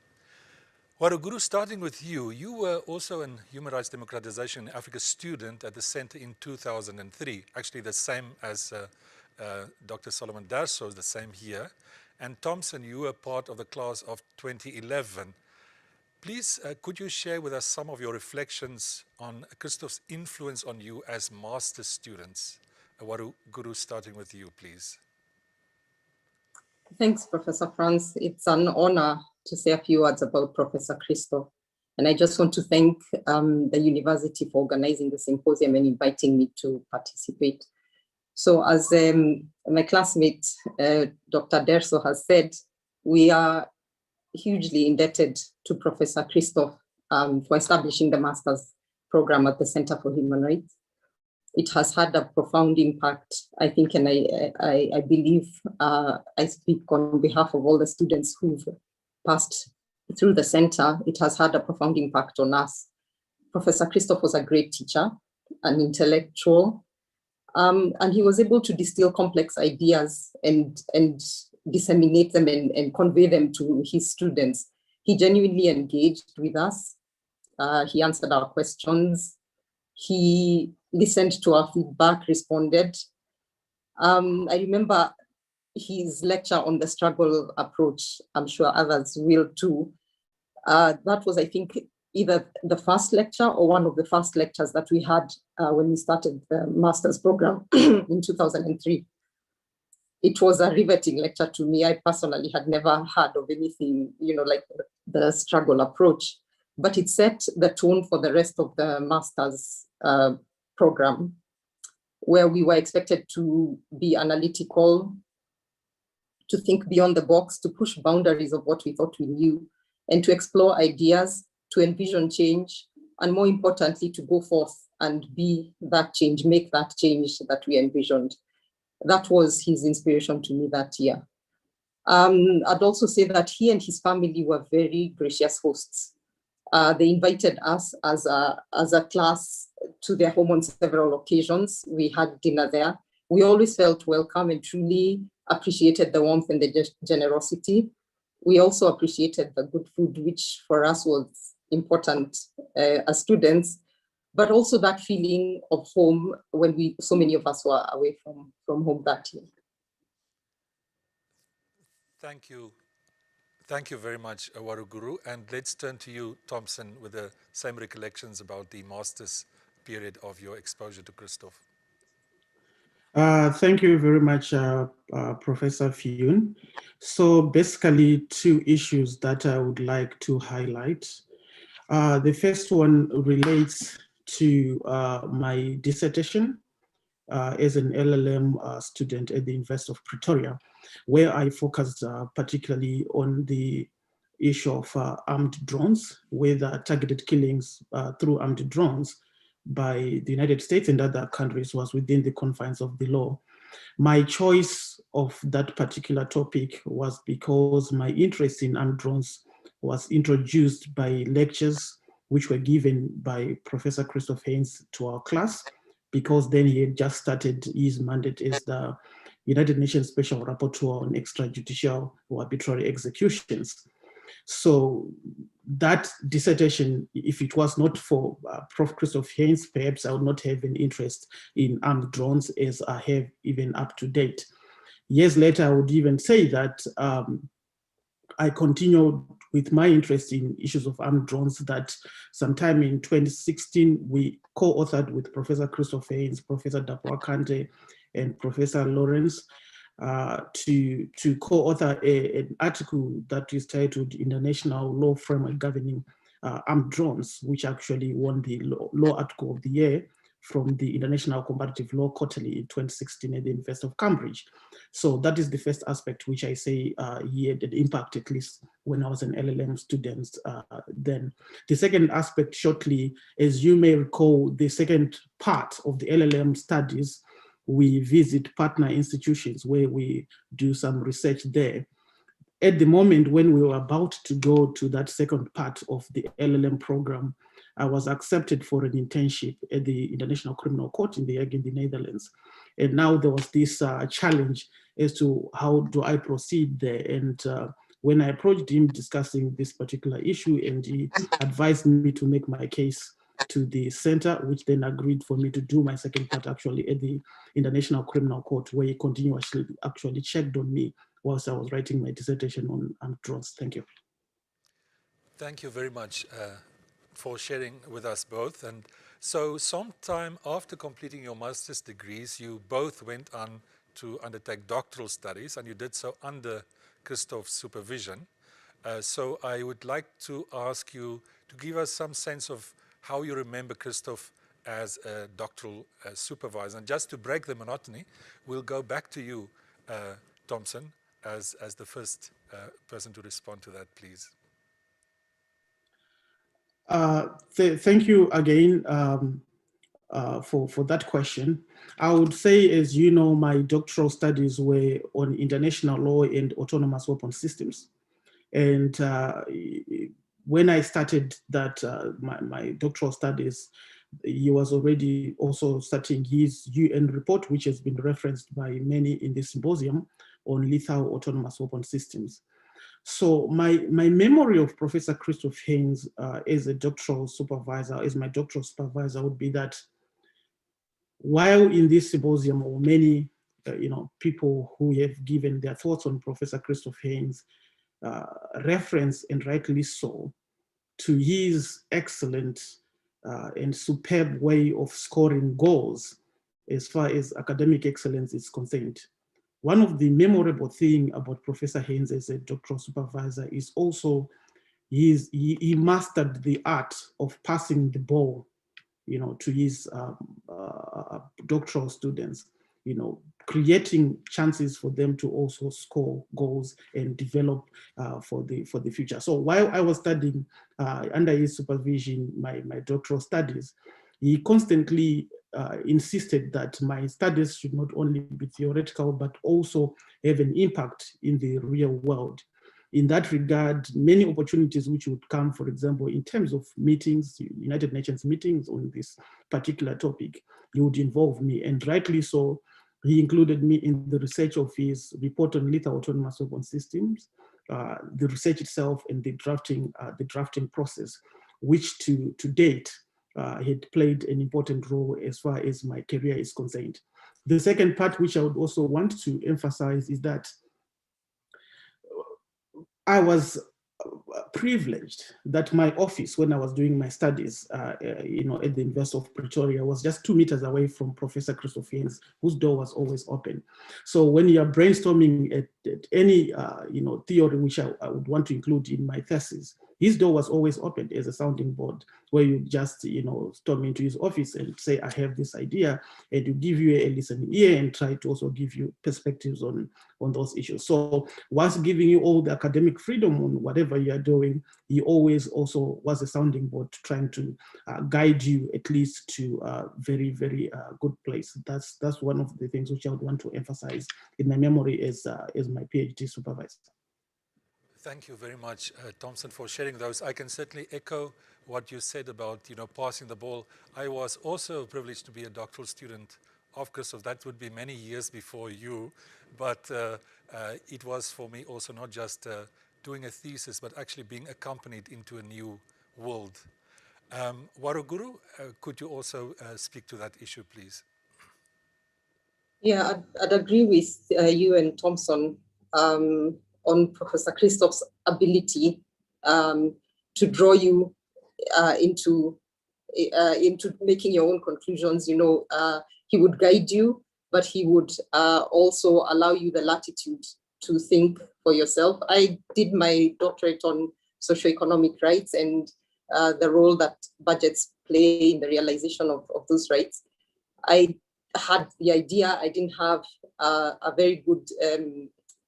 Waruguru, starting with you, you were also an Human Rights Democratization in Africa student at the center in 2003, actually the same as Dr. Solomon Darso, the same here. And Thompson, you were part of the class of 2011. Please, could you share with us some of your reflections on Christof's influence on you as master's students? Waruguru, starting with you, please. Thanks, Professor Franz. It's an honor to say a few words about Professor Christof. And I just want to thank the university for organizing the symposium and inviting me to participate. So as my classmate, Dr. Derso has said, we are hugely indebted to Professor Christof for establishing the master's program at the Center for Human Rights. It has had a profound impact, I think, and I believe I speak on behalf of all the students who've passed through the center. It has had a profound impact on us. Professor Christof was a great teacher, an intellectual, and he was able to distill complex ideas and disseminate them and convey them to his students. He genuinely engaged with us. He answered our questions. He listened to our feedback, responded. I remember his lecture on the struggle approach. I'm sure others will too. That was, I think, either the first lecture or one of the first lectures that we had when we started the master's program in 2003. It was a riveting lecture to me. I personally had never heard of anything, like the struggle approach, but it set the tone for the rest of the master's program, where we were expected to be analytical, to think beyond the box, to push boundaries of what we thought we knew, and to explore ideas, to envision change, and more importantly, to go forth and be that change, make that change that we envisioned. That was his inspiration to me that year. I'd also say that he and his family were very gracious hosts. They invited us as a class to their home on several occasions. We had dinner there. We always felt welcome and truly appreciated the warmth and the generosity. We also appreciated the good food, which for us was important as students, but also that feeling of home when so many of us were away from home that year. Thank you. Thank you very much, Waruguru. And let's turn to you, Thompson, with the same recollections about the master's period of your exposure to Christof. Thank you very much, Professor Fionn. So basically, two issues that I would like to highlight. The first one relates to my dissertation as an LLM student at the University of Pretoria, where I focused particularly on the issue of armed drones, whether targeted killings through armed drones by the United States and other countries was within the confines of the law. My choice of that particular topic was because my interest in armed drones was introduced by lectures which were given by Professor Christof Heyns to our class, because then he had just started his mandate as the United Nations Special Rapporteur on extrajudicial or arbitrary executions. So that dissertation, if it was not for Prof. Christof Heyns, perhaps I would not have an interest in armed drones as I have even up to date. Years later, I would even say that I continued with my interest in issues of armed drones that sometime in 2016, we co-authored with Professor Christof Heyns, Professor Dapo Akante, and Professor Lawrence, to co-author an article that is titled International Law Framework Governing Armed Drones, which actually won the law article of the year from the International Comparative Law Quarterly in 2016 at the University of Cambridge. So that is the first aspect which I say he had an impact, at least when I was an LLM student then. The second aspect, shortly, as you may recall, the second part of the LLM studies, we visit partner institutions where we do some research there. At the moment when we were about to go to that second part of the LLM program, I was accepted for an internship at the International Criminal Court in The Hague in the Netherlands. And now there was this challenge as to how do I proceed there. And when I approached him discussing this particular issue, and he advised me to make my case to the center, which then agreed for me to do my second part actually at the International Criminal Court, where he continuously actually checked on me whilst I was writing my dissertation on drones. Thank you. Thank you very much for sharing with us both. And so sometime after completing your master's degrees, you both went on to undertake doctoral studies, and you did so under Christof's supervision. So I would like to ask you to give us some sense of how you remember Christof as a doctoral supervisor. And just to break the monotony, we'll go back to you, Thompson, as the first person to respond to that, please. Thank you again for that question. I would say, as you know, my doctoral studies were on international law and autonomous weapon systems. And when I started that, my doctoral studies, he was already also starting his UN report, which has been referenced by many in this symposium on lethal autonomous weapon systems. So my memory of Professor Christof Heyns as a doctoral supervisor, as my doctoral supervisor, would be that while in this symposium, or many people who have given their thoughts on Professor Christof Heyns reference, and rightly so, to his excellent and superb way of scoring goals as far as academic excellence is concerned. One of the memorable things about Professor Heyns as a doctoral supervisor is also he mastered the art of passing the ball, to his doctoral students, creating chances for them to also score goals and develop for the future. So while I was studying under his supervision, my doctoral studies, he constantly insisted that my studies should not only be theoretical, but also have an impact in the real world. In that regard, many opportunities which would come, for example, in terms of meetings, United Nations meetings on this particular topic, he would involve me, and rightly so. He included me in the research of his report on lethal autonomous weapon systems, the research itself, and the drafting process, which to date had played an important role as far as my career is concerned. The second part, which I would also want to emphasize, is that I was privileged that my office, when I was doing my studies, at the University of Pretoria, was just 2 meters away from Professor Christof Heyns, whose door was always open. So when you are brainstorming at any, theory which I would want to include in my thesis, his door was always open as a sounding board, where you just, storm into his office and say, I have this idea, and to give you a listening ear and try to also give you perspectives on those issues. So whilst giving you all the academic freedom on whatever you are doing, he always also was a sounding board trying to guide you at least to a very, very good place. That's one of the things which I would want to emphasize in my memory as my PhD supervisor. Thank you very much, Thompson, for sharing those. I can certainly echo what you said about, passing the ball. I was also privileged to be a doctoral student of Christof. That would be many years before you, but it was for me also not just doing a thesis, but actually being accompanied into a new world. Waruguru, could you also speak to that issue, please? Yeah, I'd agree with you and Thompson on Professor Christof's ability to draw you into making your own conclusions. He would guide you but he would also allow you the latitude to think for yourself. I did my doctorate on socioeconomic rights and the role that budgets play in the realization of those rights. I had the idea, I didn't have a very good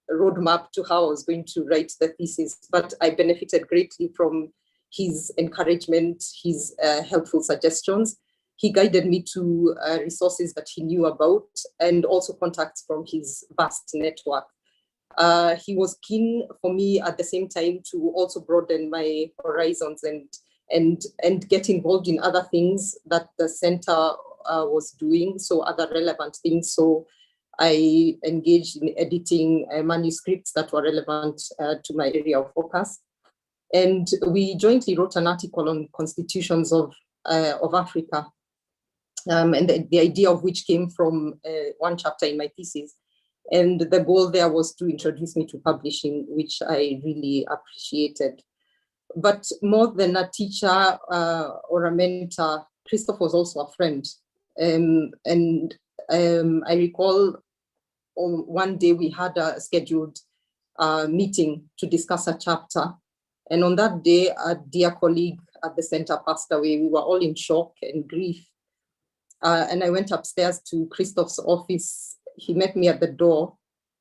roadmap to how I was going to write the thesis, but I benefited greatly from his encouragement, his helpful suggestions. He guided me to resources that he knew about and also contacts from his vast network. He was keen for me at the same time to also broaden my horizons and get involved in other things that the center was doing, so other relevant things. So I engaged in editing manuscripts that were relevant to my area of focus. And we jointly wrote an article on constitutions of Africa, and the idea of which came from one chapter in my thesis. And the goal there was to introduce me to publishing, which I really appreciated. But more than a teacher or a mentor, Christof was also a friend. I recall one day we had a scheduled meeting to discuss a chapter. And on that day, a dear colleague at the center passed away. We were all in shock and grief. And I went upstairs to Christof's office. He met me at the door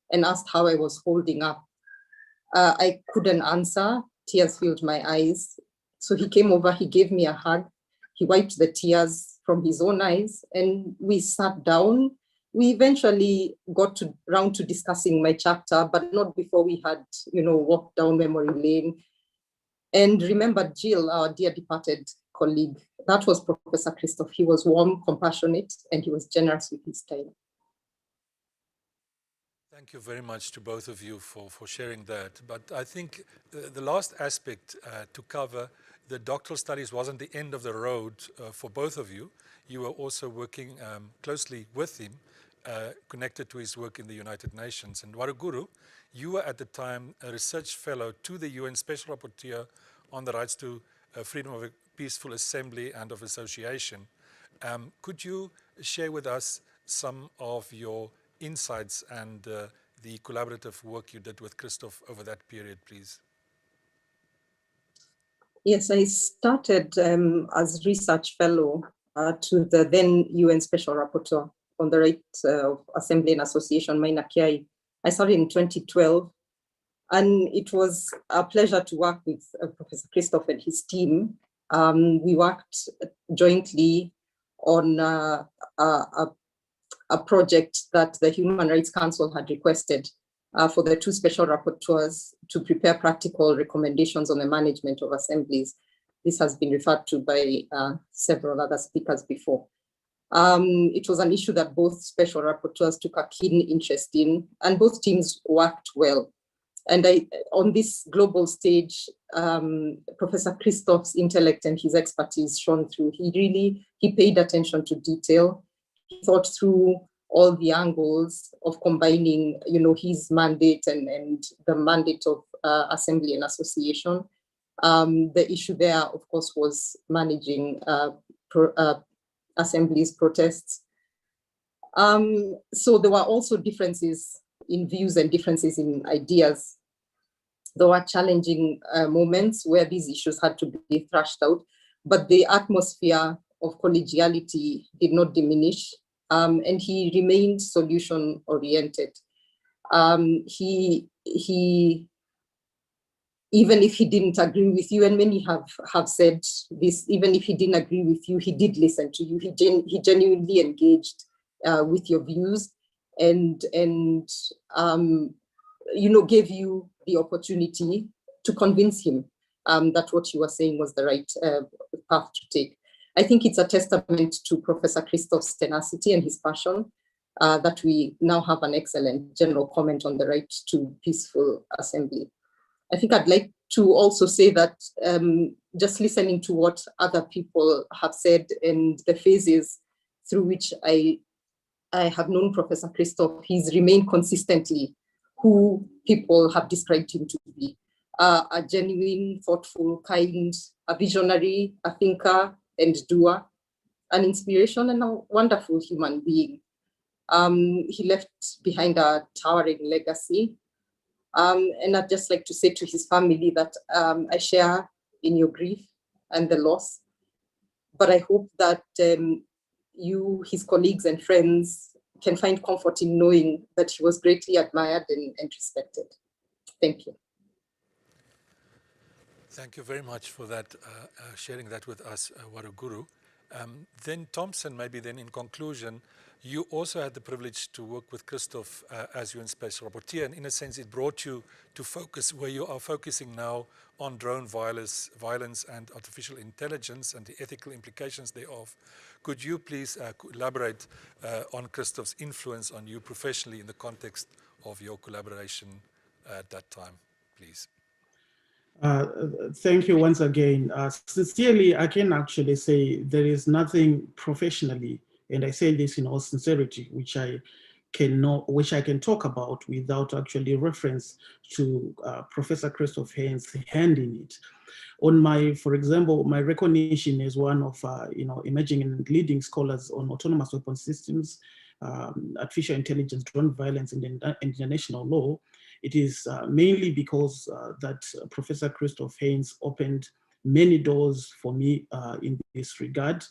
and asked how I was holding up. I couldn't answer. Tears filled my eyes. So he came over, he gave me a hug. He wiped the tears from his own eyes and we sat down. We eventually got round to discussing my chapter, but not before we had, walked down memory lane. And remember Jill, our dear departed colleague. That was Professor Christof. He was warm, compassionate, and he was generous with his time. Thank you very much to both of you for sharing that. But I think the last aspect to cover, the doctoral studies wasn't the end of the road for both of you. You were also working closely with him, connected to his work in the United Nations. And Waruguru, you were at the time a research fellow to the UN Special Rapporteur on the rights to freedom of peaceful assembly and of association. Could you share with us some of your insights and the collaborative work you did with Christof over that period, please? Yes, I started as research fellow to the then UN Special Rapporteur on the right of assembly and association, Maina Kiai. I started in 2012, and it was a pleasure to work with Professor Christof and his team. We worked jointly on a project that the Human Rights Council had requested for the two special rapporteurs to prepare practical recommendations on the management of assemblies. This has been referred to by several other speakers before. It was an issue that both special rapporteurs took a keen interest in, and both teams worked well. And on this global stage, Professor Christof's intellect and his expertise shone through. He paid attention to detail. He thought through all the angles of combining, his mandate and the mandate of assembly and association. The issue there, of course, was managing assemblies, protests. So there were also differences in views and differences in ideas. There were challenging moments where these issues had to be thrashed out, but the atmosphere of collegiality did not diminish, and he remained solution-oriented. He even if he didn't agree with you, and many have said this, even if he didn't agree with you, he did listen to you. He genuinely engaged with your views and gave you the opportunity to convince him that what you were saying was the right path to take. I think it's a testament to Professor Christof's tenacity and his passion that we now have an excellent general comment on the right to peaceful assembly. I think I'd like to also say that just listening to what other people have said and the phases through which I have known Professor Christof, he's remained consistently who people have described him to be. A genuine, thoughtful, kind, a visionary, a thinker and doer, an inspiration and a wonderful human being. He left behind a towering legacy. And I'd just like to say to his family that I share in your grief and the loss, but I hope that you, his colleagues and friends, can find comfort in knowing that he was greatly admired and respected. Thank you. Thank you very much for that, sharing that with us, Waruguru. Then Thompson, maybe then in conclusion, you also had the privilege to work with Christof as UN Special Rapporteur, and in a sense it brought you to focus where you are focusing now on drone violence and artificial intelligence and the ethical implications thereof. Could you please elaborate on Christof's influence on you professionally in the context of your collaboration at that time, please? Thank you once again. Sincerely, I can actually say there is nothing professionally, and I say this in all sincerity, which I can talk about without actually reference to Professor Christof Heyns' hand in it. For example, my recognition as one of emerging and leading scholars on autonomous weapon systems, artificial intelligence, drone violence, and international law. It is mainly because that Professor Christof Heyns opened many doors for me in this regard.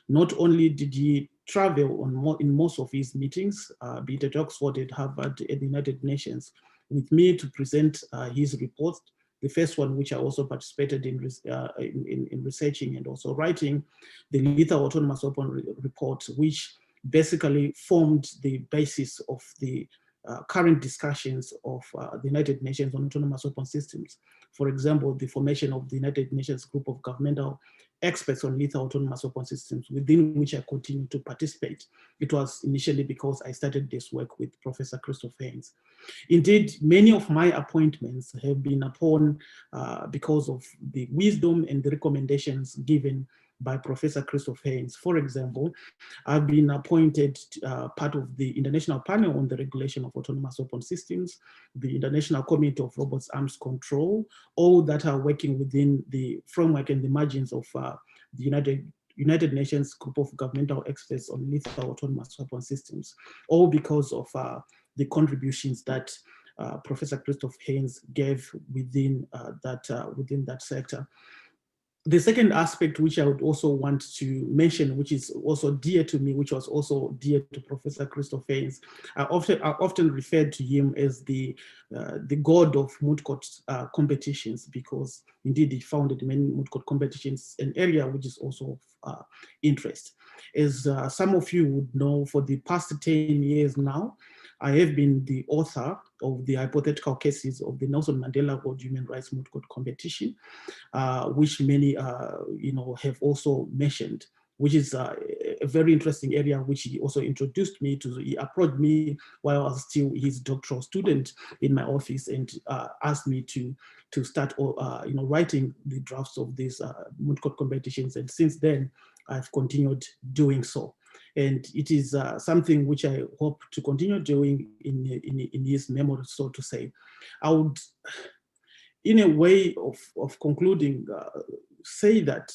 Not only did he travel in most of his meetings, be it at Oxford, at Harvard, at the United Nations, with me to present his report, the first one which I also participated in researching and also writing, the Lethal Autonomous Weapon Report, which basically formed the basis of the current discussions of the United Nations on autonomous weapon systems. For example, the formation of the United Nations group of governmental experts on lethal autonomous weapon systems, within which I continue to participate. It was initially because I started this work with Professor Christof Heyns. Indeed, many of my appointments have been upon because of the wisdom and the recommendations given by Professor Christof Heyns. For example, I've been appointed part of the International Panel on the Regulation of Autonomous Weapon Systems, the International Committee of Robots Arms Control, all that are working within the framework and the margins of the United Nations group of governmental experts on lethal autonomous weapon systems, all because of the contributions that Professor Christof Heyns gave within that sector. The second aspect which I would also want to mention, which is also dear to me, which was also dear to Professor Christof Heyns, I often referred to him as the god of moot court competitions, because indeed he founded many moot court competitions, an area which is also of interest. As some of you would know, for the past 10 years now, I have been the author of the hypothetical cases of the Nelson Mandela World Human Rights Moot Court Competition, which many have also mentioned, which is a very interesting area which he also introduced me to. He approached me while I was still his doctoral student in my office and asked me to start writing the drafts of these moot court competitions, and since then I've continued doing so. And it is something which I hope to continue doing in his memory, so to say. I would, in a way of concluding, say that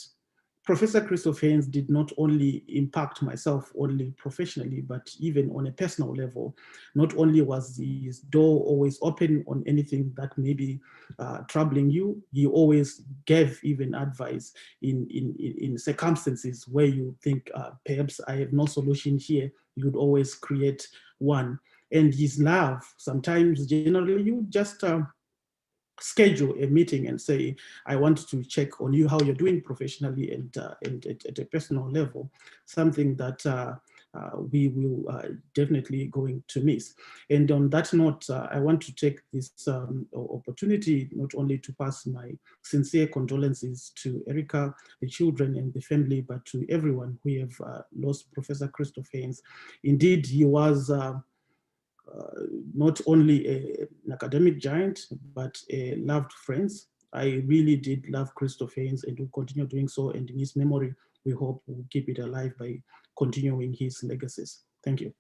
Professor Christof Heyns did not only impact myself only professionally, but even on a personal level. Not only was his door always open on anything that may be troubling you, he always gave even advice in circumstances where you think perhaps I have no solution here, you would always create one. And his love, sometimes generally you just schedule a meeting and say, I want to check on you, how you're doing professionally and at a personal level, something that we will definitely going to miss. And on that note, I want to take this opportunity not only to pass my sincere condolences to Erica, the children and the family, but to everyone who have lost Professor Christof Heyns. Indeed, he was not only an academic giant, but a loved friend. I really did love Christof Heyns and will continue doing so. And in his memory, we hope we'll keep it alive by continuing his legacies. Thank you.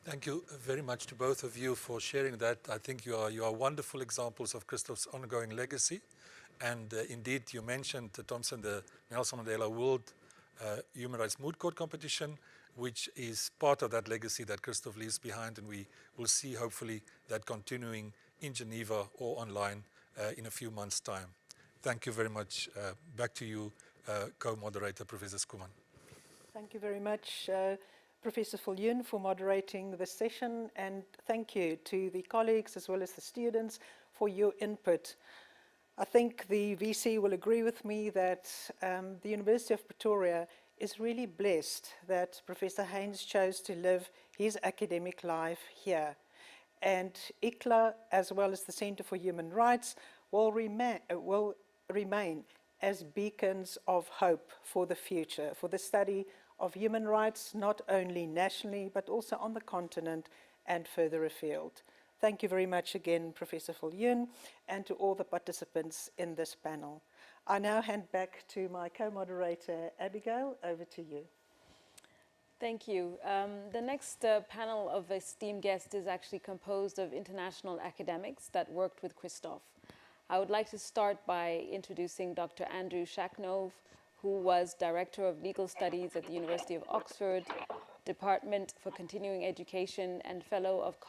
Thank you very much to both of you for sharing that. I think you are wonderful examples of Christof's ongoing legacy. And indeed, you mentioned, Thompson, the Nelson Mandela World Human Rights Moot Court Competition, which is part of that legacy that Christof leaves behind, and we will see hopefully that continuing in Geneva or online in a few months' time. Thank you very much. Back to you, co-moderator Professor Skuman. Thank you very much, Professor Viljoen, for moderating this session, and thank you to the colleagues as well as the students for your input. I think the VC will agree with me that the University of Pretoria is really blessed that Professor Heyns chose to live his academic life here. And ICLA, as well as the Center for Human Rights, will remain as beacons of hope for the future, for the study of human rights, not only nationally, but also on the continent and further afield. Thank you very much again, Professor Viljoen, and to all the participants in this panel. I now hand back to my co-moderator, Abigail. Over to you. Thank you. The next panel of esteemed guests is actually composed of international academics that worked with Christof. I would like to start by introducing Dr. Andrew Shaknov, who was Director of Legal Studies at the University of Oxford, Department for Continuing Education, and Fellow of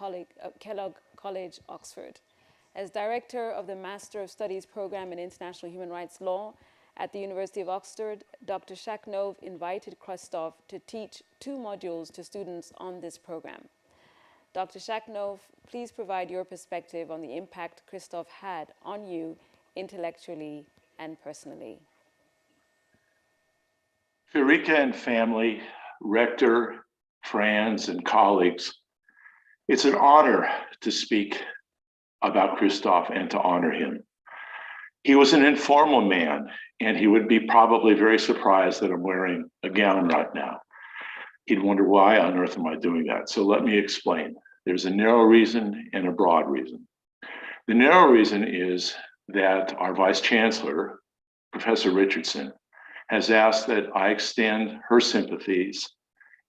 Kellogg College, Oxford. As Director of the Master of Studies Program in International Human Rights Law at the University of Oxford, Dr. Shaknov invited Christof to teach 2 modules to students on this program. Dr. Shaknov, please provide your perspective on the impact Christof had on you intellectually and personally. Ferica and family, rector, friends, and colleagues, it's an honor to speak about Christof and to honor him. He was an informal man, and he would be probably very surprised that I'm wearing a gown right now. He'd wonder, why on earth am I doing that? So let me explain. There's a narrow reason and a broad reason. The narrow reason is that our Vice Chancellor, Professor Richardson, has asked that I extend her sympathies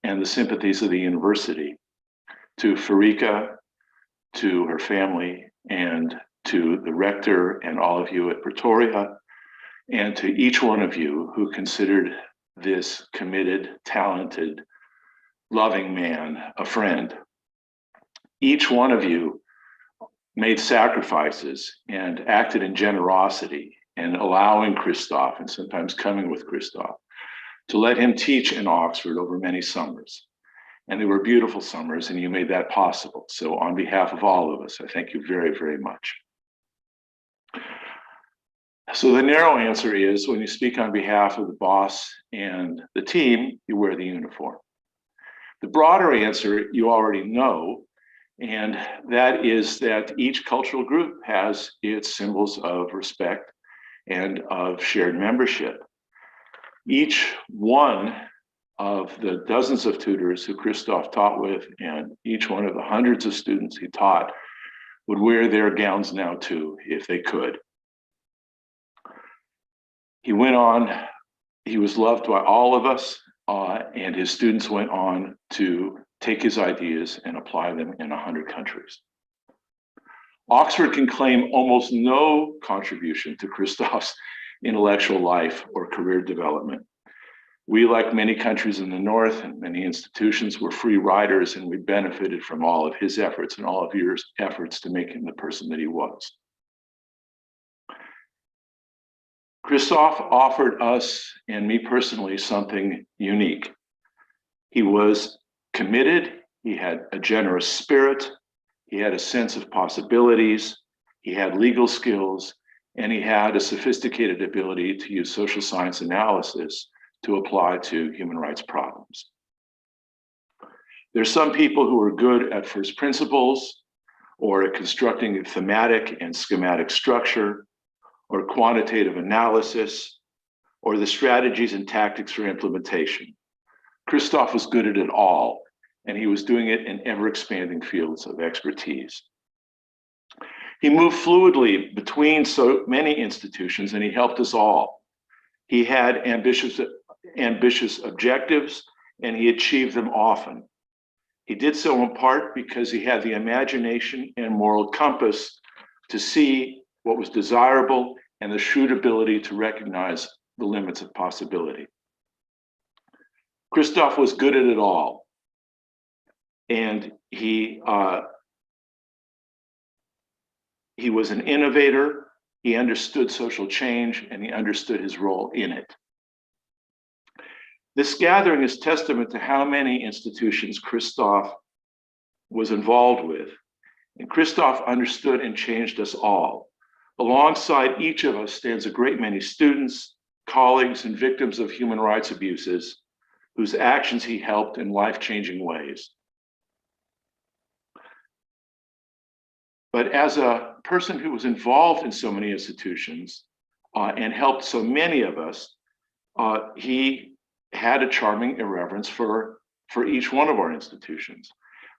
and the sympathies of the university to Ferica, to her family, and to the rector and all of you at Pretoria, and to each one of you who considered this committed, talented, loving man a friend. Each one of you made sacrifices and acted in generosity and allowing Christof, and sometimes coming with Christof, to let him teach in Oxford over many summers. And they were beautiful summers, and you made that possible. So on behalf of all of us, I thank you very, very much. So the narrow answer is, when you speak on behalf of the boss and the team, you wear the uniform. The broader answer you already know, and that is that each cultural group has its symbols of respect and of shared membership. Each one of the dozens of tutors who Christof taught with, and each one of the hundreds of students he taught, would wear their gowns now too, if they could. He went on, he was loved by all of us, and his students went on to take his ideas and apply them in 100 countries. Oxford can claim almost no contribution to Christof's intellectual life or career development. We, like many countries in the North and many institutions, were free riders, and we benefited from all of his efforts and all of your efforts to make him the person that he was. Christof offered us, and me personally, something unique. He was committed, he had a generous spirit, he had a sense of possibilities, he had legal skills, and he had a sophisticated ability to use social science analysis to apply to human rights problems. There's some people who are good at first principles, or at constructing a thematic and schematic structure, or quantitative analysis, or the strategies and tactics for implementation. Christof was good at it all, and he was doing it in ever-expanding fields of expertise. He moved fluidly between so many institutions, and he helped us all. He had ambitious objectives, and he achieved them often. He did so in part because he had the imagination and moral compass to see what was desirable and the shrewd ability to recognize the limits of possibility. Christof was good at it all. And he was an innovator, he understood social change, and he understood his role in it. This gathering is testament to how many institutions Christof was involved with. And Christof understood and changed us all. Alongside each of us stands a great many students, colleagues, and victims of human rights abuses whose actions he helped in life-changing ways. But as a person who was involved in so many institutions and helped so many of us, he had a charming irreverence for each one of our institutions.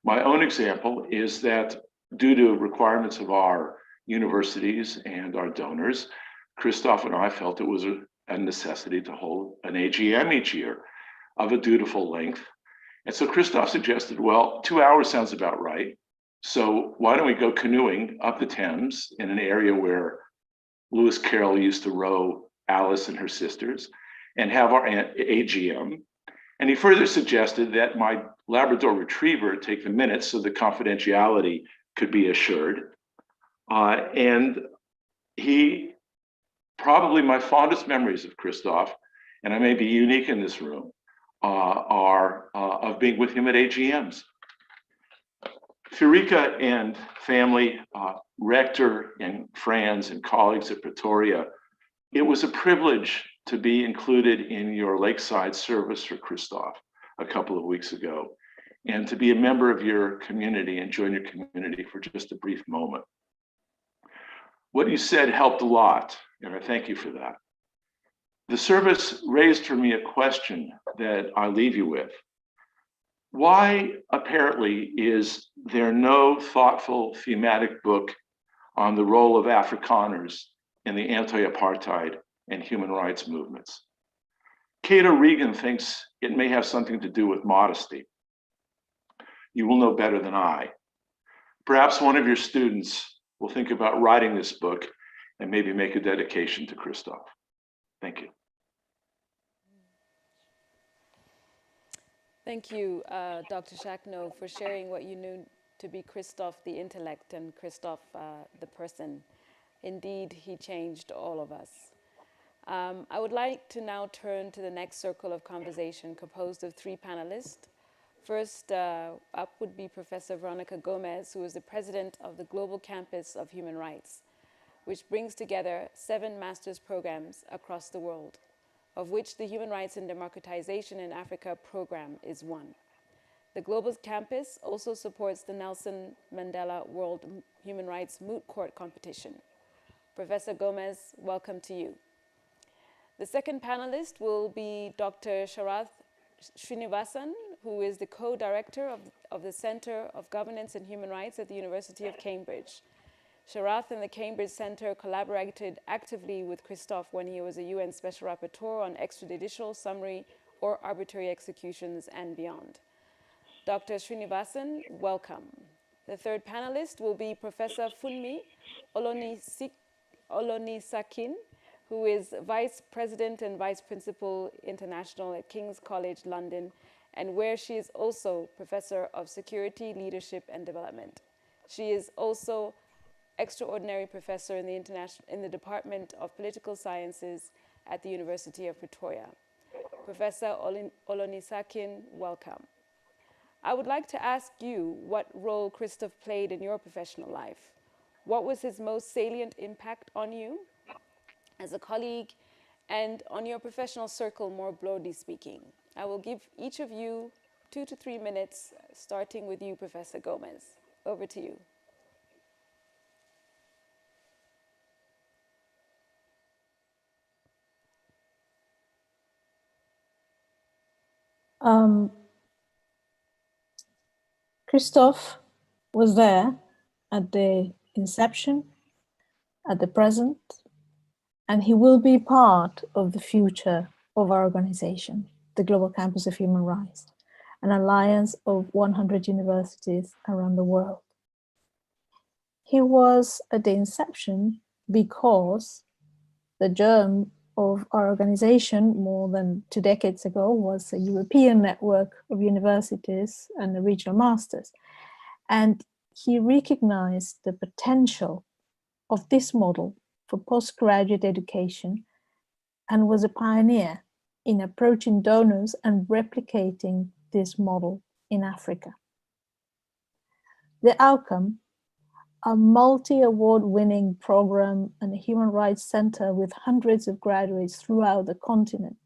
My own example is that due to requirements of our universities and our donors, Christof and I felt it was a necessity to hold an AGM each year of a dutiful length. And so Christof suggested, well, 2 hours sounds about right. So why don't we go canoeing up the Thames in an area where Lewis Carroll used to row Alice and her sisters and have our AGM. And he further suggested that my Labrador Retriever take the minutes so the confidentiality could be assured. And he, probably my fondest memories of Christof, and I may be unique in this room, are of being with him at AGMs. Frederica and family, rector and friends and colleagues at Pretoria, it was a privilege to be included in your lakeside service for Christof a couple of weeks ago, and to be a member of your community and join your community for just a brief moment. What you said helped a lot, and I thank you for that. The service raised for me a question that I leave you with. Why, apparently, is there no thoughtful thematic book on the role of Afrikaners in the anti-apartheid and human rights movements? Cato Regan thinks it may have something to do with modesty. You will know better than I. Perhaps one of your students will think about writing this book and maybe make a dedication to Christof. Thank you. Thank you, Dr. Shakno, for sharing what you knew to be Christof the intellect and Christof the person. Indeed, he changed all of us. I would like to now turn to the next circle of conversation composed of 3 panelists. First up would be Professor Veronica Gomez, who is the president of the Global Campus of Human Rights, which brings together 7 master's programs across the world, of which the Human Rights and Democratization in Africa program is one. The Global Campus also supports the Nelson Mandela World Human Rights Moot Court Competition. Professor Gomez, welcome to you. The second panelist will be Dr. Sharath Srinivasan, who is the co-director of the Center of Governance and Human Rights at the University of Cambridge. Sharath and the Cambridge Center collaborated actively with Christof when he was a UN Special Rapporteur on extrajudicial, summary, or arbitrary executions and beyond. Dr. Srinivasan, welcome. The third panelist will be Professor Funmi Olonisakin, who is Vice President and Vice Principal International at King's College London, and where she is also Professor of Security, Leadership and Development. She is also Extraordinary Professor in the Department of Political Sciences at the University of Pretoria. Professor Olonisakin, welcome. I would like to ask you what role Christof played in your professional life. What was his most salient impact on you as a colleague and on your professional circle, more broadly speaking? I will give each of you 2 to 3 minutes, starting with you, Professor Gomez. Over to you. Christof was there at the inception, at the present, and he will be part of the future of our organization, the Global Campus of Human Rights, an alliance of 100 universities around the world. He was at the inception because the germ of our organization more than 2 decades ago was a European network of universities and a regional masters. And he recognized the potential of this model for postgraduate education and was a pioneer in approaching donors and replicating this model in Africa. The outcome, a multi-award winning program and a human rights center with hundreds of graduates throughout the continent,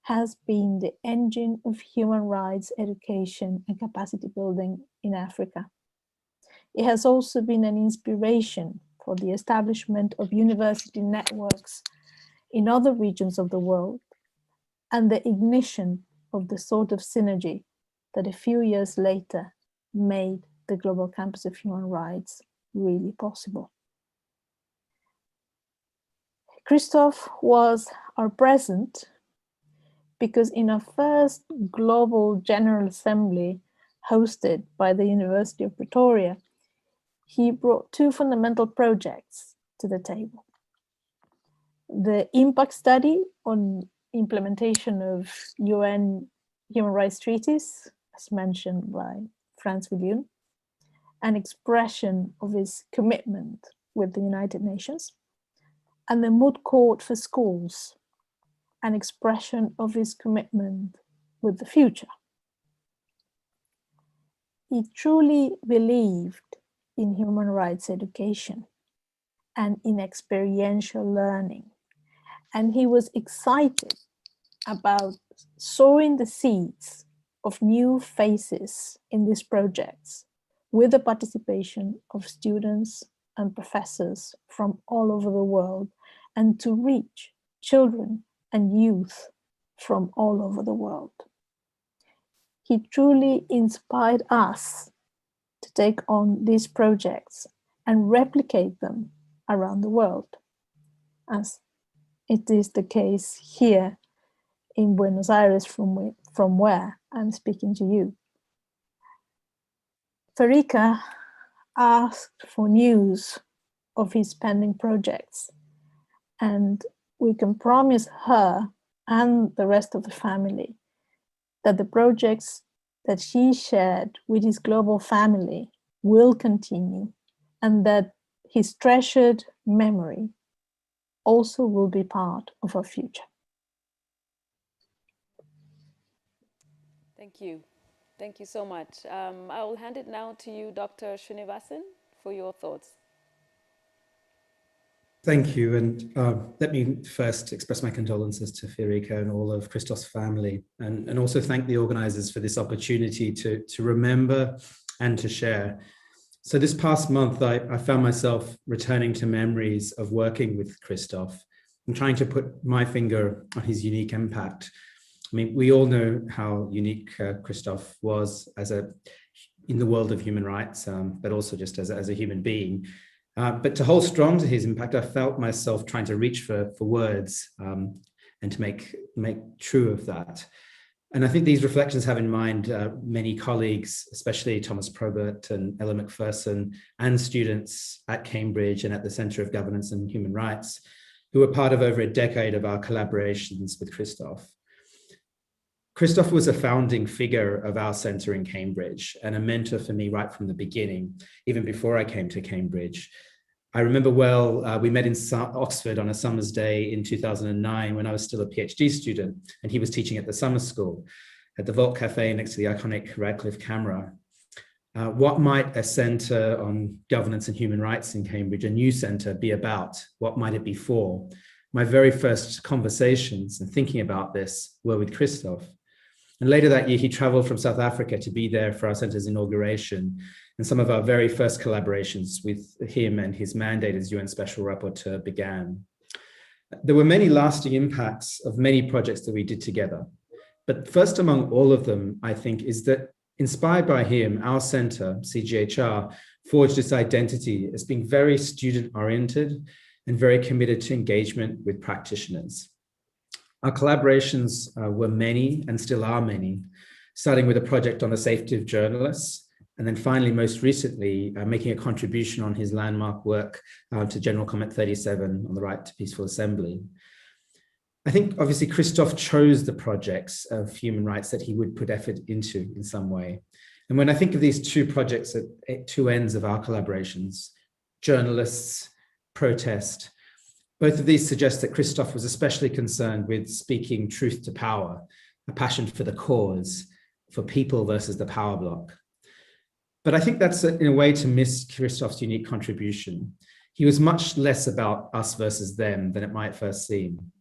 has been the engine of human rights education and capacity building in Africa. It has also been an inspiration for the establishment of university networks in other regions of the world and the ignition of the sort of synergy that a few years later made the Global Campus of Human Rights really possible. Christof was our present because in our first Global General Assembly hosted by the University of Pretoria, he brought 2 fundamental projects to the table. The impact study on implementation of UN human rights treaties, as mentioned by Frans Viljoen, an expression of his commitment with the United Nations, and the Moot Court for Schools, an expression of his commitment with the future. He truly believed in human rights education and in experiential learning, and he was excited about sowing the seeds of new faces in these projects with the participation of students and professors from all over the world, and to reach children and youth from all over the world. He truly inspired us to take on these projects and replicate them around the world, as it is the case here in Buenos Aires, from where I'm speaking to you. Ferica asked for news of his pending projects, and we can promise her and the rest of the family that the projects that she shared with his global family will continue, and that his treasured memory also will be part of our future. Thank you. Thank you so much. I will hand it now to you, Dr. Srinivasan, for your thoughts. Thank you, and let me first express my condolences to Ferica and all of Christof's family, and also thank the organizers for this opportunity to remember and to share. So this past month, I found myself returning to memories of working with Christof and trying to put my finger on his unique impact. I mean, we all know how unique Christof was in the world of human rights, but also just as a human being. But to hold strong to his impact, I felt myself trying to reach for words and to make true of that. And I think these reflections have in mind many colleagues, especially Thomas Probert and Ella McPherson, and students at Cambridge and at the Centre of Governance and Human Rights, who were part of over a decade of our collaborations with Christof. Christof was a founding figure of our centre in Cambridge and a mentor for me right from the beginning, even before I came to Cambridge. I remember well, we met in Oxford on a summer's day in 2009 when I was still a PhD student, and he was teaching at the summer school at the Vault Cafe next to the iconic Radcliffe Camera. What might a centre on governance and human rights in Cambridge, a new centre, be about? What might it be for? My very first conversations and thinking about this were with Christof. And later that year, he traveled from South Africa to be there for our centre's inauguration, and some of our very first collaborations with him and his mandate as UN Special Rapporteur began. There were many lasting impacts of many projects that we did together. But first among all of them, I think, is that inspired by him, our centre, CGHR, forged its identity as being very student-oriented and very committed to engagement with practitioners. Our collaborations were many and still are many, starting with a project on the safety of journalists, and then finally, most recently, making a contribution on his landmark work to General Comment 37 on the right to peaceful assembly. I think obviously Christof chose the projects of human rights that he would put effort into in some way. And when I think of these two projects at two ends of our collaborations, journalists, protest, both of these suggest that Christof was especially concerned with speaking truth to power, a passion for the cause, for people versus the power block. But I think that's in a way to miss Christof's unique contribution. He was much less about us versus them than it might first seem.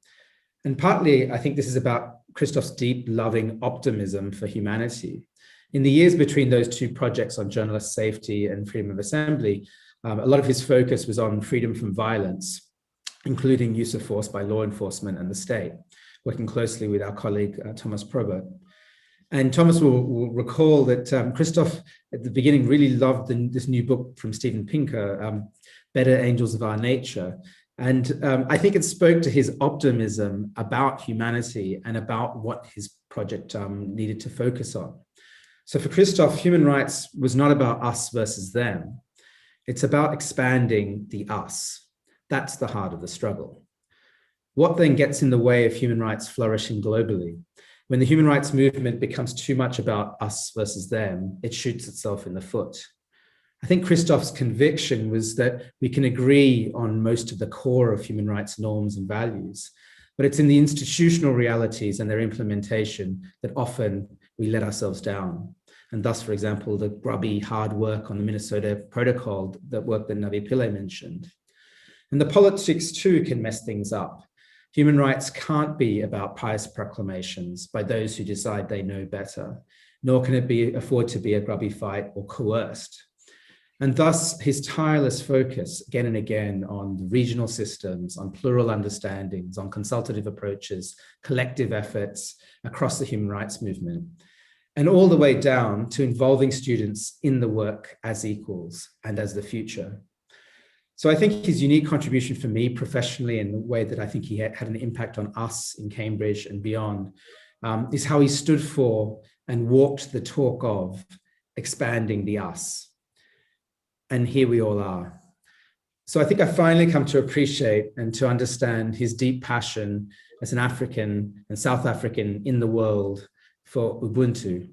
And partly, I think this is about Christof's deep, loving optimism for humanity. In the years between those two projects on journalist safety and freedom of assembly, a lot of his focus was on freedom from violence, including use of force by law enforcement and the state, working closely with our colleague, Thomas Probert. And Thomas will recall that Christof at the beginning really loved this new book from Steven Pinker, Better Angels of Our Nature. And I think it spoke to his optimism about humanity and about what his project needed to focus on. So for Christof, human rights was not about us versus them. It's about expanding the us. That's the heart of the struggle. What then gets in the way of human rights flourishing globally? When the human rights movement becomes too much about us versus them, it shoots itself in the foot. I think Christof's conviction was that we can agree on most of the core of human rights norms and values, but it's in the institutional realities and their implementation that often we let ourselves down. And thus, for example, the grubby hard work on the Minnesota Protocol, that work that Navi Pillay mentioned. And the politics too can mess things up. Human rights can't be about pious proclamations by those who decide they know better, nor can it afford to be a grubby fight or coerced. And thus his tireless focus again and again on the regional systems, on plural understandings, on consultative approaches, collective efforts across the human rights movement, and all the way down to involving students in the work as equals and as the future. So I think his unique contribution for me professionally, in the way that I think he had an impact on us in Cambridge and beyond, is how he stood for and walked the talk of expanding the us. And here we all are. So I think I finally come to appreciate and to understand his deep passion as an African and South African in the world for Ubuntu.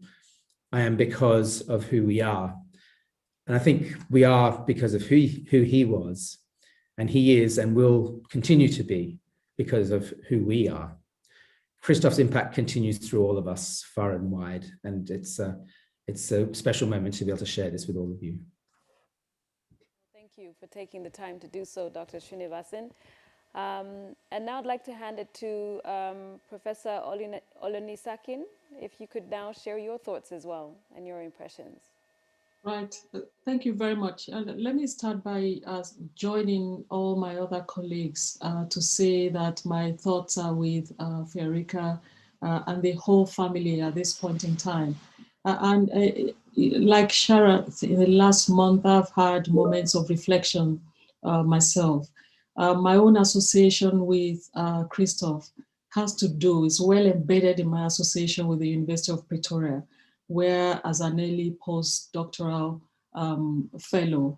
I am because of who we are. And I think we are because of who he was, and he is and will continue to be because of who we are. Christof's impact continues through all of us, far and wide, and it's a special moment to be able to share this with all of you. Thank you for taking the time to do so, Dr. Srinivasan. And now I'd like to hand it to Professor Olunisakin, if you could now share your thoughts as well and your impressions. Right. Thank you very much. Let me start by joining all my other colleagues to say that my thoughts are with Fiorika and the whole family at this point in time. Like Sharon, in the last month, I've had moments of reflection myself. My own association with Christof has to do, is well embedded in my association with the University of Pretoria, where as an early postdoctoral fellow,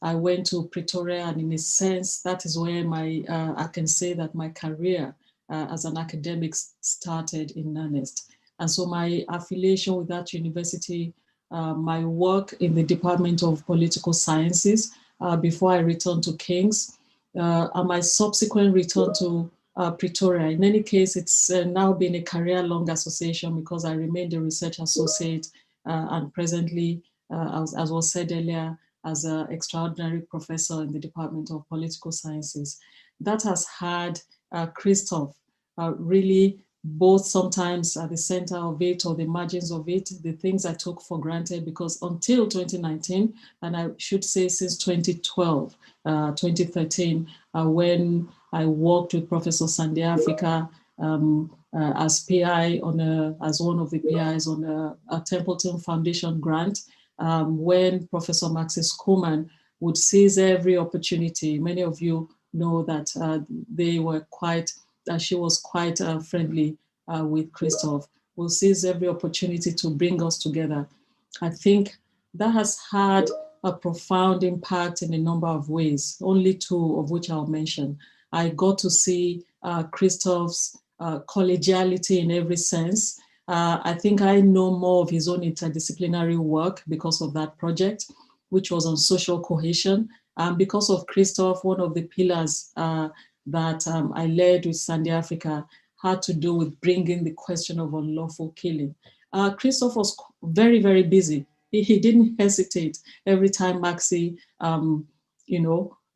I went to Pretoria, and in a sense, that is where I can say that my career as an academic started in earnest. And so my affiliation with that university, my work in the Department of Political Sciences before I returned to King's, and my subsequent return to Pretoria. In any case, it's now been a career-long association because I remained a research associate and presently, as was said earlier, as an extraordinary professor in the Department of Political Sciences. That has had Christof really both sometimes at the center of it or the margins of it, the things I took for granted, because until 2019, and I should say since 2012, 2013, when I worked with Professor Sandy Africa as PI as one of the PIs on a Templeton Foundation grant, when Professor Maxis Kuhlman would seize every opportunity. Many of you know that she was quite friendly with Christof. We'll seize every opportunity to bring us together. I think that has had a profound impact in a number of ways, only two of which I'll mention. I got to see Christof's collegiality in every sense. I think I know more of his own interdisciplinary work because of that project, which was on social cohesion. Because of Christof, one of the pillars that I led with Sandy Africa had to do with bringing the question of unlawful killing. Christof was very, very busy. He didn't hesitate every time Maxi,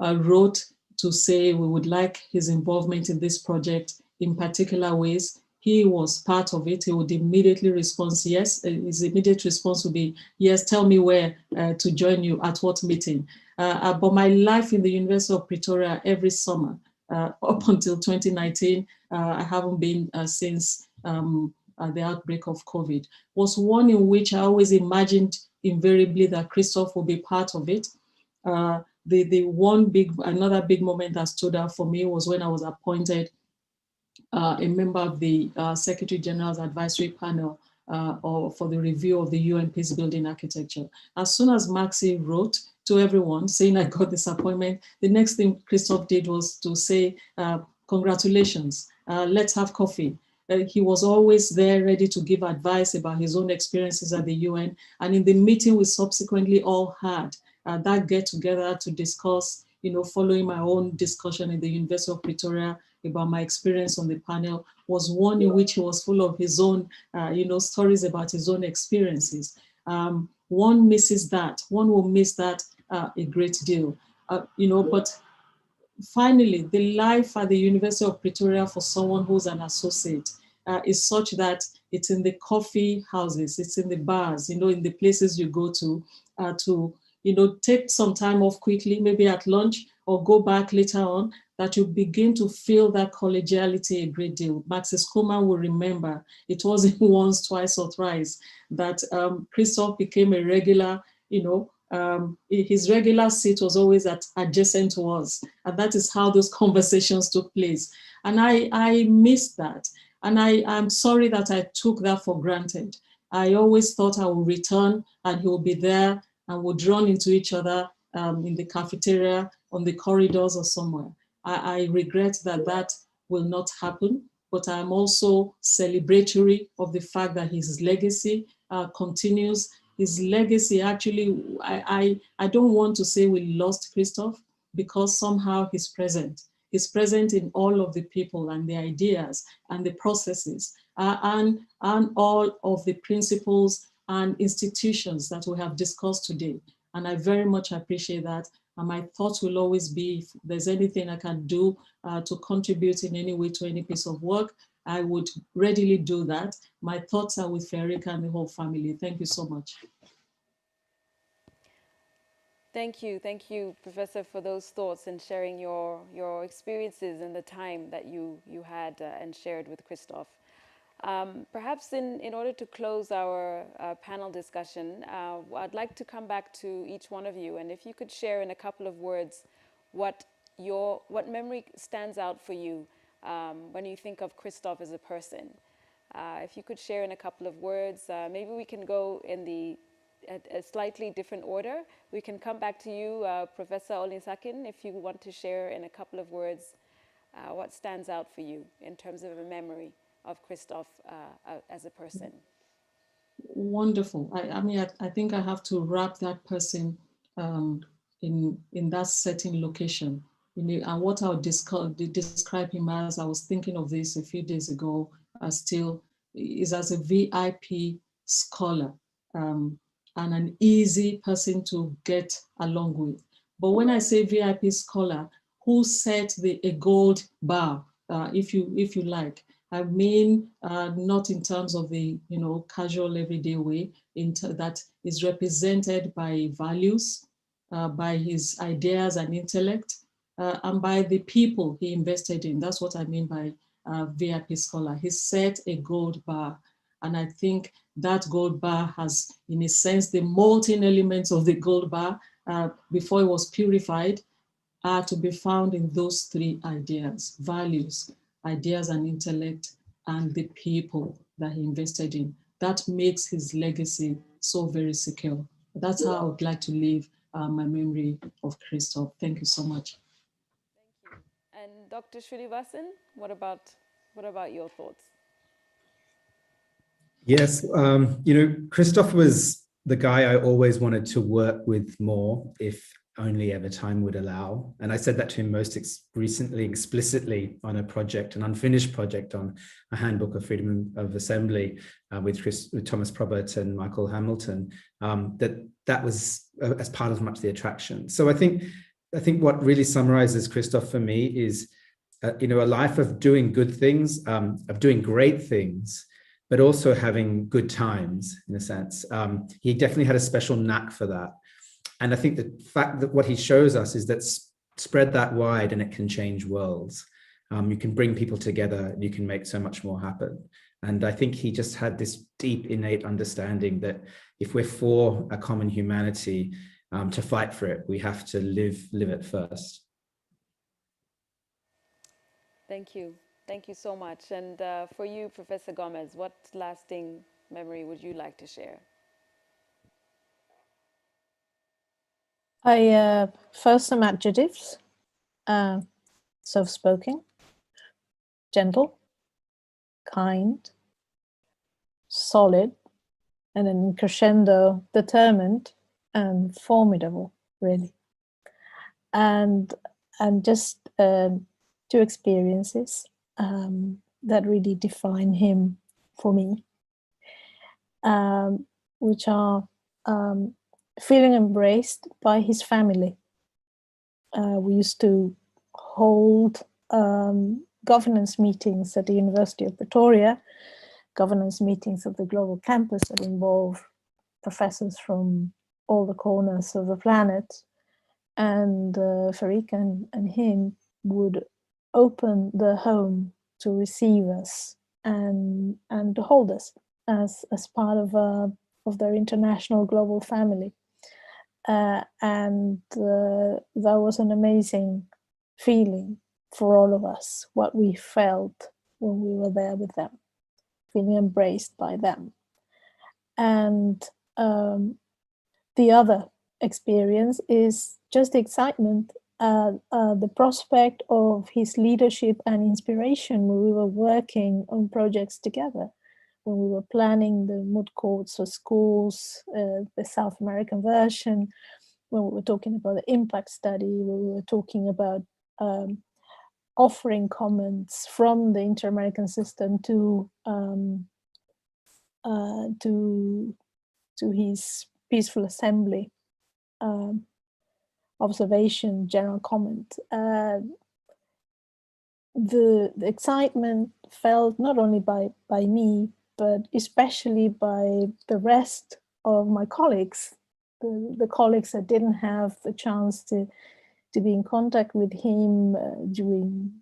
wrote to say we would like his involvement in this project in particular ways. He was part of it. He would immediately respond yes. His immediate response would be, yes, tell me where to join you, at what meeting. But my life in the University of Pretoria every summer, up until 2019, I haven't been since the outbreak of COVID, was one in which I always imagined invariably that Christof would be part of it. Another big moment that stood out for me was when I was appointed a member of the Secretary General's Advisory Panel for the review of the UN peacebuilding architecture. As soon as Maxi wrote to everyone saying I got this appointment, the next thing Christof did was to say, congratulations, let's have coffee. He was always there ready to give advice about his own experiences at the UN. And in the meeting we subsequently all had, that get together to discuss, following my own discussion in the University of Pretoria about my experience on the panel, was one in which he was full of his own, stories about his own experiences. One misses that. One will miss that a great deal, but finally, the life at the University of Pretoria for someone who's an associate is such that it's in the coffee houses, it's in the bars, in the places you go to take some time off quickly, maybe at lunch or go back later on, that you begin to feel that collegiality a great deal. Maxis Kuhlman will remember, it wasn't once, twice, or thrice that Christof became a regular, his regular seat was always adjacent to us. And that is how those conversations took place. And I missed that. And I'm sorry that I took that for granted. I always thought I would return and he would be there and would run into each other in the cafeteria, on the corridors or somewhere. I regret that will not happen, but I'm also celebratory of the fact that his legacy continues. His legacy, actually, I don't want to say we lost Christof, because somehow he's present. He's present in all of the people and the ideas and the processes and all of the principles and institutions that we have discussed today. And I very much appreciate that. And my thoughts will always be, if there's anything I can do to contribute in any way to any piece of work, I would readily do that. My thoughts are with Ferica and the whole family. Thank you so much. Thank you, Professor, for those thoughts and sharing your experiences and the time that you had and shared with Christof. Perhaps in order to close our panel discussion, I'd like to come back to each one of you, and if you could share in a couple of words what memory stands out for you when you think of Christof as a person. If you could share in a couple of words, maybe we can go in a slightly different order. We can come back to you, Professor Olisakin, if you want to share in a couple of words what stands out for you in terms of a memory of Christof as a person. Wonderful. I think I have to wrap that person in that certain location. And what I would describe him as, I was thinking of this a few days ago, is as a VIP scholar and an easy person to get along with. But when I say VIP scholar, who set a gold bar, if you like, I mean, not in terms of the casual everyday way, that is represented by values, by his ideas and intellect, and by the people he invested in. That's what I mean by VIP scholar. He set a gold bar, and I think that gold bar has, in a sense, the molten elements of the gold bar before it was purified are to be found in those three ideas: values, ideas and intellect, and the people that he invested in. That makes his legacy so very secure. That's how I would like to leave my memory of Christof. Thank you so much. Thank you. And Dr. Srinivasan, what what about your thoughts? Yes, Christof was the guy I always wanted to work with more, if only ever time would allow. And I said that to him most recently, explicitly, on a project, an unfinished project on a handbook of freedom of assembly with Thomas Probert and Michael Hamilton, that was as part of much of the attraction. So I think what really summarizes Christof for me is, a life of doing good things, of doing great things, but also having good times, in a sense. He definitely had a special knack for that. And I think the fact that what he shows us is that spread that wide and it can change worlds. You can bring people together and you can make so much more happen. And I think he just had this deep, innate understanding that if we're for a common humanity, to fight for it, we have to live it first. Thank you. Thank you so much. And for you, Professor Gomez, what lasting memory would you like to share? First, some adjectives: soft-spoken, gentle, kind, solid, and then crescendo, determined, and formidable, really. And just two experiences that really define him for me, which are feeling embraced by his family. We used to hold governance meetings at the University of Pretoria, governance meetings of the global campus that involve professors from all the corners of the planet. And Farika and him would open the home to receive us and to hold us as part of their international global family. And that was an amazing feeling for all of us, what we felt when we were there with them, feeling embraced by them. And the other experience is just the excitement, the prospect of his leadership and inspiration when we were working on projects together, when we were planning the moot courts for schools, the South American version, when we were talking about the impact study, when we were talking about offering comments from the inter-American system to his peaceful assembly observation, general comment. The excitement felt not only by me, but especially by the rest of my colleagues, the colleagues that didn't have the chance to be in contact with him during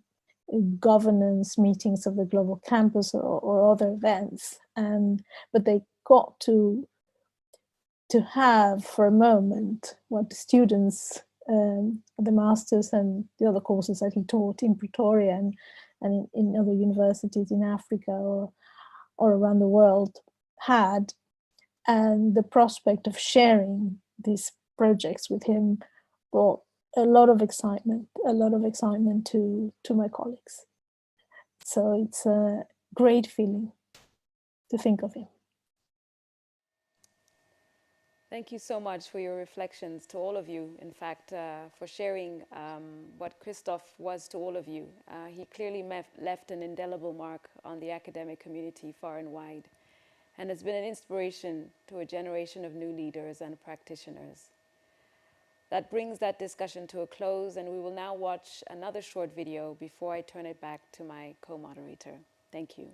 governance meetings of the global campus or other events, but they got to have for a moment what the students, the masters and the other courses that he taught in Pretoria and in other universities in Africa or around the world had, and the prospect of sharing these projects with him brought a lot of excitement to my colleagues. So it's a great feeling to think of him. Thank you so much for your reflections, to all of you, in fact, for sharing what Christof was to all of you. He clearly left an indelible mark on the academic community far and wide, and has been an inspiration to a generation of new leaders and practitioners. That brings that discussion to a close, and we will now watch another short video before I turn it back to my co-moderator. Thank you.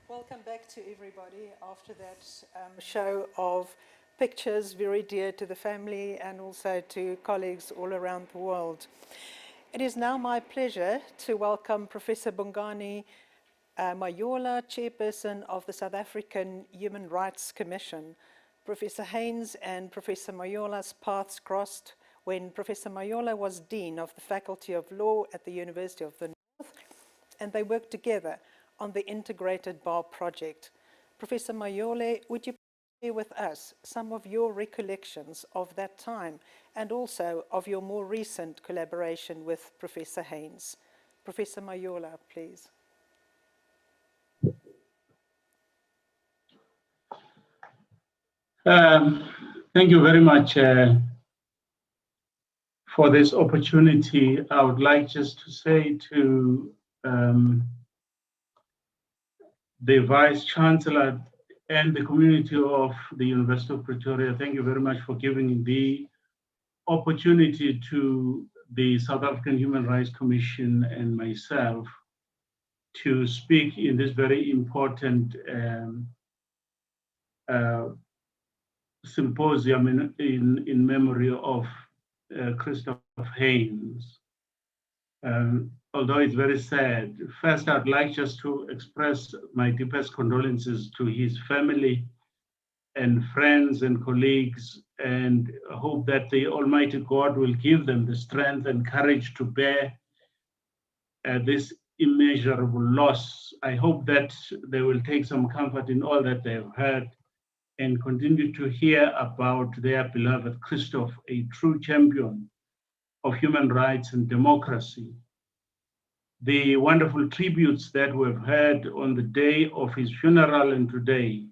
Welcome back to everybody after that show of pictures very dear to the family and also to colleagues all around the world. It is now my pleasure to welcome Professor Bongani Mayola, Chairperson of the South African Human Rights Commission. Professor Heyns and Professor Mayola's paths crossed when Professor Mayola was Dean of the Faculty of Law at the University of the North, and they worked together on the Integrated Bar Project. Professor Mayola, would you share with us some of your recollections of that time and also of your more recent collaboration with Professor Heyns? Professor Mayola, please. Thank you very much for this opportunity. I would like just to say to the Vice Chancellor and the community of the University of Pretoria, thank you very much for giving the opportunity to the South African Human Rights Commission and myself to speak in this very important symposium in memory of Christof Heyns. Although it's very sad, first I'd like just to express my deepest condolences to his family and friends and colleagues, and hope that the Almighty God will give them the strength and courage to bear this immeasurable loss. I hope that they will take some comfort in all that they have heard and continue to hear about their beloved Christof, a true champion of human rights and democracy. The wonderful tributes that we've heard on the day of his funeral and today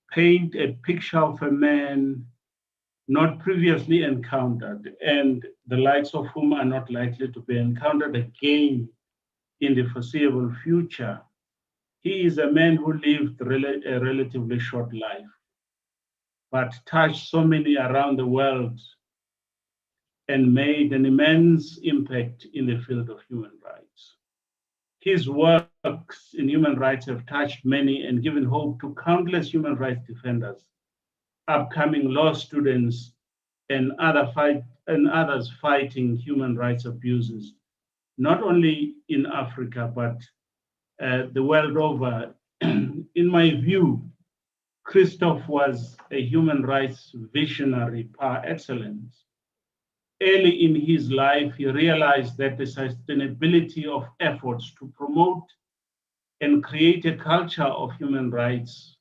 paint a picture of a man not previously encountered and the likes of whom are not likely to be encountered again in the foreseeable future. He is a man who lived a relatively short life, but touched so many around the world and made an immense impact in the field of human rights. His works in human rights have touched many and given hope to countless human rights defenders, upcoming law students, and others fighting human rights abuses, not only in Africa, but the world over. In my view, Christof was a human rights visionary par excellence. Early in his life, he realized that the sustainability of efforts to promote and create a culture of human rights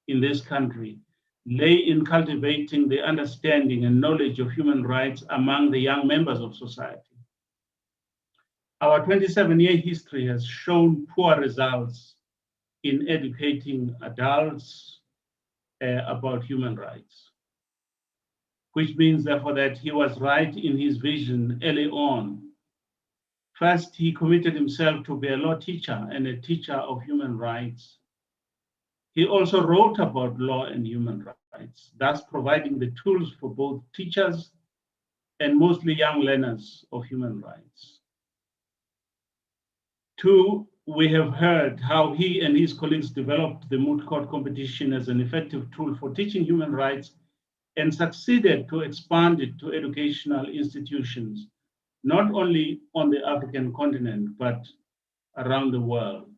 in this country lay in cultivating the understanding and knowledge of human rights among the young members of society. Our 27-year history has shown poor results in educating adults about human rights, which means therefore that he was right in his vision early on. First, he committed himself to be a law teacher and a teacher of human rights. He also wrote about law and human rights, thus providing the tools for both teachers and mostly young learners of human rights. Two, we have heard how he and his colleagues developed the moot court competition as an effective tool for teaching human rights and succeeded to expand it to educational institutions, not only on the African continent, but around the world.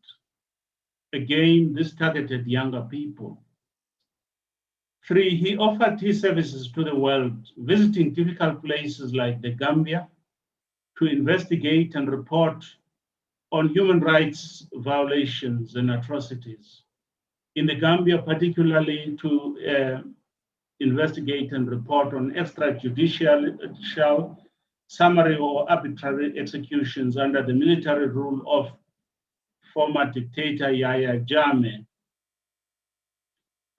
Again, this targeted younger people. Three, he offered his services to the world, visiting difficult places like the Gambia to investigate and report on human rights violations and atrocities. In the Gambia, particularly to investigate and report on extrajudicial, summary or arbitrary executions under the military rule of former dictator Yahya Jammeh.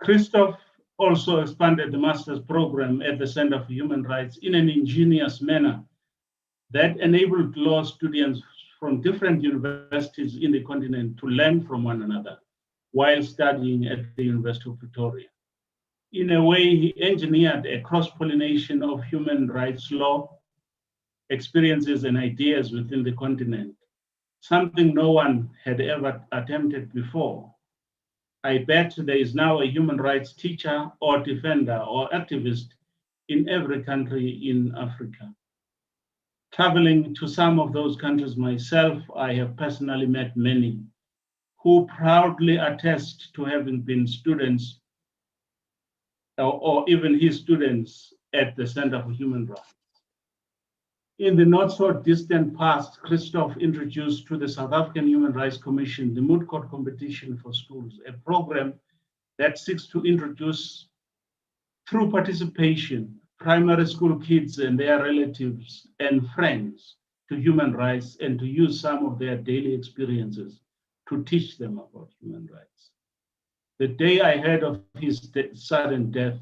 Christof also expanded the master's program at the Center for Human Rights in an ingenious manner that enabled law students from different universities in the continent to learn from one another while studying at the University of Pretoria. In a way, he engineered a cross-pollination of human rights law, experiences and ideas within the continent, something no one had ever attempted before. I bet there is now a human rights teacher or defender or activist in every country in Africa. Traveling to some of those countries myself, I have personally met many who proudly attest to having been students or even his students at the Center for Human Rights. In the not so distant past, Christof introduced to the South African Human Rights Commission the Moot Court Competition for Schools, a program that seeks to introduce, through participation, primary school kids and their relatives and friends to human rights and to use some of their daily experiences to teach them about human rights. The day I heard of his sudden death,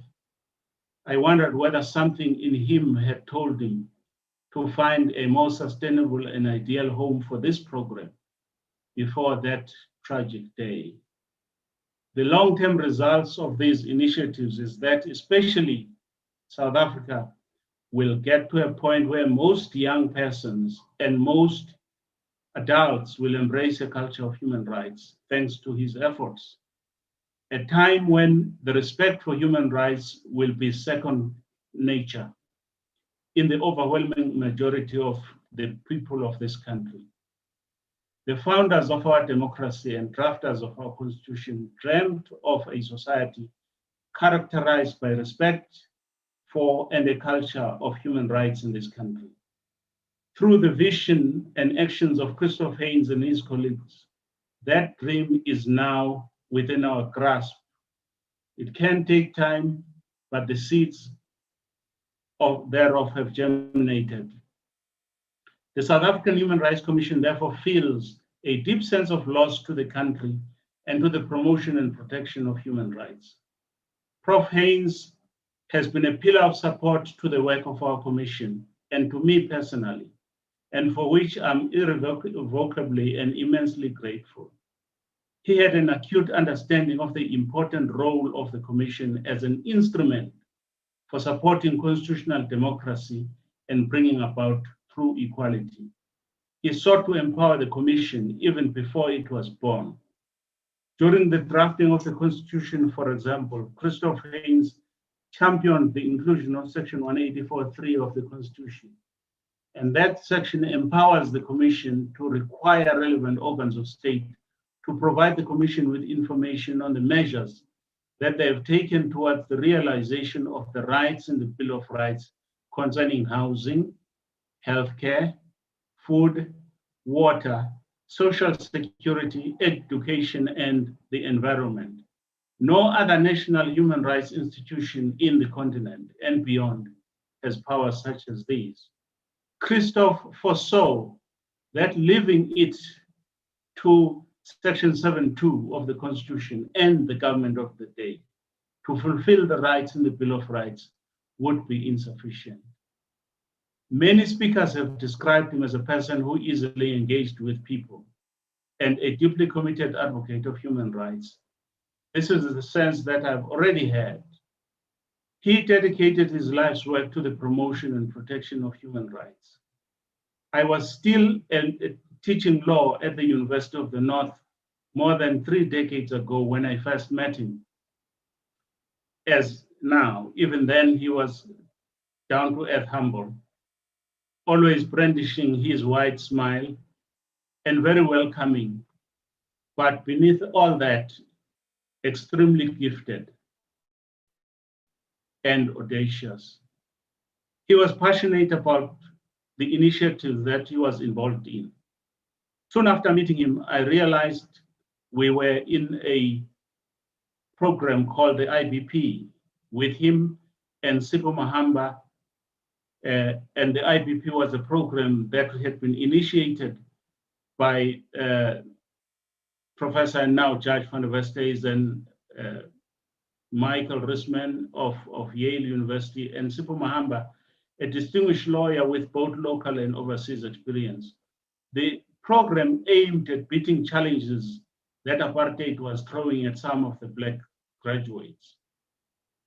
I wondered whether something in him had told him to find a more sustainable and ideal home for this program before that tragic day. The long-term results of these initiatives is that especially South Africa will get to a point where most young persons and most adults will embrace a culture of human rights, thanks to his efforts. A time when the respect for human rights will be second nature in the overwhelming majority of the people of this country. The founders of our democracy and drafters of our constitution dreamt of a society characterized by respect for and a culture of human rights in this country. Through the vision and actions of Christof Heyns and his colleagues, that dream is now within our grasp. It can take time, but the seeds thereof have germinated. The South African Human Rights Commission therefore feels a deep sense of loss to the country and to the promotion and protection of human rights. Prof. Heyns has been a pillar of support to the work of our commission and to me personally, and for which I'm irrevocably and immensely grateful. He had an acute understanding of the important role of the commission as an instrument for supporting constitutional democracy and bringing about true equality. He sought to empower the commission even before it was born. During the drafting of the Constitution, for example, Christof Heyns championed the inclusion of Section 184.3 of the Constitution. And that section empowers the Commission to require relevant organs of state to provide the Commission with information on the measures that they have taken towards the realization of the rights in the Bill of Rights concerning housing, healthcare, food, water, social security, education, and the environment. No other national human rights institution in the continent and beyond has powers such as these. Christof foresaw that leaving it to Section 7.2 of the Constitution and the government of the day to fulfill the rights in the Bill of Rights would be insufficient. Many speakers have described him as a person who easily engaged with people and a deeply committed advocate of human rights. This is the sense that I've already had. He dedicated his life's work to the promotion and protection of human rights. I was still teaching law at the University of the North more than 3 decades ago when I first met him. As now, even then he was down to earth humble, always brandishing his wide smile and very welcoming, but beneath all that, extremely gifted and audacious. He was passionate about the initiatives that he was involved in. Soon after meeting him, I realized we were in a program called the IBP with him and Sipho Mahamba, and the IBP was a program that had been initiated by Professor and now Judge van der Westhuizen and Michael Risman of Yale University, and Sipho Mahamba, a distinguished lawyer with both local and overseas experience. The program aimed at beating challenges that apartheid was throwing at some of the Black graduates.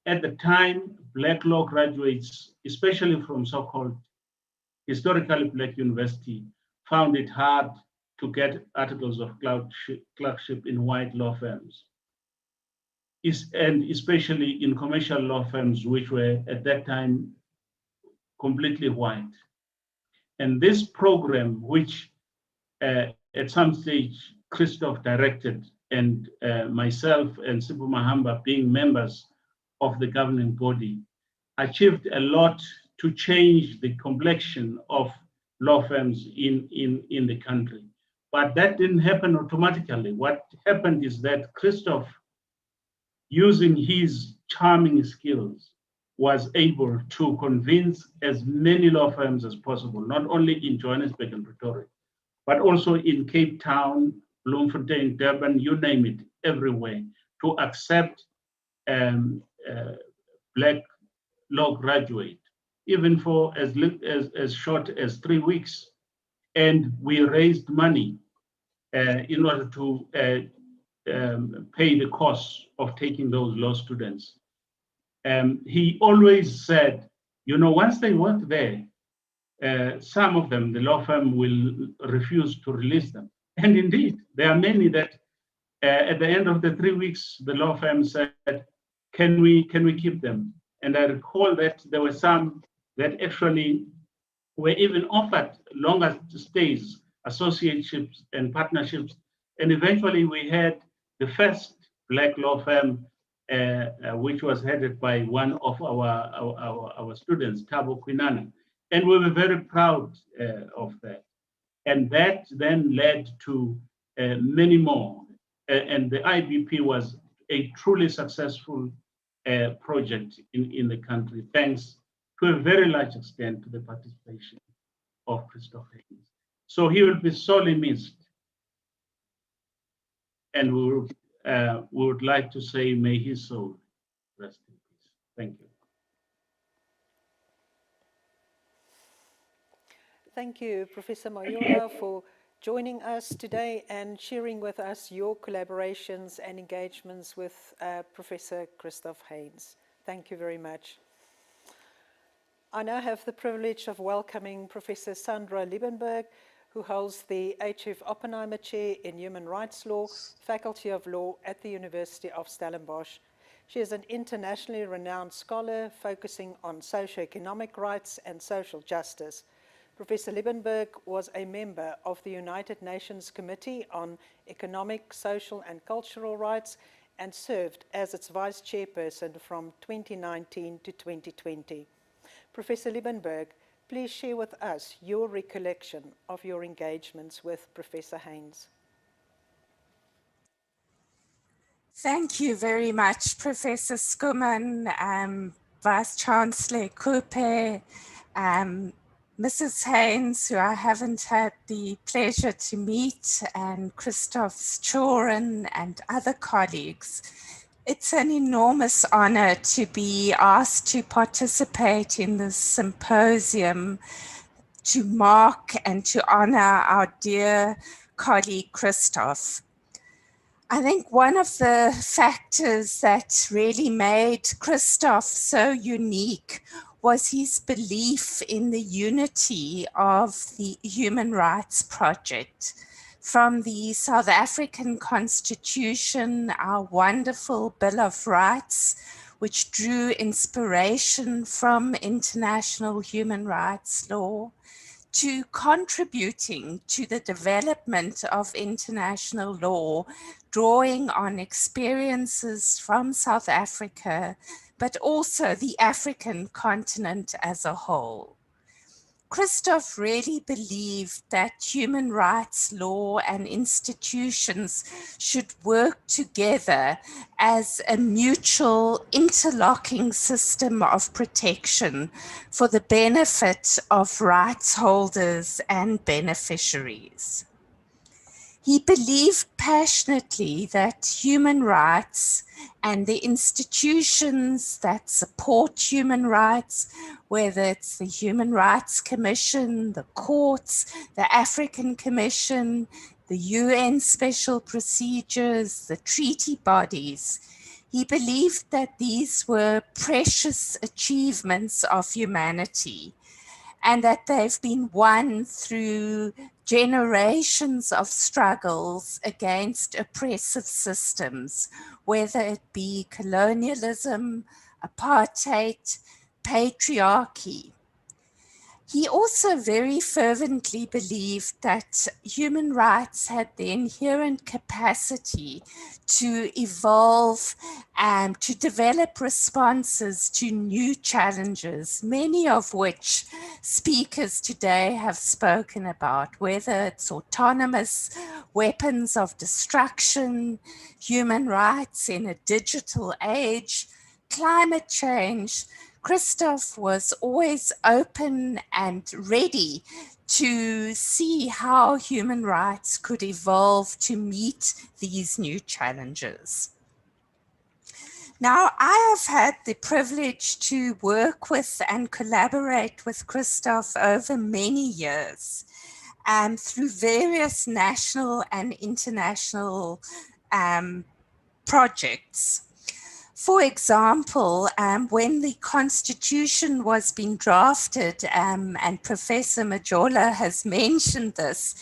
At the time, Black law graduates, especially from so-called historically Black university, found it hard to get articles of clerkship in white law firms. and especially in commercial law firms, which were at that time completely white. And this program, which at some stage Christof directed, and myself and Sibu Mahamba being members of the governing body, achieved a lot to change the complexion of law firms in the country. But that didn't happen automatically. What happened is that Christof, using his charming skills, was able to convince as many law firms as possible, not only in Johannesburg and Pretoria, but also in Cape Town, Bloemfontein, Durban, you name it, everywhere, to accept Black law graduate, even for as short as 3 weeks. And we raised money in order to pay the costs of taking those law students. He always said, you know, once they work there, some of them, the law firm will refuse to release them. And indeed, there are many that at the end of the 3 weeks, the law firm said, can we keep them? And I recall that there were some that actually were even offered longer stays, associateships and partnerships. And eventually we had the first Black law firm, which was headed by one of our students, Thabo Kwinana. And we were very proud of that. And that then led to many more. And the IBP was a truly successful project in the country, thanks to a very large extent to the participation of Christof Heyns. So he will be sorely missed. And we would like to say, may his soul rest in peace. Thank you. Thank you, Professor Mayura, for joining us today and sharing with us your collaborations and engagements with Professor Christof Heyns. Thank you very much. I now have the privilege of welcoming Professor Sandra Liebenberg, who holds the H.F. Oppenheimer Chair in Human Rights Law, Faculty of Law at the University of Stellenbosch. She is an internationally renowned scholar focusing on socioeconomic rights and social justice. Professor Liebenberg was a member of the United Nations Committee on Economic, Social and Cultural Rights and served as its vice chairperson from 2019 to 2020. Professor Liebenberg, please share with us your recollection of your engagements with Professor Heyns. Thank you very much, Professor Skuman, Vice Chancellor Coupe, Mrs. Heyns, who I haven't had the pleasure to meet, and Christof's children and other colleagues. It's an enormous honor to be asked to participate in this symposium to mark and to honor our dear colleague Christof. I think one of the factors that really made Christof so unique was his belief in the unity of the Human Rights Project. From the South African Constitution, our wonderful Bill of Rights, which drew inspiration from international human rights law, to contributing to the development of international law, drawing on experiences from South Africa, but also the African continent as a whole. Christof really believed that human rights law and institutions should work together as a mutual interlocking system of protection for the benefit of rights holders and beneficiaries. He believed passionately that human rights and the institutions that support human rights, whether it's the Human Rights Commission, the courts, the African Commission, the UN special procedures, the treaty bodies, he believed that these were precious achievements of humanity and that they've been won through generations of struggles against oppressive systems, whether it be colonialism, apartheid, patriarchy. He also very fervently believed that human rights had the inherent capacity to evolve and to develop responses to new challenges, many of which speakers today have spoken about, whether it's autonomous weapons of destruction, human rights in a digital age, climate change. Christof was always open and ready to see how human rights could evolve to meet these new challenges. Now, I have had the privilege to work with and collaborate with Christof over many years through various national and international projects. For example, when the Constitution was being drafted, and Professor Majola has mentioned this,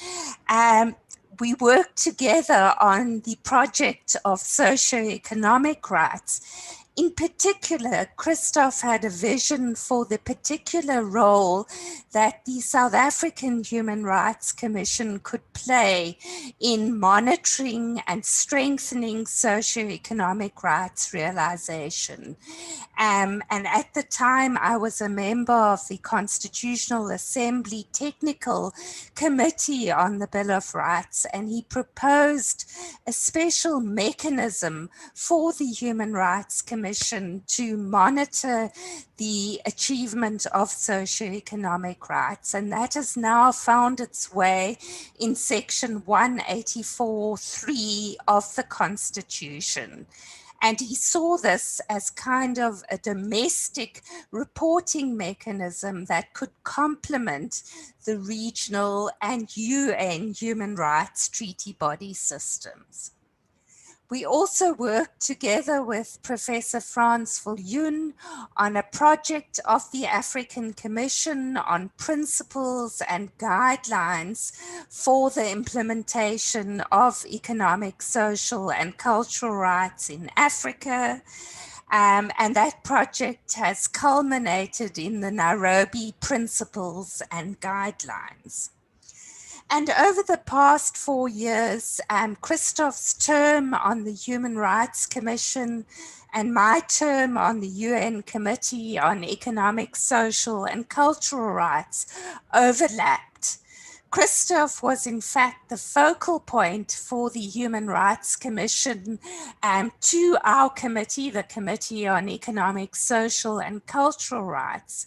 we worked together on the project of socioeconomic rights. In particular, Christof had a vision for the particular role that the South African Human Rights Commission could play in monitoring and strengthening socioeconomic rights realization. And at the time, I was a member of the Constitutional Assembly Technical Committee on the Bill of Rights, and he proposed a special mechanism for the Human Rights Commission to monitor the achievement of socioeconomic rights. And that has now found its way in Section 184(3) of the Constitution. And he saw this as kind of a domestic reporting mechanism that could complement the regional and UN human rights treaty body systems. We also worked together with Professor Frans Viljoen on a project of the African Commission on principles and guidelines for the implementation of economic, social, and cultural rights in Africa. And that project has culminated in the Nairobi Principles and Guidelines. And over the past 4 years, Christof's term on the Human Rights Commission and my term on the UN Committee on Economic, Social, and Cultural Rights overlapped. Christof was in fact the focal point for the Human Rights Commission to our committee, the Committee on Economic, Social, and Cultural Rights.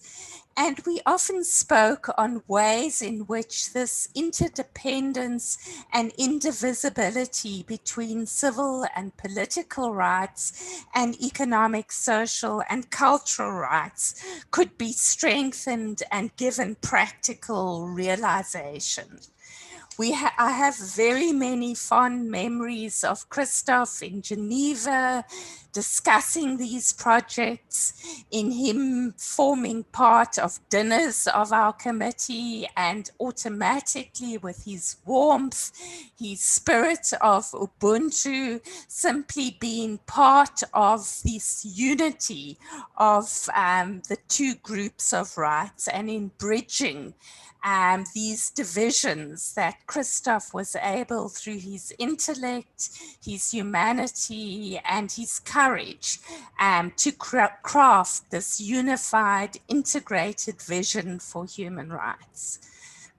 And we often spoke on ways in which this interdependence and indivisibility between civil and political rights and economic, social, and cultural rights could be strengthened and given practical realization. I have very many fond memories of Christof in Geneva discussing these projects, in him forming part of dinners of our committee, and automatically with his warmth, his spirit of Ubuntu, simply being part of this unity of the two groups of rights, and in bridging these divisions that Christof was able, through his intellect, his humanity, and his courage, to craft this unified, integrated vision for human rights.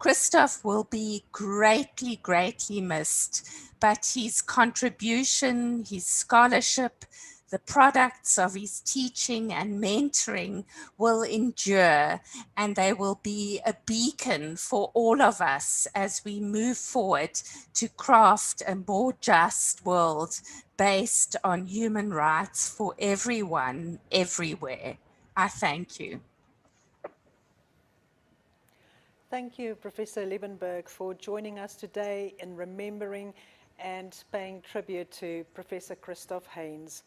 Christof will be greatly, greatly missed, but his contribution, his scholarship, the products of his teaching and mentoring will endure, and they will be a beacon for all of us as we move forward to craft a more just world based on human rights for everyone, everywhere. I thank you. Thank you, Professor Liebenberg, for joining us today in remembering and paying tribute to Professor Christof Heyns.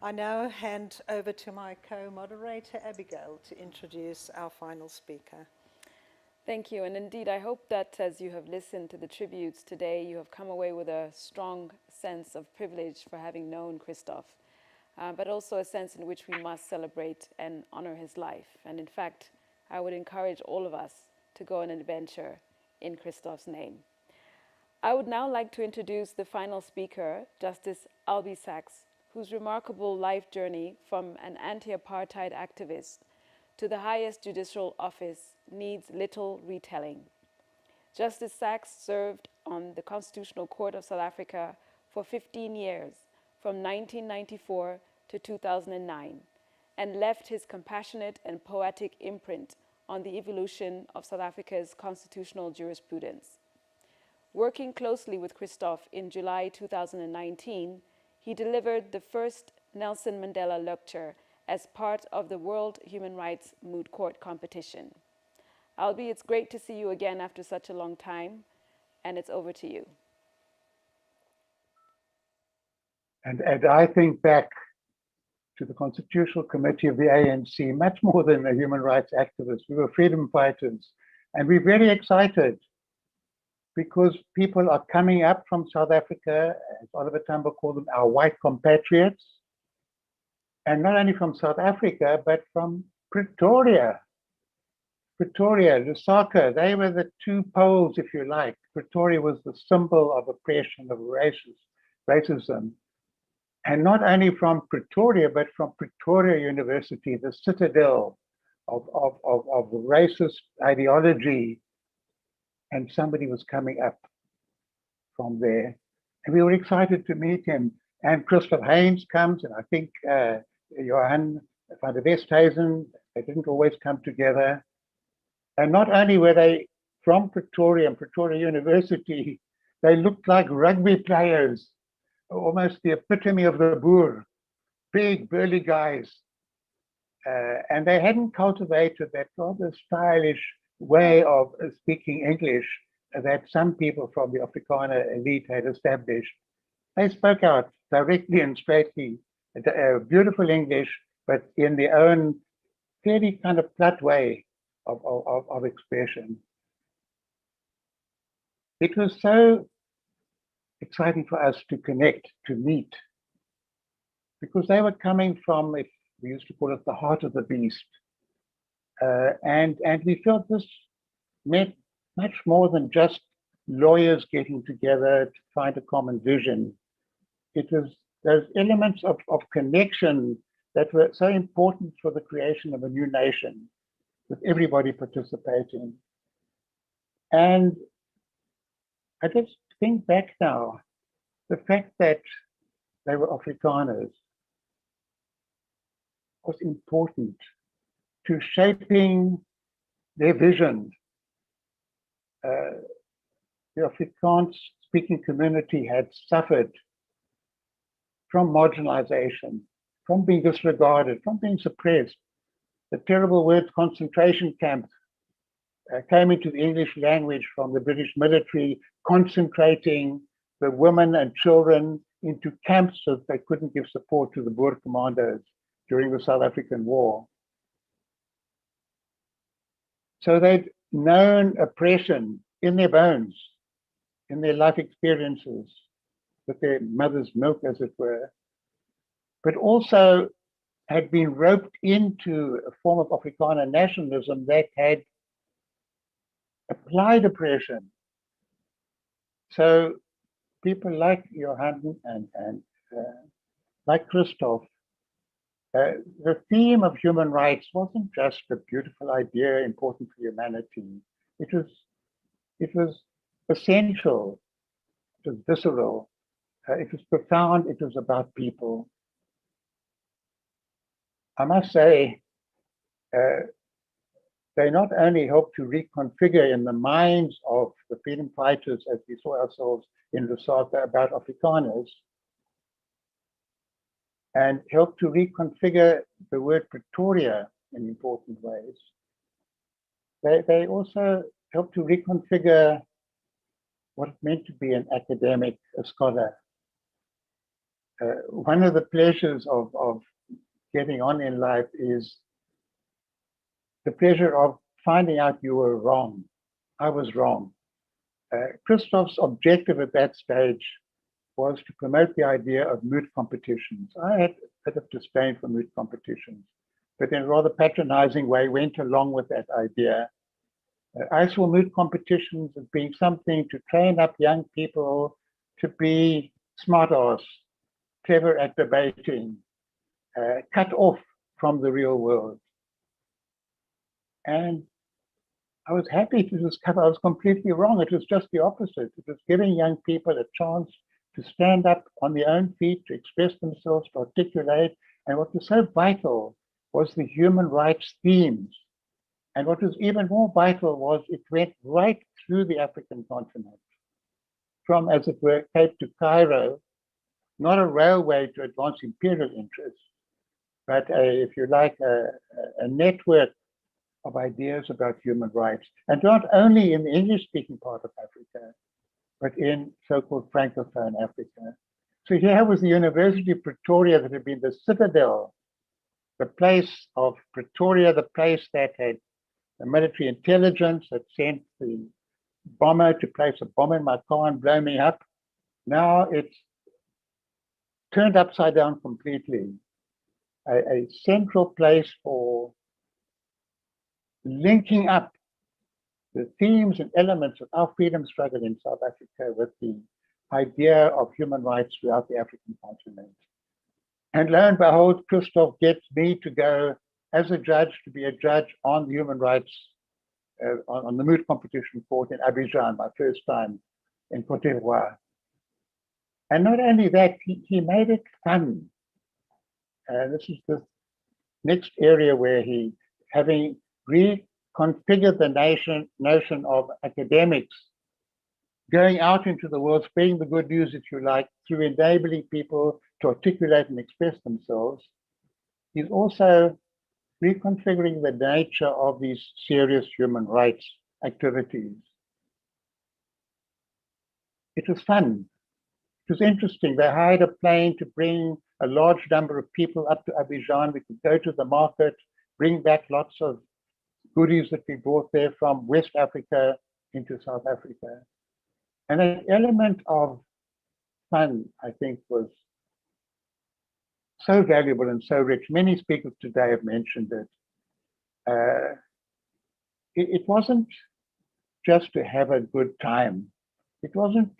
I now hand over to my co-moderator, Abigail, to introduce our final speaker. Thank you. And indeed, I hope that as you have listened to the tributes today, you have come away with a strong sense of privilege for having known Christof, but also a sense in which we must celebrate and honor his life. And in fact, I would encourage all of us to go on an adventure in Christof's name. I would now like to introduce the final speaker, Justice Albie Sachs, whose remarkable life journey from an anti-apartheid activist to the highest judicial office needs little retelling. Justice Sachs served on the Constitutional Court of South Africa for 15 years, from 1994 to 2009, and left his compassionate and poetic imprint on the evolution of South Africa's constitutional jurisprudence. Working closely with Christof in July 2019, he delivered the first Nelson Mandela lecture as part of the World Human Rights Moot Court competition. Albie, it's great to see you again after such a long time, and it's over to you. And I think back to the Constitutional Committee of the ANC, much more than a human rights activist. We were freedom fighters, and we're very excited because people are coming up from South Africa, as Oliver Tambo called them, our white compatriots, and not only from South Africa, but from Pretoria. Pretoria, Lusaka, they were the two poles, if you like. Pretoria was the symbol of oppression, of racism. And not only from Pretoria, but from Pretoria University, the citadel of racist ideology. And somebody was coming up from there. And we were excited to meet him. And Christof Heyns comes, and I think Johan van der Westhuizen, they didn't always come together. And not only were they from Pretoria and Pretoria University, they looked like rugby players, almost the epitome of the boer, big, burly guys. And they hadn't cultivated that rather stylish way of speaking English that some people from the Afrikaner elite had established. They spoke out directly and straightly, beautiful English, but in their own fairly kind of flat way of expression. It was so exciting for us to connect, to meet, because they were coming from, if we used to call it, the heart of the beast. And we felt this meant much more than just lawyers getting together to find a common vision. It was those elements of connection that were so important for the creation of a new nation, with everybody participating. And I just think back now, the fact that they were Afrikaners was important to shaping their vision. The Afrikaans-speaking community had suffered from marginalization, from being disregarded, from being suppressed. The terrible word concentration camp came into the English language from the British military, concentrating the women and children into camps so that they couldn't give support to the Boer commandos during the South African War. So they'd known oppression in their bones, in their life experiences, with their mother's milk, as it were, but also had been roped into a form of Afrikaner nationalism that had applied oppression. So people like Johan and like Christof, the theme of human rights wasn't just a beautiful idea important for humanity. It was essential, it was visceral, it was profound, it was about people. I must say, they not only helped to reconfigure in the minds of the freedom fighters, as we saw ourselves in Lusaka, about Afrikaners, and helped to reconfigure the word Pretoria in important ways. They also helped to reconfigure what it meant to be an academic, a scholar. One of the pleasures of getting on in life is the pleasure of finding out you were wrong. I was wrong. Christof's objective at that stage was to promote the idea of moot competitions. I had a bit of disdain for moot competitions, but in a rather patronizing way went along with that idea. I saw moot competitions as being something to train up young people to be smart-ass, clever at debating, cut off from the real world. And I was happy to discover I was completely wrong. It was just the opposite. It was giving young people a chance to stand up on their own feet, to express themselves, to articulate. And what was so vital was the human rights themes. And what was even more vital was it went right through the African continent, from, as it were, Cape to Cairo, not a railway to advance imperial interests, but if you like, a network of ideas about human rights, and not only in the English-speaking part of Africa, but in so-called Francophone Africa. So here was the University of Pretoria that had been the citadel, the place of Pretoria, the place that had the military intelligence that sent the bomber to place a bomb in my car and blow me up. Now it's turned upside down completely. A central place for linking up the themes and elements of our freedom struggle in South Africa with the idea of human rights throughout the African continent. And lo and behold, Christof gets me to go as a judge, to be a judge on the human rights, on the moot competition court in Abidjan, my first time in Cote d'Ivoire. And not only that, he made it fun. This is the next area where he, having reconfigured the notion of academics, going out into the world, spreading the good news, if you like, through enabling people to articulate and express themselves, he's also reconfiguring the nature of these serious human rights activities. It was fun. It was interesting. They hired a plane to bring a large number of people up to Abidjan. We could go to the market, bring back lots of goodies that we brought there from West Africa into South Africa. And an element of fun, I think, was so valuable and so rich. Many speakers today have mentioned it. It wasn't just to have a good time. It wasn't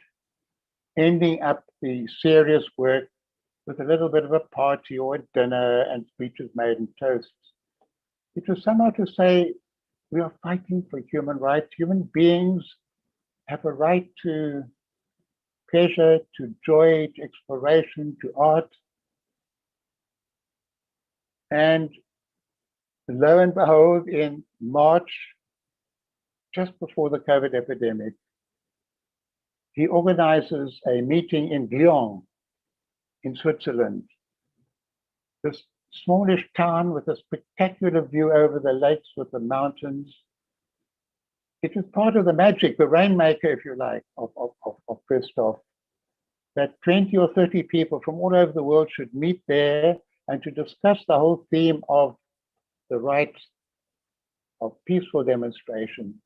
ending up the serious work with a little bit of a party or a dinner and speeches made and toasts. It was somehow to say, we are fighting for human rights. Human beings have a right to pleasure, to joy, to exploration, to art. And lo and behold, in March, just before the COVID epidemic, he organizes a meeting in Lyon, in Switzerland. This smallish town with a spectacular view over the lakes with the mountains. It was part of the magic, the rainmaker, if you like, of Christof, that 20 or 30 people from all over the world should meet there and to discuss the whole theme of the rights of peaceful demonstration.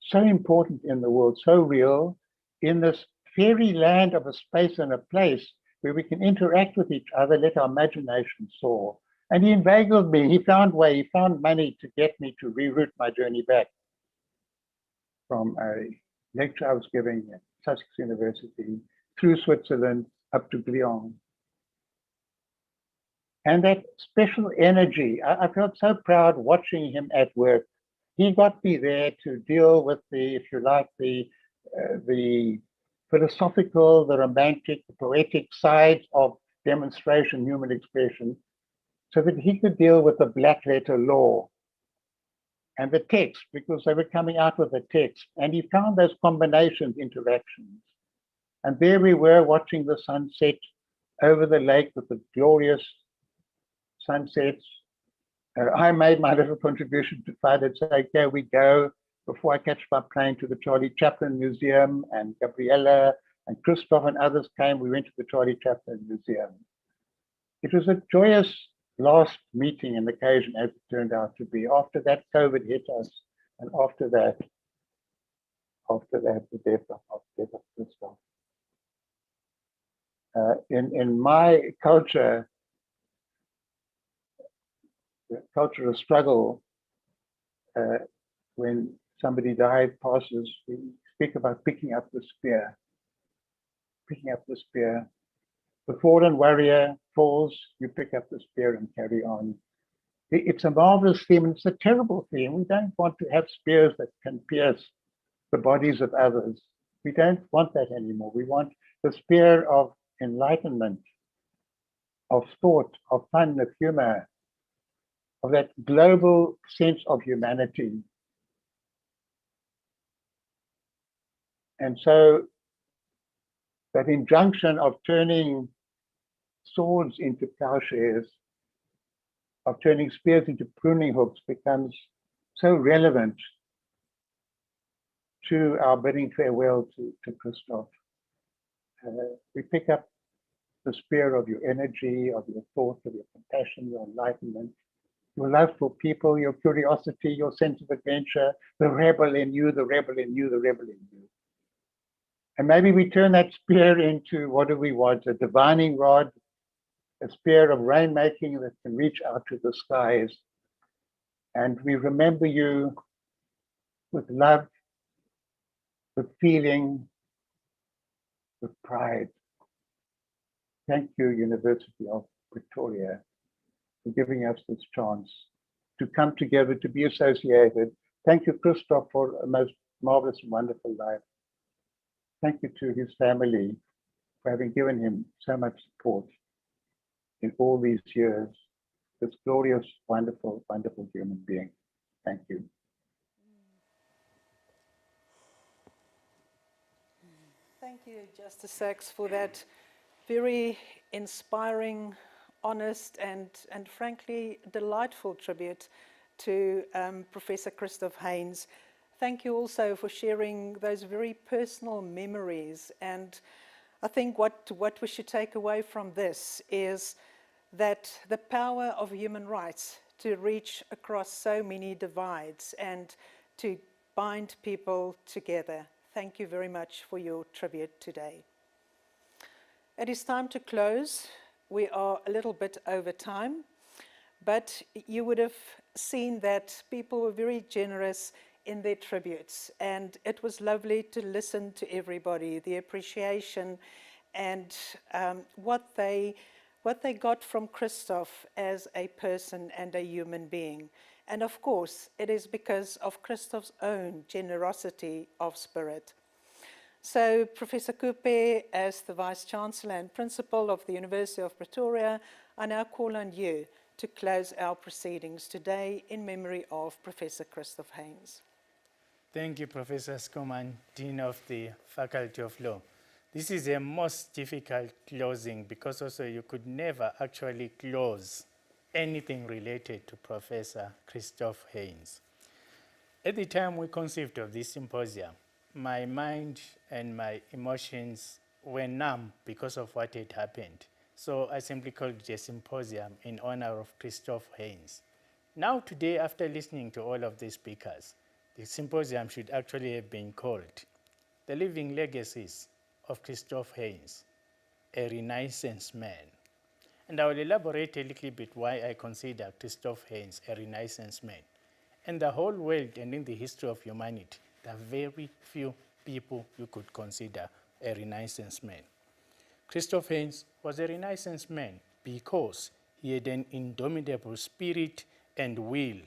So important in the world, so real, in this fairyland of a space and a place where we can interact with each other, let our imagination soar. And he inveigled me. He found money to get me to reroute my journey back from a lecture I was giving at Sussex University through Switzerland up to Lyon. And that special energy, I felt so proud watching him at work. He got me there to deal with the, if you like, the philosophical, the romantic, the poetic sides of demonstration, human expression, so that he could deal with the black letter law and the text, because they were coming out with the text. And he found those combinations, interactions. And there we were watching the sunset over the lake with the glorious sunsets. I made my little contribution to try to say, okay, we go before I catch my plane to the Charlie Chaplin Museum, and Gabriella and Christof and others came. We went to the Charlie Chaplin Museum. It was a joyous last meeting and occasion, as it turned out to be. After that, COVID hit us, and after that, after the death of Christof. In my culture, the cultural struggle, when somebody died, passes, we speak about picking up the spear. Picking up the spear. The fallen warrior falls, you pick up the spear and carry on. It's a marvelous theme, and it's a terrible theme. We don't want to have spears that can pierce the bodies of others. We don't want that anymore. We want the spear of enlightenment, of thought, of fun, of humor, of that global sense of humanity. And so that injunction of turning swords into plowshares, of turning spears into pruning hooks, becomes so relevant to our bidding farewell to Christof. We pick up the spear of your energy, of your thought, of your compassion, your enlightenment, your love for people, your curiosity, your sense of adventure, the rebel in you, the rebel in you, the rebel in you. And maybe we turn that spear into, what do we want? A divining rod, a spear of rainmaking that can reach out to the skies. And we remember you with love, with feeling, with pride. Thank you, University of Pretoria, for giving us this chance to come together, to be associated. Thank you, Christof, for a most marvelous and wonderful life. Thank you to his family for having given him so much support in all these years. This glorious, wonderful, wonderful human being. Thank you. Thank you, Justice Sachs, for that very inspiring, honest, and frankly, delightful tribute to Professor Christof Heyns. Thank you also for sharing those very personal memories. And I think what we should take away from this is that the power of human rights to reach across so many divides and to bind people together. Thank you very much for your tribute today. It is time to close. We are a little bit over time, but you would have seen that people were very generous in their tributes, and it was lovely to listen to everybody, the appreciation and what they got from Christof as a person and a human being. And of course, it is because of Christof's own generosity of spirit. So Professor Coupe, as the Vice-Chancellor and Principal of the University of Pretoria, I now call on you to close our proceedings today in memory of Professor Christof Heyns. Thank you, Professor Schoeman, Dean of the Faculty of Law. This is a most difficult closing because also you could never actually close anything related to Professor Christof Heyns. At the time we conceived of this symposium, my mind and my emotions were numb because of what had happened. So I simply called it a symposium in honor of Christof Heyns. Now today, after listening to all of these speakers, the symposium should actually have been called The Living Legacies of Christof Heyns, a Renaissance Man. And I will elaborate a little bit why I consider Christof Heyns a Renaissance man. In the whole world and in the history of humanity, there are very few people you could consider a Renaissance man. Christof Heyns was a Renaissance man because he had an indomitable spirit and will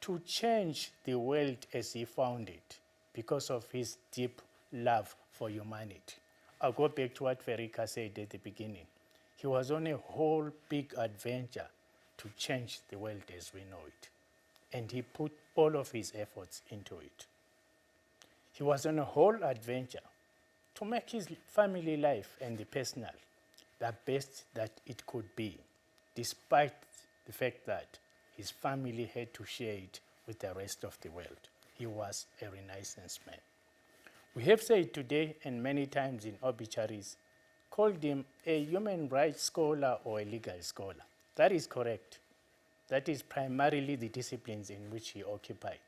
to change the world as he found it because of his deep love for humanity. I'll go back to what Verika said at the beginning. He was on a whole big adventure to change the world as we know it. And he put all of his efforts into it. He was on a whole adventure to make his family life and the personal the best that it could be, despite the fact that his family had to share it with the rest of the world. He was a Renaissance man. We have said today, and many times in obituaries, called him a human rights scholar or a legal scholar. That is correct. That is primarily the disciplines in which he occupied.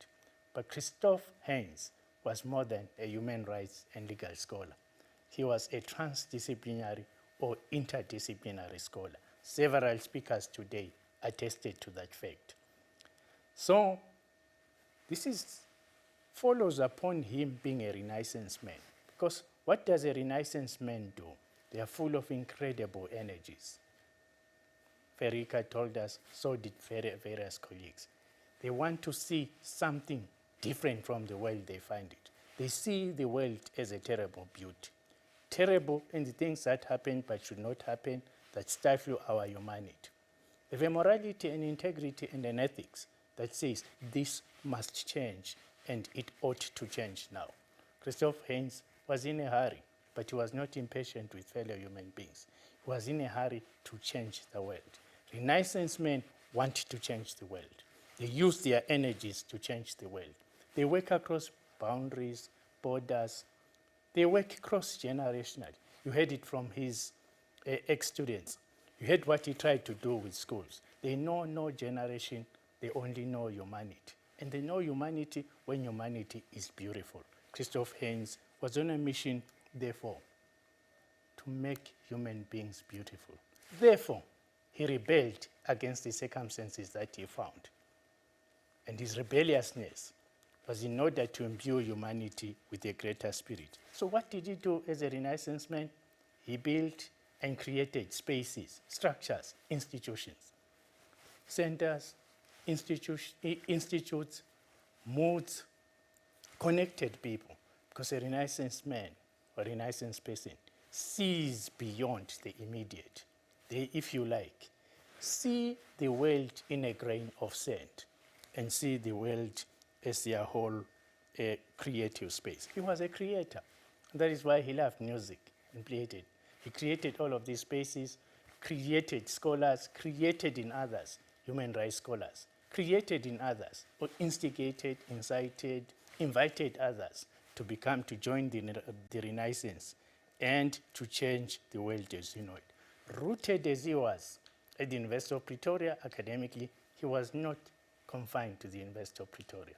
But Christof Heyns was more than a human rights and legal scholar. He was a transdisciplinary or interdisciplinary scholar. Several speakers today attested to that fact. So this follows upon him being a Renaissance man, because what does a Renaissance man do? They are full of incredible energies. Ferica told us, so did various colleagues. They want to see something different from the world they find it. They see the world as a terrible beauty. Terrible in the things that happen but should not happen, that stifle our humanity. They have a morality and integrity and an ethics that says this must change and it ought to change now. Christof Heyns was in a hurry, but he was not impatient with fellow human beings. He was in a hurry to change the world. Renaissance men want to change the world. They use their energies to change the world. They work across boundaries, borders. They work cross-generationally. You heard it from his ex-students. You heard what he tried to do with schools. They know no generation, they only know humanity. And they know humanity when humanity is beautiful. Christof Heyns was on a mission, therefore, to make human beings beautiful. Therefore, he rebelled against the circumstances that he found. And his rebelliousness was in order to imbue humanity with a greater spirit. So what did he do as a Renaissance man? He built and created spaces, structures, institutions, centers, institutes, moods, connected people. Because a Renaissance man or Renaissance person sees beyond the immediate. They, if you like, see the world in a grain of sand and see the world as their whole creative space. He was a creator. That is why he loved music and played it. He created all of these spaces, created scholars, created in others, human rights scholars, created in others, or instigated, incited, invited others to join the Renaissance and to change the world as you know it. Rooted as he was at the University of Pretoria academically, he was not confined to the University of Pretoria.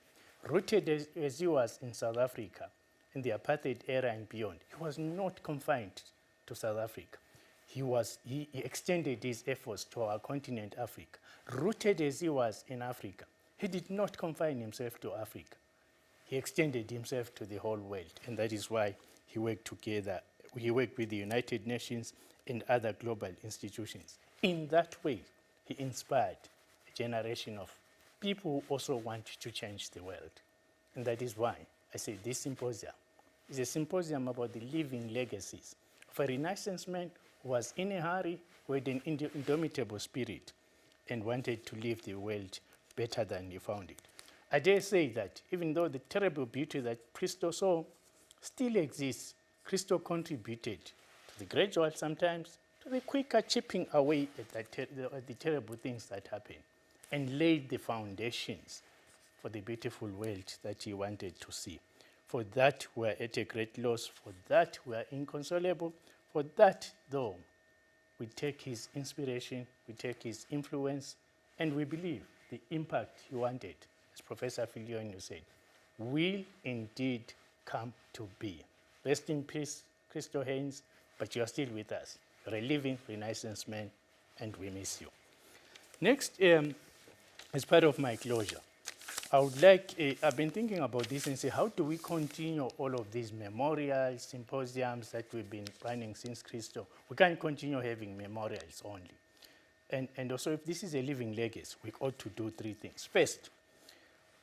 Rooted as he was in South Africa, in the apartheid era and beyond, he was not confined to South Africa. He extended his efforts to our continent, Africa. Rooted as he was in Africa, he did not confine himself to Africa. He extended himself to the whole world, and that is why he worked together. He worked with the United Nations and other global institutions. In that way, he inspired a generation of people who also want to change the world. And that is why I say this symposium is a symposium about the living legacies of a Renaissance man who was in a hurry, who had an indomitable spirit, and wanted to leave the world better than he found it. I dare say that even though the terrible beauty that Christof saw still exists, Christof contributed to the gradual, sometimes, to the quicker chipping away at the terrible things that happen, and laid the foundations for the beautiful world that he wanted to see. For that, we are at a great loss. For that, we are inconsolable. For that, though, we take his inspiration, we take his influence, and we believe the impact he wanted, as Professor Filion said, will indeed come to be. Rest in peace, Christof Heyns, but you are still with us. You're a living Renaissance man, and we miss you. Next, as part of my closure, I would like, I've been thinking about this and say, how do we continue all of these memorials, symposiums that we've been running since Christof? We can't continue having memorials only. And also, if this is a living legacy, we ought to do three things. First,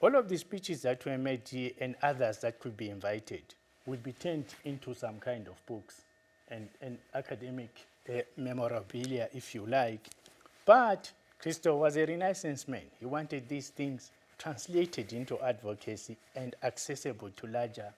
all of the speeches that were made here and others that could be invited would be turned into some kind of books and academic memorabilia, if you like. But Christof was a Renaissance man. He wanted these things translated into advocacy and accessible to larger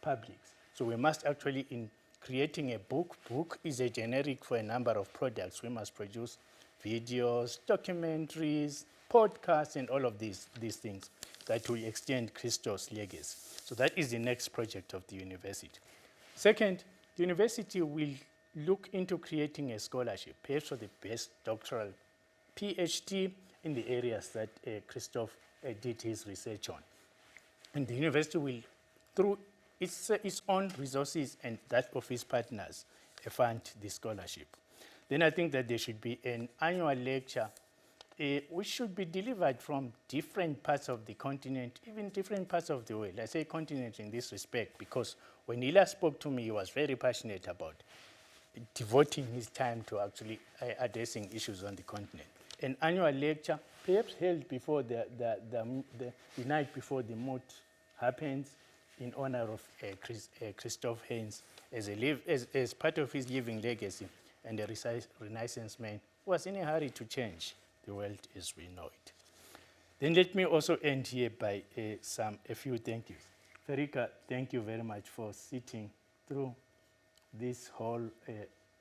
publics. So we must actually, in creating a book is a generic for a number of products. We must produce videos, documentaries, podcasts, and all of these things that will extend Christof's legacy. So that is the next project of the university. Second, the university will look into creating a scholarship, perhaps for the best doctoral PhD in the areas that Christof did his research on. And the university will through its own resources and that of its partners, fund the scholarship. Then I think that there should be an annual lecture which should be delivered from different parts of the continent, even different parts of the world. I say continent in this respect because when he last spoke to me, he was very passionate about devoting his time to actually addressing issues on the continent. An annual lecture, perhaps held before the night before the moot happens, in honor of Christof Heyns as part of his living legacy and a Renaissance man who was in a hurry to change the world as we know it. Then let me also end here by a few thank yous. Ferica, thank you very much for sitting through this whole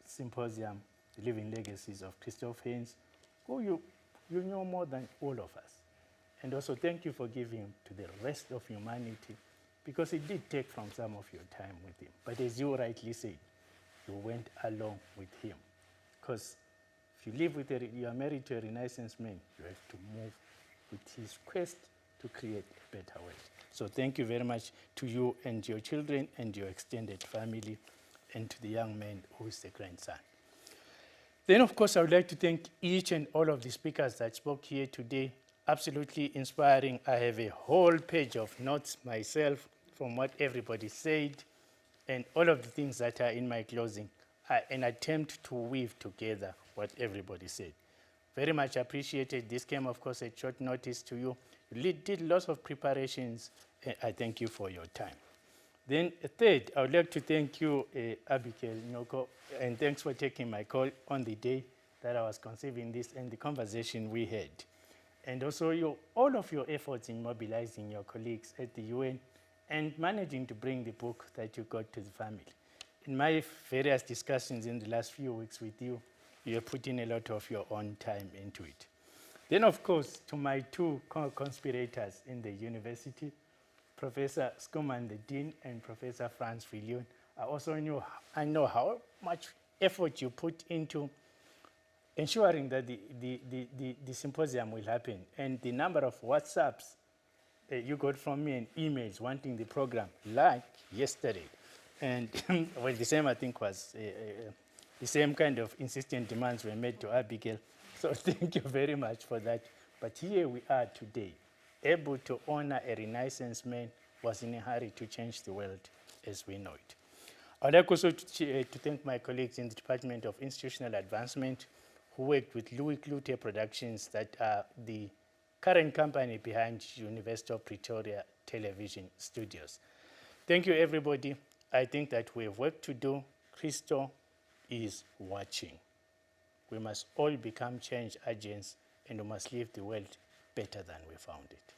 symposium, The Living Legacies of Christof Heyns, who you know more than all of us. And also thank you for giving to the rest of humanity, because it did take from some of your time with him. But as you rightly said, you went along with him. Because if you live with you are married to a Renaissance man, you have to move with his quest to create a better world. So thank you very much to you and your children and your extended family, and to the young man who is the grandson. Then, of course, I would like to thank each and all of the speakers that spoke here today. Absolutely inspiring. I have a whole page of notes myself from what everybody said, and all of the things that are in my closing are an attempt to weave together what everybody said. Very much appreciated. This came, of course, at short notice to you. You did lots of preparations, and I thank you for your time. Then third, I would like to thank you, Abigail Nyoko, and thanks for taking my call on the day that I was conceiving this and the conversation we had. And also all of your efforts in mobilizing your colleagues at the UN and managing to bring the book that you got to the family. In my various discussions in the last few weeks with you, you have put in a lot of your own time into it. Then, of course, to my two co-conspirators in the university, Professor Skuman, the Dean, and Professor Franz Viljoen, I know how much effort you put into ensuring that the symposium will happen, and the number of WhatsApps you got from me and emails wanting the program, like yesterday. And well, the same, I think, was the same kind of insistent demands were made to Abigail. So thank you very much for that. But here we are today, able to honor a Renaissance man who was in a hurry to change the world as we know it. I would like also to thank my colleagues in the Department of Institutional Advancement who worked with Louis Cloutier Productions, that are the current company behind University of Pretoria Television Studios. Thank you, everybody. I think that we have work to do. Christo is watching. We must all become change agents, and we must leave the world better than we found it.